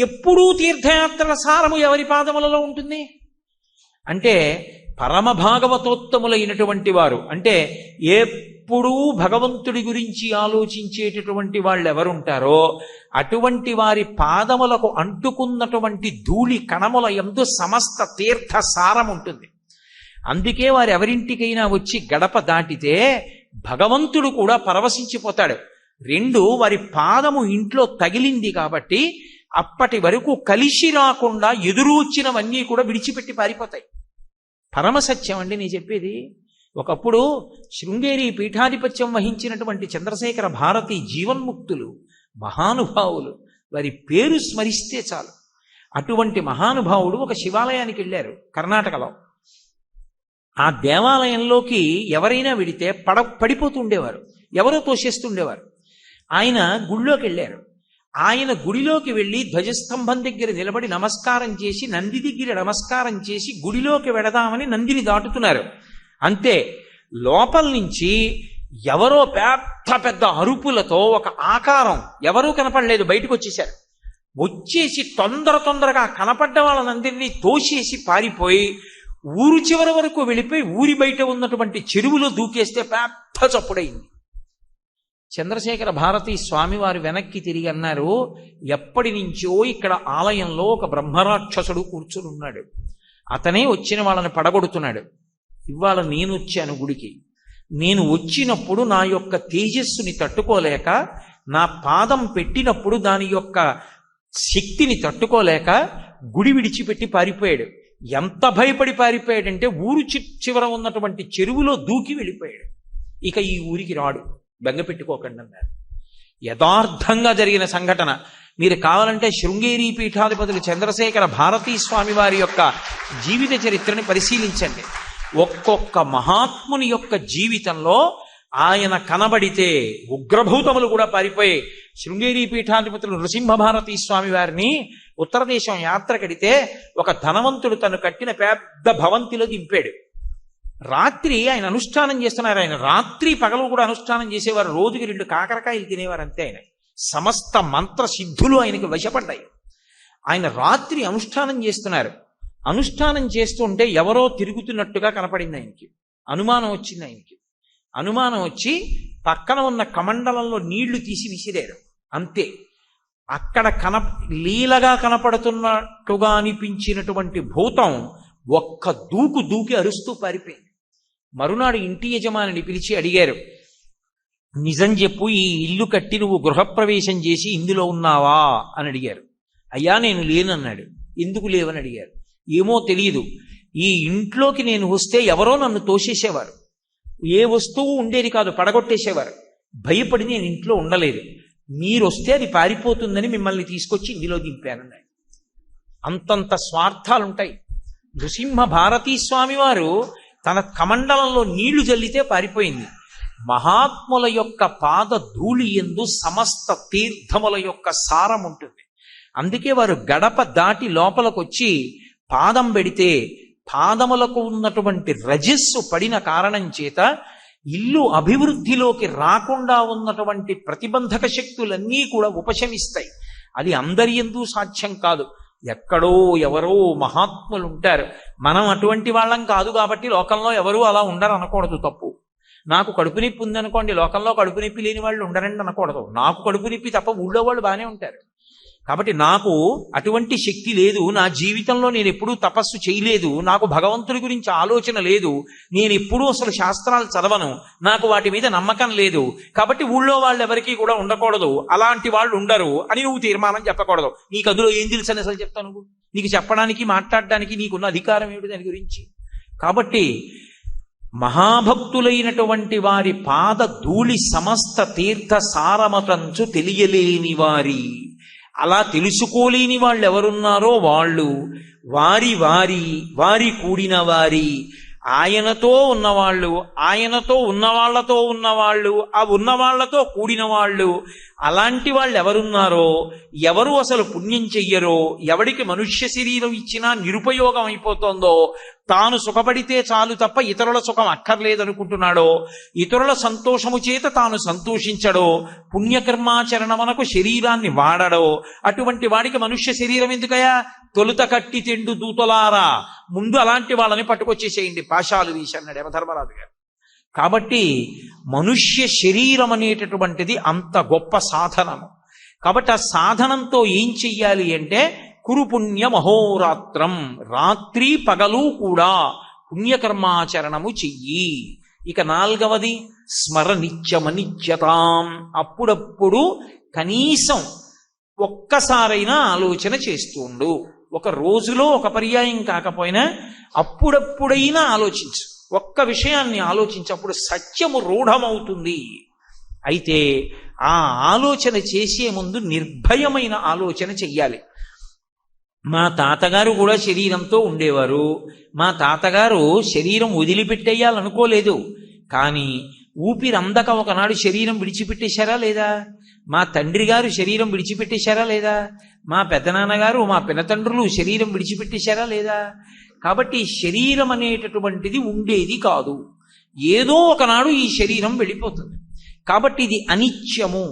ఎప్పుడూ తీర్థయాత్రల సారము ఎవరి పాదములలో ఉంటుంది అంటే పరమ భాగవతోత్తములైనటువంటి వారు, అంటే ఎప్పుడూ భగవంతుడి గురించి ఆలోచించేటటువంటి వాళ్ళు ఎవరుంటారో అటువంటి వారి పాదములకు అంటుకున్నటువంటి ధూళి కణముల యందు సమస్త తీర్థ సారం ఉంటుంది. అందుకే వారు ఎవరింటికైనా వచ్చి గడప దాటితే భగవంతుడు కూడా పరవశించిపోతాడు. 2, వారి పాదము ఇంట్లో తగిలింది కాబట్టి అప్పటి వరకు కలిసి రాకుండా ఎదురు వచ్చినవన్నీ కూడా విడిచిపెట్టి పారిపోతాయి. పరమసత్యం అండి నేను చెప్పేది. ఒకప్పుడు శృంగేరి పీఠాధిపత్యం వహించినటువంటి చంద్రశేఖర భారతి జీవన్ముక్తులు, మహానుభావులు, వారి పేరు స్మరిస్తే చాలు. అటువంటి మహానుభావుడు ఒక శివాలయానికి వెళ్ళారు కర్ణాటకలో. ఆ దేవాలయంలోకి ఎవరైనా వెడితే పడిపోతుండేవారు, ఎవరో తోసేస్తుండేవారు. ఆయన గుళ్ళోకి వెళ్ళారు. ఆయన గుడిలోకి వెళ్ళి ధ్వజస్తంభం దగ్గర నిలబడి నమస్కారం చేసి, నంది దగ్గర నమస్కారం చేసి గుడిలోకి వెడదామని నందిని దాటుతున్నారు. అంతే, లోపల నుంచి ఎవరో పెద్ద పెద్ద అరుపులతో ఒక ఆకారం, ఎవరూ కనపడలేదు, బయటకు వచ్చేశారు. వచ్చేసి తొందరగా కనపడ్డ వాళ్ళనందరినీ తోసేసి పారిపోయి ఊరు చివరి వరకు వెళ్ళిపోయి ఊరి బయట ఉన్నటువంటి చెరువులో దూకేస్తే పెద్ద చప్పుడైంది. చంద్రశేఖర భారతి స్వామివారు వెనక్కి తిరిగి అన్నారు, ఎప్పటి నుంచో ఇక్కడ ఆలయంలో ఒక బ్రహ్మరాక్షసుడు కూర్చుని ఉన్నాడు, అతనే వచ్చిన వాళ్ళని పడగొడుతున్నాడు. ఇవాళ నేను వచ్చాను గుడికి. నేను వచ్చినప్పుడు నా యొక్క తేజస్సుని తట్టుకోలేక, నా పాదం పెట్టినప్పుడు దాని యొక్క శక్తిని తట్టుకోలేక గుడి విడిచిపెట్టి పారిపోయాడు. ఎంత భయపడి పారిపోయాడంటే ఊరు చివర ఉన్నటువంటి చెరువులో దూకి వెళ్ళిపోయాడు. ఇక ఈ ఊరికి రాడు, బెంగపెట్టుకోకండి అన్నారు. యథార్థంగా జరిగిన సంఘటన. మీరు కావాలంటే శృంగేరి పీఠాధిపతులు చంద్రశేఖర భారతీ స్వామి వారి యొక్క జీవిత చరిత్రని పరిశీలించండి. ఒక్కొక్క మహాత్ముని యొక్క జీవితంలో ఆయన కనబడితే ఉగ్రభూతములు కూడా పారిపోయి, శృంగేరి పీఠాధిపతులు నృసింహభారతీ స్వామి వారిని ఉత్తర దేశం యాత్ర కడితే ఒక ధనవంతుడు తను కట్టిన పెద్ద భవంతిలో దింపాడు. రాత్రి ఆయన అనుష్ఠానం చేస్తున్నారు. ఆయన రాత్రి పగలు కూడా అనుష్ఠానం చేసేవారు. రోజుకి 2 కాకరకాయలు తినేవారు అంతే. ఆయన సమస్త మంత్ర సిద్ధులు ఆయనకి వశపడ్డాయి. ఆయన రాత్రి అనుష్ఠానం చేస్తున్నారు. అనుష్ఠానం చేస్తుంటే ఎవరో తిరుగుతున్నట్టుగా కనపడింది ఆయనకి. అనుమానం వచ్చింది ఆయనకి. అనుమానం వచ్చి పక్కన ఉన్న కమండలంలో నీళ్లు తీసి విసిరారు. అంతే. అక్కడ లీలగా కనపడుతున్నట్టుగా అనిపించినటువంటి భూతం ఒక్క దూకి అరుస్తూ పారిపోయింది. మరునాడు ఇంటి యజమానిని పిలిచి అడిగారు, నిజం చెప్పు, ఈ ఇల్లు కట్టి నువ్వు గృహప్రవేశం చేసి ఇందులో ఉన్నావా అని అడిగారు. అయ్యా నేను లేనన్నాడు. ఎందుకు లేవని అడిగారు. ఏమో తెలియదు, ఈ ఇంట్లోకి నేను వస్తే ఎవరో నన్ను తోసేసేవారు, ఏ వస్తువు ఉండేది కాదు, పడగొట్టేసేవారు. భయపడి నేను ఇంట్లో ఉండలేదు, మీరు వస్తే అది పారిపోతుందని మిమ్మల్ని తీసుకొచ్చి ఇందులో దింపానన్నాడు. అంతంత స్వార్థాలుంటాయి. నృసింహ భారతీ స్వామి వారు తన కమండలంలో నీళ్లు జల్లితే పారిపోయింది. మహాత్ముల యొక్క పాద ధూళి యందు సమస్త తీర్థముల యొక్క సారం ఉంటుంది. అందుకే వారు గడప దాటి లోపలికి వచ్చి పాదం పెడితే పాదములకు ఉన్నటువంటి రజస్సు పడిన కారణం చేత ఇల్లు అభివృద్ధిలోకి రాకుండా ఉన్నటువంటి ప్రతిబంధక శక్తులన్నీ కూడా ఉపశమిస్తాయి. అది అందరి యందు సాధ్యం కాదు. ఎక్కడో ఎవరో మహాత్ములు ఉంటారు. మనం అటువంటి వాళ్ళం కాదు కాబట్టి లోకంలో ఎవరూ అలా ఉండరు అనకూడదు, తప్పు. నాకు కడుపు నొప్పి ఉందనుకోండి, లోకంలో కడుపు నొప్పి లేని వాళ్ళు ఉండరండి అనకూడదు. నాకు కడుపు నొప్పి తప్ప ఊళ్ళో వాళ్ళు బాగానే ఉంటారు. కాబట్టి నాకు అటువంటి శక్తి లేదు, నా జీవితంలో నేను ఎప్పుడూ తపస్సు చేయలేదు, నాకు భగవంతుడి గురించి ఆలోచన లేదు, నేను ఎప్పుడూ అసలు శాస్త్రాలు చదవను, నాకు వాటి మీద నమ్మకం లేదు, కాబట్టి ఊళ్ళో వాళ్ళు ఎవరికీ కూడా ఉండకూడదు, అలాంటి వాళ్ళు ఉండరు అని నువ్వు తీర్మానం చెప్పకూడదు. నీకు అందులో ఏం తెలుసు అని అసలు చెప్తావు నువ్వు? నీకు చెప్పడానికి మాట్లాడడానికి నీకున్న అధికారం ఏమిటి దాని గురించి? కాబట్టి మహాభక్తులైనటువంటి వారి పాద ధూళి సమస్త తీర్థ సారమతంచు తెలియలేని వారి, అలా తెలుసుకోలేని వాళ్ళు ఎవరున్నారో వాళ్ళు, వారి వారి వారి కూడిన వారి, ఆయనతో ఉన్నవాళ్ళు, ఆయనతో ఉన్నవాళ్లతో ఉన్నవాళ్ళు, ఆ ఉన్నవాళ్లతో కూడిన వాళ్ళు, అలాంటి వాళ్ళు ఎవరున్నారో, ఎవరు అసలు పుణ్యం చెయ్యరో, ఎవడికి మనుష్య శరీరం ఇచ్చినా నిరుపయోగం అయిపోతుందో, తాను సుఖపడితే చాలు తప్ప ఇతరుల సుఖం అక్కర్లేదనుకుంటున్నాడో, ఇతరుల సంతోషము చేత తాను సంతోషించడో, పుణ్యకర్మాచరణమునకు శరీరాన్ని వాడడో, అటువంటి వాడికి మనుష్య శరీరం ఎందుకయా? తొలుత కట్టి తెండు దూతలారా, ముందు అలాంటి వాళ్ళని పట్టుకొచ్చేసేయండి, పాశాలు వీసి అన్నాడు యమధర్మరాజు గారు. కాబట్టి మనుష్య శరీరం అనేటటువంటిది అంత గొప్ప సాధనము. కాబట్టి ఆ సాధనంతో ఏం చెయ్యాలి అంటే, కురుపుణ్య మహోరాత్రం, రాత్రి పగలు కూడా పుణ్యకర్మాచరణము చెయ్యి. ఇక 4వది స్మరనిత్యమనిత్యతాం, అప్పుడప్పుడు కనీసం ఒక్కసారైనా ఆలోచన చేస్తుండు. ఒక రోజులో ఒక పర్యాయం కాకపోయినా అప్పుడప్పుడైనా ఆలోచించు, ఒక్క విషయాన్ని ఆలోచించప్పుడు సత్యము రూఢమవుతుంది. అయితే ఆ ఆలోచన చేసే ముందు నిర్భయమైన ఆలోచన చెయ్యాలి. మా తాతగారు కూడా శరీరంతో ఉండేవారు, మా తాతగారు శరీరం వదిలిపెట్టేయాలనుకోలేదు, కానీ ఊపిరందక ఒకనాడు శరీరం విడిచిపెట్టేశారా లేదా? మా తండ్రి గారు శరీరం విడిచిపెట్టేశారా లేదా? మా పెద్దనాన్నగారు, మా పినతండ్రులు శరీరం విడిచిపెట్టేశారా లేదా? కాబట్టి శరీరం అనేటటువంటిది ఉండేది కాదు, ఏదో ఒకనాడు ఈ శరీరం వెళ్ళిపోతుంది. కాబట్టి ఇది అనిత్యము,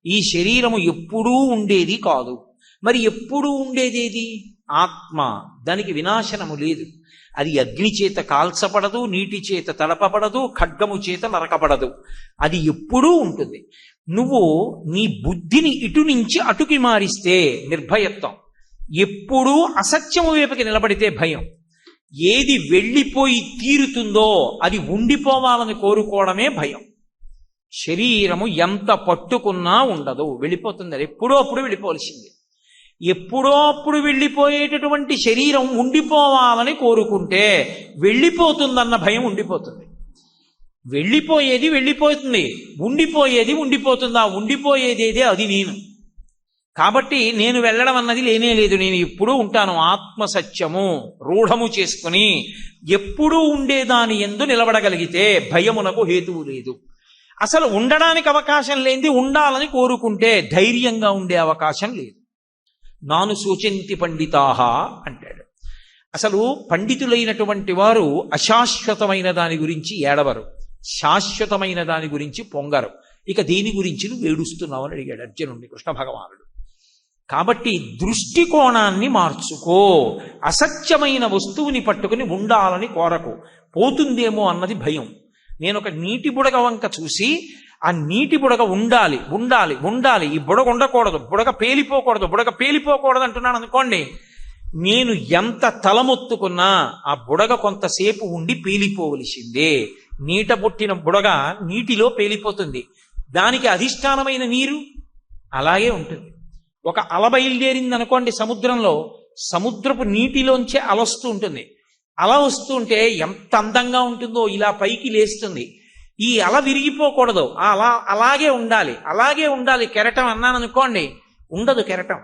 ఈ శరీరము ఎప్పుడూ ఉండేది కాదు. మరి ఎప్పుడూ ఉండేదేది? ఆత్మ. దానికి వినాశనము లేదు. అది అగ్ని చేత కాల్చపడదు, నీటి చేత తడపబడదు, ఖడ్గము చేత నరకబడదు, అది ఎప్పుడూ ఉంటుంది. నువ్వు నీ బుద్ధిని ఇటు నుంచి అటుకి మారిస్తే నిర్భయత్వం, ఎప్పుడూ అసత్యము వైపుకి నిలబడితే భయం. ఏది వెళ్ళిపోయి తీరుతుందో అది ఉండిపోవాలని కోరుకోవడమే భయం. శరీరము ఎంత పట్టుకున్నా ఉండదు, వెళ్ళిపోతుంది. అది ఎప్పుడో అప్పుడు వెళ్ళిపోవలసింది. ఎప్పుడో అప్పుడు వెళ్ళిపోయేటటువంటి శరీరం ఉండిపోవాలని కోరుకుంటే వెళ్ళిపోతుందన్న భయం ఉండిపోతుంది. వెళ్ళిపోయేది వెళ్ళిపోతుంది, ఉండిపోయేది ఉండిపోతుంది. ఆ ఉండిపోయేదేదే అది నేను. కాబట్టి నేను వెళ్ళడం అన్నది లేనే లేదు, నేను ఎప్పుడూ ఉంటాను. ఆత్మసత్యము రూఢము చేసుకుని ఎప్పుడూ ఉండేదాని యందు నిలబడగలిగితే భయమునకు హేతువు లేదు. అసలు ఉండడానికి అవకాశం లేనిది ఉండాలని కోరుకుంటే ధైర్యంగా ఉండే అవకాశం లేదు. నాను సూచింతి పండితాహ అంటాడు. అసలు పండితులైనటువంటి వారు అశాశ్వతమైన దాని గురించి ఏడవరు, శాశ్వతమైన దాని గురించి పొంగరు. ఇక దేని గురించి నువ్వు ఏడుస్తున్నావు అని అడిగాడు అర్జునుడిని కృష్ణ భగవానుడు. కాబట్టి దృష్టికోణాన్ని మార్చుకో, అసత్యమైన వస్తువుని పట్టుకుని ఉండాలని కోరకు, పోతుందేమో అన్నది భయం. నేను ఒక నీటి బుడగ వంక చూసి ఆ నీటి బుడగ ఉండాలి ఉండాలి ఉండాలి, ఈ బుడగ ఉండకూడదు, బుడగ పేలిపోకూడదు అంటున్నాను అనుకోండి, నేను ఎంత తలమొత్తుకున్నా ఆ బుడగ కొంతసేపు ఉండి పేలిపోవలసిందే. నీట పుట్టిన బుడగ నీటిలో పేలిపోతుంది, దానికి అధిష్టానమైన నీరు అలాగే ఉంటుంది. ఒక అల బయలుదేరింది అనుకోండి సముద్రంలో, సముద్రపు నీటిలోంచే అలొస్తూ ఉంటుంది. అల వస్తుంటే ఎంత అందంగా ఉంటుందో, ఇలా పైకి లేస్తుంది. ఈ అల విరిగిపోకూడదు, ఆ అల అలాగే ఉండాలి, అలాగే ఉండాలి. కెరటం అన్నాను అనుకోండి, ఉండదు కెరటం.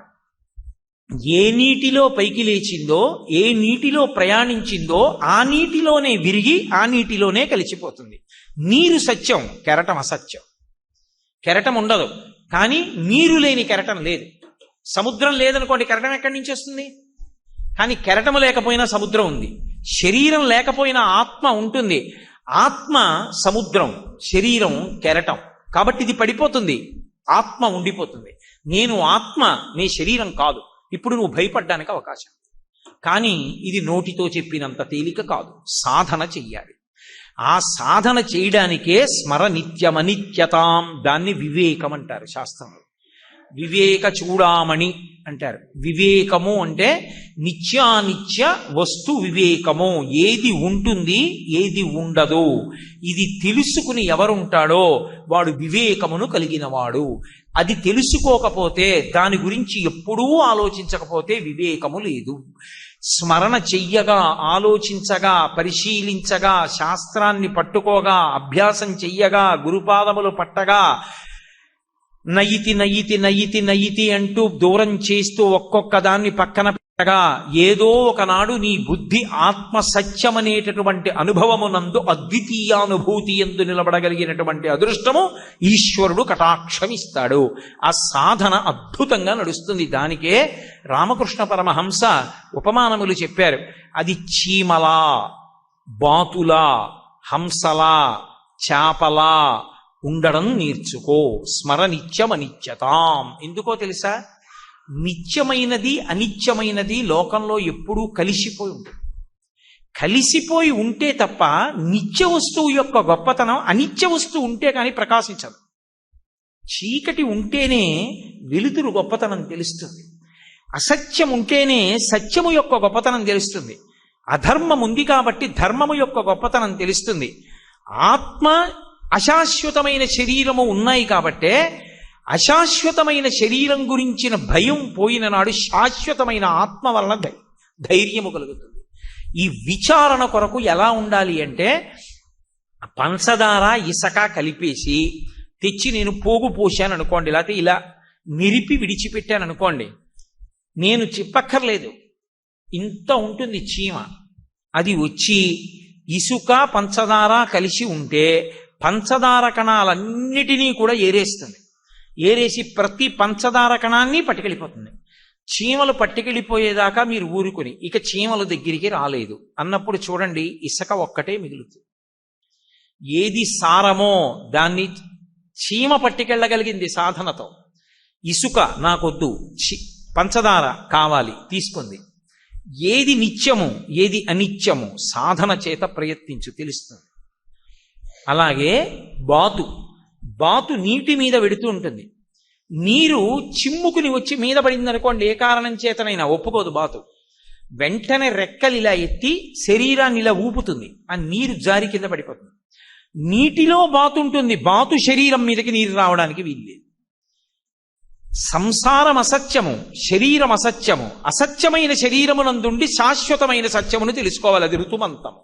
ఏ నీటిలో పైకి లేచిందో, ఏ నీటిలో ప్రయాణించిందో ఆ నీటిలోనే విరిగి ఆ నీటిలోనే కలిసిపోతుంది. నీరు సత్యం, కెరటం అసత్యం. కెరటం ఉండదు, కానీ నీరు లేని కెరటం లేదు. సముద్రం లేదనుకోండి, కెరటం ఎక్కడి నుంచి వస్తుంది? కానీ కెరటము లేకపోయినా సముద్రం ఉంది. శరీరం లేకపోయినా ఆత్మ ఉంటుంది. ఆత్మ సముద్రం, శరీరం కెరటం. కాబట్టి ఇది పడిపోతుంది, ఆత్మ ఉండిపోతుంది. నేను ఆత్మ, నీ శరీరం కాదు. ఇప్పుడు నువ్వు భయపడ్డానికి అవకాశం, కానీ ఇది నోటితో చెప్పినంత తేలిక కాదు, సాధన చెయ్యాలి. ఆ సాధన చేయడానికే స్మర నిత్యమనిత్యతాం, దాన్ని వివేకం అంటారు శాస్త్రంలో. వివేక చూడామణి అంటారు. వివేకము అంటే నిత్యానిత్య వస్తు వివేకము. ఏది ఉంటుంది ఏది ఉండదు ఇది తెలుసుకుని ఎవరుంటాడో వాడు వివేకమును కలిగినవాడు. అది తెలుసుకోకపోతే, దాని గురించి ఎప్పుడూ ఆలోచించకపోతే వివేకము లేదు. స్మరణ చెయ్యగా, ఆలోచించగా, పరిశీలించగా, శాస్త్రాన్ని పట్టుకోగా, అభ్యాసం చెయ్యగా, గురుపాదములు పట్టగా, నయితి నయితి నయితి నయితి అంటూ దూరం చేస్తూ ఒక్కొక్క దాన్ని పక్కన పెట్టగా, ఏదో ఒకనాడు నీ బుద్ధి ఆత్మ సత్యమనేటటువంటి అనుభవమునందు అద్వితీయానుభూతి ఎందు నిలబడగలిగినటువంటి అదృష్టము ఈశ్వరుడు కటాక్షమిస్తాడు. ఆ సాధన అద్భుతంగా నడుస్తుంది. దానికే రామకృష్ణ పరమహంస ఉపమానములు చెప్పారు. అది చీమలా, బాతులా, హంసలా, చేపలా ఉండడం నేర్చుకో. స్మర నిత్యమనిత్యతాం. ఎందుకో తెలుసా? నిత్యమైనది అనిత్యమైనది లోకంలో ఎప్పుడూ కలిసిపోయి ఉంటుంది. కలిసిపోయి ఉంటే తప్ప నిత్య వస్తువు యొక్క గొప్పతనం అనిత్య వస్తువు ఉంటే కానీ ప్రకాశించదు. చీకటి ఉంటేనే వెలుతురు గొప్పతనం తెలుస్తుంది. అసత్యం ఉంటేనే సత్యము యొక్క గొప్పతనం తెలుస్తుంది. అధర్మం ఉంది కాబట్టి ధర్మము యొక్క గొప్పతనం తెలుస్తుంది. ఆత్మ అశాశ్వతమైన శరీరము ఉన్నాయి కాబట్టే అశాశ్వతమైన శరీరం గురించిన భయం పోయిన నాడు శాశ్వతమైన ఆత్మ వలన ధైర్యము కలుగుతుంది. ఈ విచారణ కొరకు ఎలా ఉండాలి అంటే, పంచదార ఇసక కలిపేసి తెచ్చి నేను పోగు పోశాను అనుకోండి, లేకపోతే ఇలా నిరిపి విడిచిపెట్టాను అనుకోండి, నేను చెప్పక్కర్లేదు, ఇంత ఉంటుంది చీమ. అది వచ్చి ఇసుక పంచదార కలిసి ఉంటే పంచదార కణాలన్నిటినీ కూడా ఏరేస్తుంది. ఏరేసి ప్రతి పంచదార కణాన్ని పట్టుకెళ్ళిపోతుంది. చీమలు పట్టుకెళ్ళిపోయేదాకా మీరు ఊరుకుని ఇక చీమల దగ్గరికి రాలేదు అన్నప్పుడు చూడండి, ఇసుక ఒక్కటే మిగులుతుంది. ఏది సారమో దాన్ని చీమ పట్టుకెళ్ళగలిగింది సాధనతో. ఇసుక నాకొద్దు, పంచదార కావాలి, తీసుకుంది. ఏది నిత్యము ఏది అనిత్యము సాధన చేత ప్రయత్నించు, తెలుస్తుంది. అలాగే బాతు నీటి మీద వెడుతూ ఉంటుంది. నీరు చిమ్ముకుని వచ్చి మీద పడింది అనుకోండి, ఏ కారణం చేతనైనా ఒప్పుకోదు బాతు. వెంటనే రెక్కలు ఇలా ఎత్తి శరీరాన్ని ఇలా ఊపుతుంది, ఆ నీరు జారి కింద పడిపోతుంది. నీటిలో బాతు ఉంటుంది, బాతు శరీరం మీదకి నీరు రావడానికి వీల్లేదు. సంసారం అసత్యము, శరీరం అసత్యము. అసత్యమైన శరీరమునందుండి శాశ్వతమైన సత్యమును తెలుసుకోవాలి. అది ఋతుమంతం.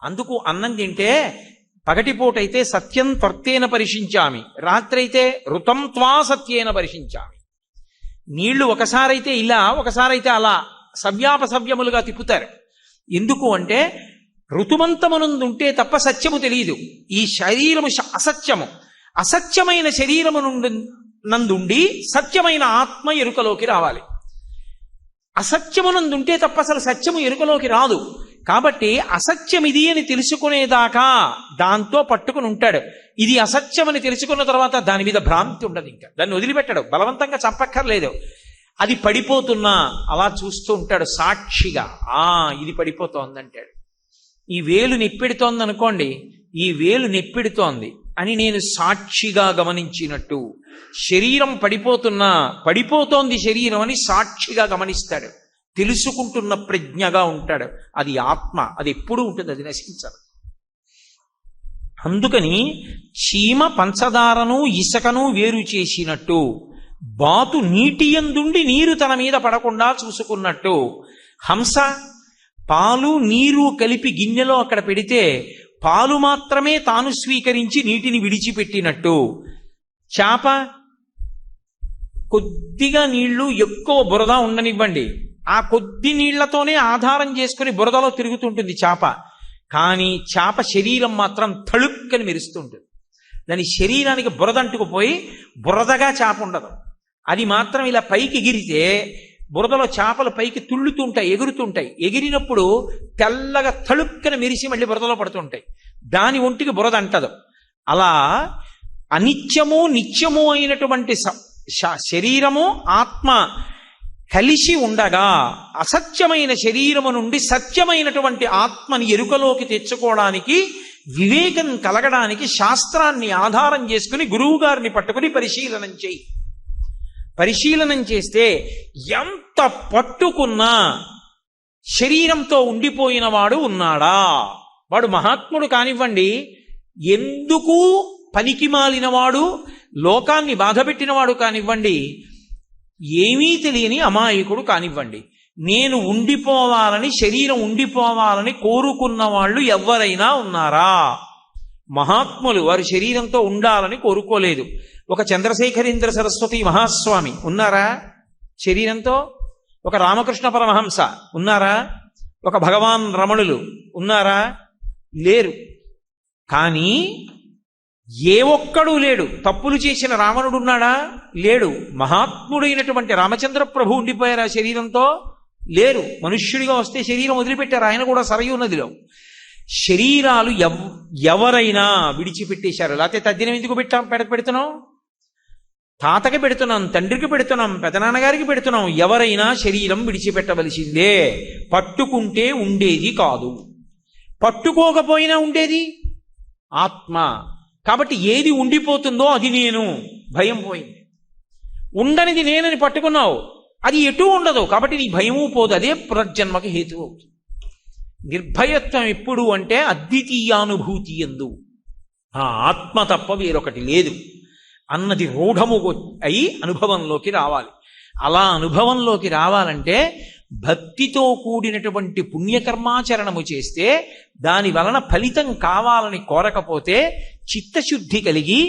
అందుకు అన్నం తింటే పగటిపూటైతే సత్యం త్వర్తేన పరిశించామి, రాత్రైతే ఋతం త్వా సత్యేన పరిశించామి. నీళ్లు ఒకసారైతే ఇలా ఒకసారైతే అలా సవ్యాపసవ్యములుగా తిప్పుతారు. ఎందుకు అంటే ఋతుమంతమునందుంటే తప్ప సత్యము తెలియదు. ఈ శరీరము అసత్యము. అసత్యమైన శరీరము నందుండి సత్యమైన ఆత్మ ఎరుకలోకి రావాలి. అసత్యమునందుంటే తప్ప అసలు సత్యము ఎరుకలోకి రాదు. కాబట్టి అసత్యం ఇది అని తెలుసుకునేదాకా దాంతో పట్టుకుని ఉంటాడు. ఇది అసత్యమని తెలుసుకున్న తర్వాత దాని మీద భ్రాంతి ఉండదు, ఇంకా దాన్ని వదిలిపెట్టాడు, బలవంతంగా చంపక్కర్లేదు. అది పడిపోతున్నా అలా చూస్తూ ఉంటాడు సాక్షిగా. ఇది పడిపోతోందంటాడు. ఈ వేలు నెప్పెడుతోంది అనుకోండి, ఈ వేలు నెప్పెడుతోంది అని నేను సాక్షిగా గమనించినట్టు, శరీరం పడిపోతోంది శరీరం అని సాక్షిగా గమనిస్తాడు. తెలుసుకుంటున్న ప్రజ్ఞగా ఉంటాడు. అది ఆత్మ, అది ఎప్పుడూ ఉంటుంది, అది నశించదు. అందుకని చీమ పంచదారను ఇసకను వేరు చేసినట్టు, బాతు నీటి యందుండి నీరు తన మీద పడకుండా చూసుకున్నట్టు, హంస పాలు నీరు కలిపి గిన్నెలో అక్కడ పెడితే పాలు మాత్రమే తాను స్వీకరించి నీటిని విడిచిపెట్టినట్టు, చేప కొద్దిగా నీళ్లు ఎక్కువ బురద ఉండనివ్వండి, ఆ కొద్ది నీళ్లతోనే ఆధారం చేసుకుని బురదలో తిరుగుతుంటుంది చేప. కానీ చేప శరీరం మాత్రం తళుక్కని మెరుస్తుంటుంది. దాని శరీరానికి బురద అంటుకుపోయి బురదగా చేప ఉండదు. అది మాత్రం ఇలా పైకి ఎగిరితే బురదలో చేపలు పైకి తుళ్ళుతుంటాయి, ఎగురుతుంటాయి. ఎగిరినప్పుడు తెల్లగా తళుక్కని మెరిసి మళ్ళీ బురదలో పడుతుంటాయి. దాని ఒంటికి బురద అంటదు. అలా అనిత్యము నిత్యము అయినటువంటి శరీరము ఆత్మ కలిసి ఉండగా అసత్యమైన శరీరము నుండి సత్యమైనటువంటి ఆత్మని ఎరుకలోకి తెచ్చుకోవడానికి వివేకం కలగడానికి శాస్త్రాన్ని ఆధారం చేసుకుని గురువు గారిని పట్టుకుని పరిశీలనం చేయి. పరిశీలనం చేస్తే ఎంత పట్టుకున్నా శరీరంతో ఉండిపోయిన వాడు ఉన్నాడా? వాడు మహాత్ముడు కానివ్వండి, ఎందుకు పనికి మాలినవాడు, లోకాన్ని బాధపెట్టినవాడు కానివ్వండి, ఏమీ తెలియని అమాయకుడు కానివ్వండి, నేను ఉండిపోవాలని, శరీరం ఉండిపోవాలని కోరుకున్న వాళ్ళు ఎవరైనా ఉన్నారా? మహాత్ములు వారి శరీరంతో ఉండాలని కోరుకోలేదు. ఒక చంద్రశేఖరేంద్ర సరస్వతి మహాస్వామి ఉన్నారా శరీరంతో? ఒక రామకృష్ణ పరమహంస ఉన్నారా? ఒక భగవాన్ రమణులు ఉన్నారా? లేరు. కానీ ఏ ఒక్కడూ లేడు. తప్పులు చేసిన రావణుడు ఉన్నాడా? లేడు. మహాత్ముడైనటువంటి రామచంద్ర ప్రభు ఉండిపోయారా శరీరంతో? లేరు. మనుష్యుడిగా వస్తే శరీరం వదిలిపెట్టారు ఆయన కూడా సరయూ నదిలో. శరీరాలు ఎవరైనా విడిచిపెట్టేశారు. లేకపోతే తద్దినం ఎందుకు పెడుతున్నాం? తాతకి పెడుతున్నాం, తండ్రికి పెడుతున్నాం, పెదనాన్నగారికి పెడుతున్నాం. ఎవరైనా శరీరం విడిచిపెట్టవలసిందే. పట్టుకుంటే ఉండేది కాదు, పట్టుకోకపోయినా ఉండేది ఆత్మ. కాబట్టి ఏది ఉండిపోతుందో అది నేను, భయం పోయింది. ఉండనిది నేనని పట్టుకున్నావు, అది ఎటూ ఉండదు, కాబట్టి నీ భయము పోదు. అదే పునర్జన్మకి హేతు అవుతుంది. నిర్భయత్వం ఎప్పుడు అంటే అద్వితీయానుభూతి యందు ఆ ఆత్మ తప్ప వేరొకటి లేదు అన్నది రూఢము అయి అనుభవంలోకి రావాలి. అలా అనుభవంలోకి రావాలంటే భక్తితో కూడినటువంటి పుణ్యకర్మాచరణము చేస్తే దాని వలన ఫలితం కావాలని కోరకపోతే చిత్తశుద్ధి కలిగి,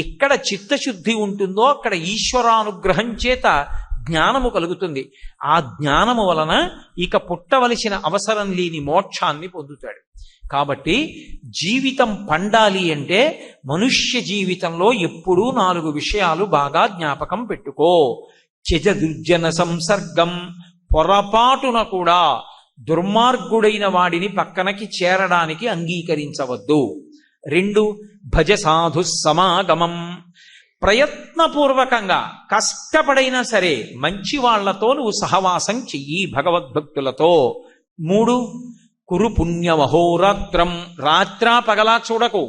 ఎక్కడ చిత్తశుద్ధి ఉంటుందో అక్కడ ఈశ్వరానుగ్రహం చేత జ్ఞానము కలుగుతుంది. ఆ జ్ఞానము వలన ఇక పుట్టవలసిన అవసరం లేని మోక్షాన్ని పొందుతాడు. కాబట్టి జీవితం పండాలి అంటే మనుష్య జీవితంలో ఎప్పుడూ 4 విషయాలు బాగా జ్ఞాపకం పెట్టుకో. త్యజదుర్జన సంసర్గం, పొరపాటున కూడా దుర్మార్గుడైన వాడిని పక్కనకి చేరడానికి అంగీకరించవద్దు. 2 భజ సాధు సమాగమం, ప్రయత్నపూర్వకంగా కష్టపడైనా సరే మంచి వాళ్లతో నువ్వు సహవాసం చెయ్యి భగవద్భక్తులతో. 3 కురు పుణ్యమహోరాత్రం, రాత్రా పగలా చూడకు.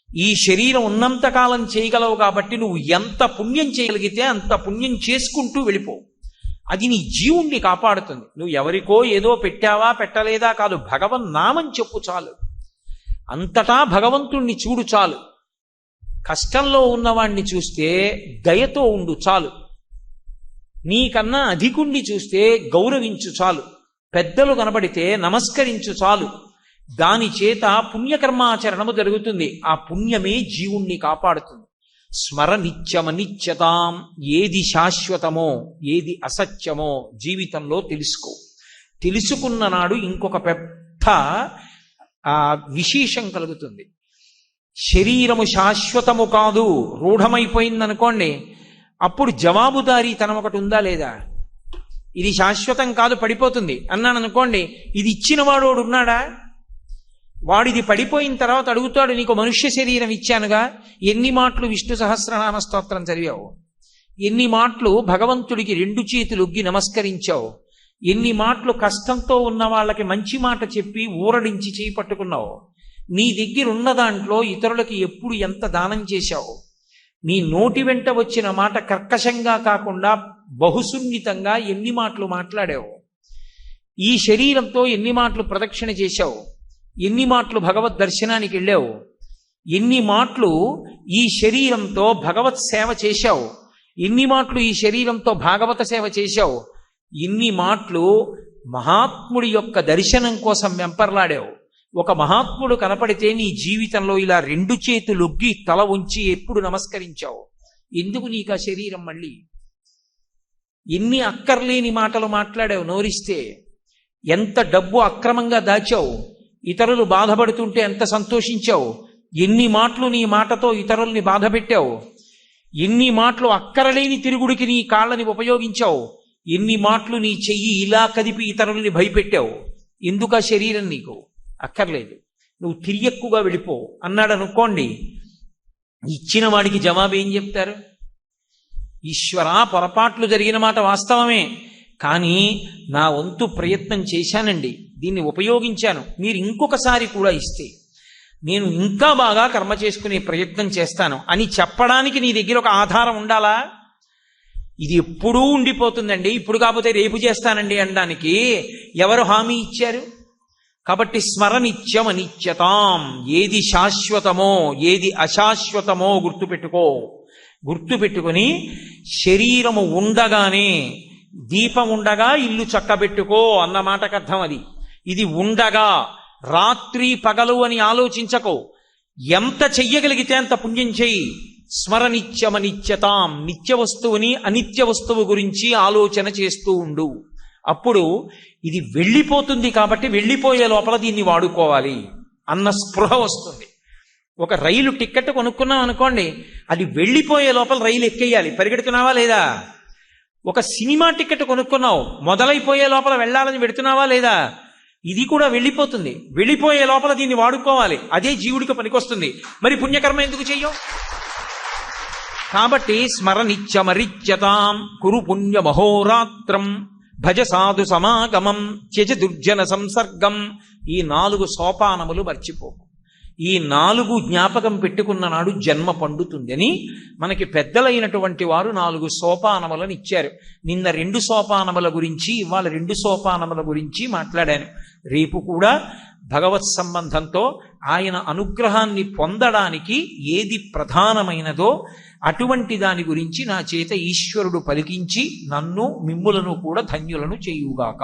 ఈ శరీరం ఉన్నంతకాలం చేయగలవు కాబట్టి నువ్వు ఎంత పుణ్యం చేయగలిగితే అంత పుణ్యం చేసుకుంటూ వెళ్ళిపో. అది నీ జీవుణ్ణి కాపాడుతుంది. నువ్వు ఎవరికో ఏదో పెట్టావా పెట్టలేదా కాదు, భగవన్నామం చెప్పు చాలు. అంతటా భగవంతుణ్ణి చూడు చాలు. కష్టంలో ఉన్నవాణ్ణి చూస్తే దయతో ఉండు చాలు. నీకన్నా అధికుణ్ణి చూస్తే గౌరవించు చాలు. పెద్దలు కనబడితే నమస్కరించు చాలు. దాని చేత పుణ్యకర్మాచరణము జరుగుతుంది. ఆ పుణ్యమే జీవుణ్ణి కాపాడుతుంది. స్మర నిత్యమనిత్యతాం, ఏది శాశ్వతమో ఏది అసత్యమో జీవితంలో తెలుసుకో. తెలుసుకున్న నాడు ఇంకొక పెద్ద విశేషం కలుగుతుంది. శరీరము శాశ్వతము కాదు, రూఢమైపోయిందనుకోండి, అప్పుడు జవాబుదారీతనం ఒకటి ఉందా లేదా? ఇది శాశ్వతం కాదు, పడిపోతుంది అన్నాను అనుకోండి, ఇది ఇచ్చిన వాడు ఉన్నాడా? వాడిది పడిపోయిన తర్వాత అడుగుతాడు, నీకు మనుష్య శరీరం ఇచ్చానుగా, ఎన్ని మాటలు విష్ణు సహస్రనామ స్తోత్రం చదివావు, ఎన్ని మాటలు భగవంతుడికి 2 చేతులు ఒగ్గి నమస్కరించావు, ఎన్ని మాటలు కష్టంతో ఉన్న వాళ్ళకి మంచి మాట చెప్పి ఊరడించి చేయి పట్టుకున్నావు, నీ దగ్గర ఉన్న దాంట్లో ఇతరులకి ఎప్పుడు ఎంత దానం చేశావు, నీ నోటి వెంట వచ్చిన మాట కర్కశంగా కాకుండా బహుసున్నితంగా ఎన్ని మాటలు మాట్లాడావు, ఈ శరీరంతో ఎన్ని మాటలు ప్రదక్షిణ చేశావు, ఎన్ని మాటలు భగవద్ దర్శనానికి వెళ్ళావు, ఎన్ని మాటలు ఈ శరీరంతో భగవత్ సేవ చేశావు, ఎన్ని మాటలు ఈ శరీరంతో భాగవత సేవ చేశావు, ఎన్ని మాటలు మహాత్ముడి యొక్క దర్శనం కోసం వెంపర్లాడావు. ఒక మహాత్ముడు కనపడితే నీ జీవితంలో ఇలా 2 చేతులు ఒగ్గి తల ఉంచి ఎప్పుడు నమస్కరించావు? ఎందుకు నీకు ఆ శరీరం? మళ్ళీ ఎన్ని అక్కర్లేని మాటలు మాట్లాడావు నోరిస్తే, ఎంత డబ్బు అక్రమంగా దాచావు, ఇతరులు బాధపడుతుంటే ఎంత సంతోషించావు, ఎన్ని మాటలు నీ మాటతో ఇతరుల్ని బాధ పెట్టావు, ఎన్ని మాటలు అక్కరలేని తిరుగుడికి నీ కాళ్ళని ఉపయోగించావు, ఎన్ని మాటలు నీ చెయ్యి ఇలా కదిపి ఇతరుల్ని భయపెట్టావు. ఎందుకు ఆ శరీరం నీకు? అక్కర్లేదు, నువ్వు తిరియక్కుగా వెళ్ళిపో అన్నాడు అనుకోండి. ఇచ్చిన వాడికి జవాబు ఏం చెప్తారు? ఈశ్వరా, పొరపాట్లు జరిగిన మాట వాస్తవమే, కానీ నా వంతు ప్రయత్నం చేశానండి, దీన్ని ఉపయోగించాను, మీరు ఇంకొకసారి కూడా ఇస్తే నేను ఇంకా బాగా కర్మ చేసుకునే ప్రయత్నం చేస్తాను అని చెప్పడానికి నీ దగ్గర ఒక ఆధారం ఉండాలా? ఇది ఎప్పుడూ ఉండిపోతుందండి, ఇప్పుడు కాకపోతే రేపు చేస్తానండి అనడానికి ఎవరు హామీ ఇచ్చారు? కాబట్టి స్మరనిత్యం అనిత్యతాం, ఏది శాశ్వతమో ఏది అశాశ్వతమో గుర్తుపెట్టుకుని శరీరము ఉండగానే, దీపం ఉండగా ఇల్లు చక్కబెట్టుకో అన్న మాటకు అర్థం అది. ఇది ఉండగా రాత్రి పగలు అని ఆలోచించకో, ఎంత చెయ్యగలిగితే అంత పుణ్యం చెయ్యి. స్మరనిత్యమనిత్యతాం, నిత్య వస్తువుని అనిత్య వస్తువు గురించి ఆలోచన చేస్తూ ఉండు. అప్పుడు ఇది వెళ్ళిపోతుంది కాబట్టి వెళ్ళిపోయే లోపల దీన్ని వాడుకోవాలి అన్న స్పృహ వస్తుంది. ఒక రైలు టికెట్ కొనుక్కున్నాం అనుకోండి, అది వెళ్ళిపోయే లోపల రైలు ఎక్కేయాలి, పరిగెడుతున్నావా లేదా? ఒక సినిమా టికెట్ కొనుక్కున్నావు, మొదలైపోయే లోపల వెళ్ళాలని పెడుతున్నావా లేదా? ఇది కూడా వెళ్ళిపోతుంది, వెళ్ళిపోయే లోపల దీన్ని వాడుకోవాలి. అదే జీవుడికి పనికొస్తుంది. మరి పుణ్యకర్మ ఎందుకు చెయ్యం? కాబట్టి స్మరనిత్యమరిత్యతాం కురు పుణ్యమహోరాత్రం భజ సాధు సమాగమం త్యజ దుర్జన సంసర్గం. ఈ 4 సోపానములు మర్చిపోకు. ఈ 4 జ్ఞాపకం పెట్టుకున్న నాడు జన్మ పండుతుంది అని మనకి పెద్దలైనటువంటి వారు 4 సోపానములను ఇచ్చారు. నిన్న 2 సోపానముల గురించి, ఇవాళ 2 సోపానముల గురించి మాట్లాడాను. రేపు కూడా భగవత్ సంబంధంతో ఆయన అనుగ్రహాన్ని పొందడానికి ఏది ప్రధానమైనదో అటువంటి దాని గురించి నా చేత ఈశ్వరుడు పలికించి నన్ను మిమ్ములను కూడా ధన్యులను చేయుగాక.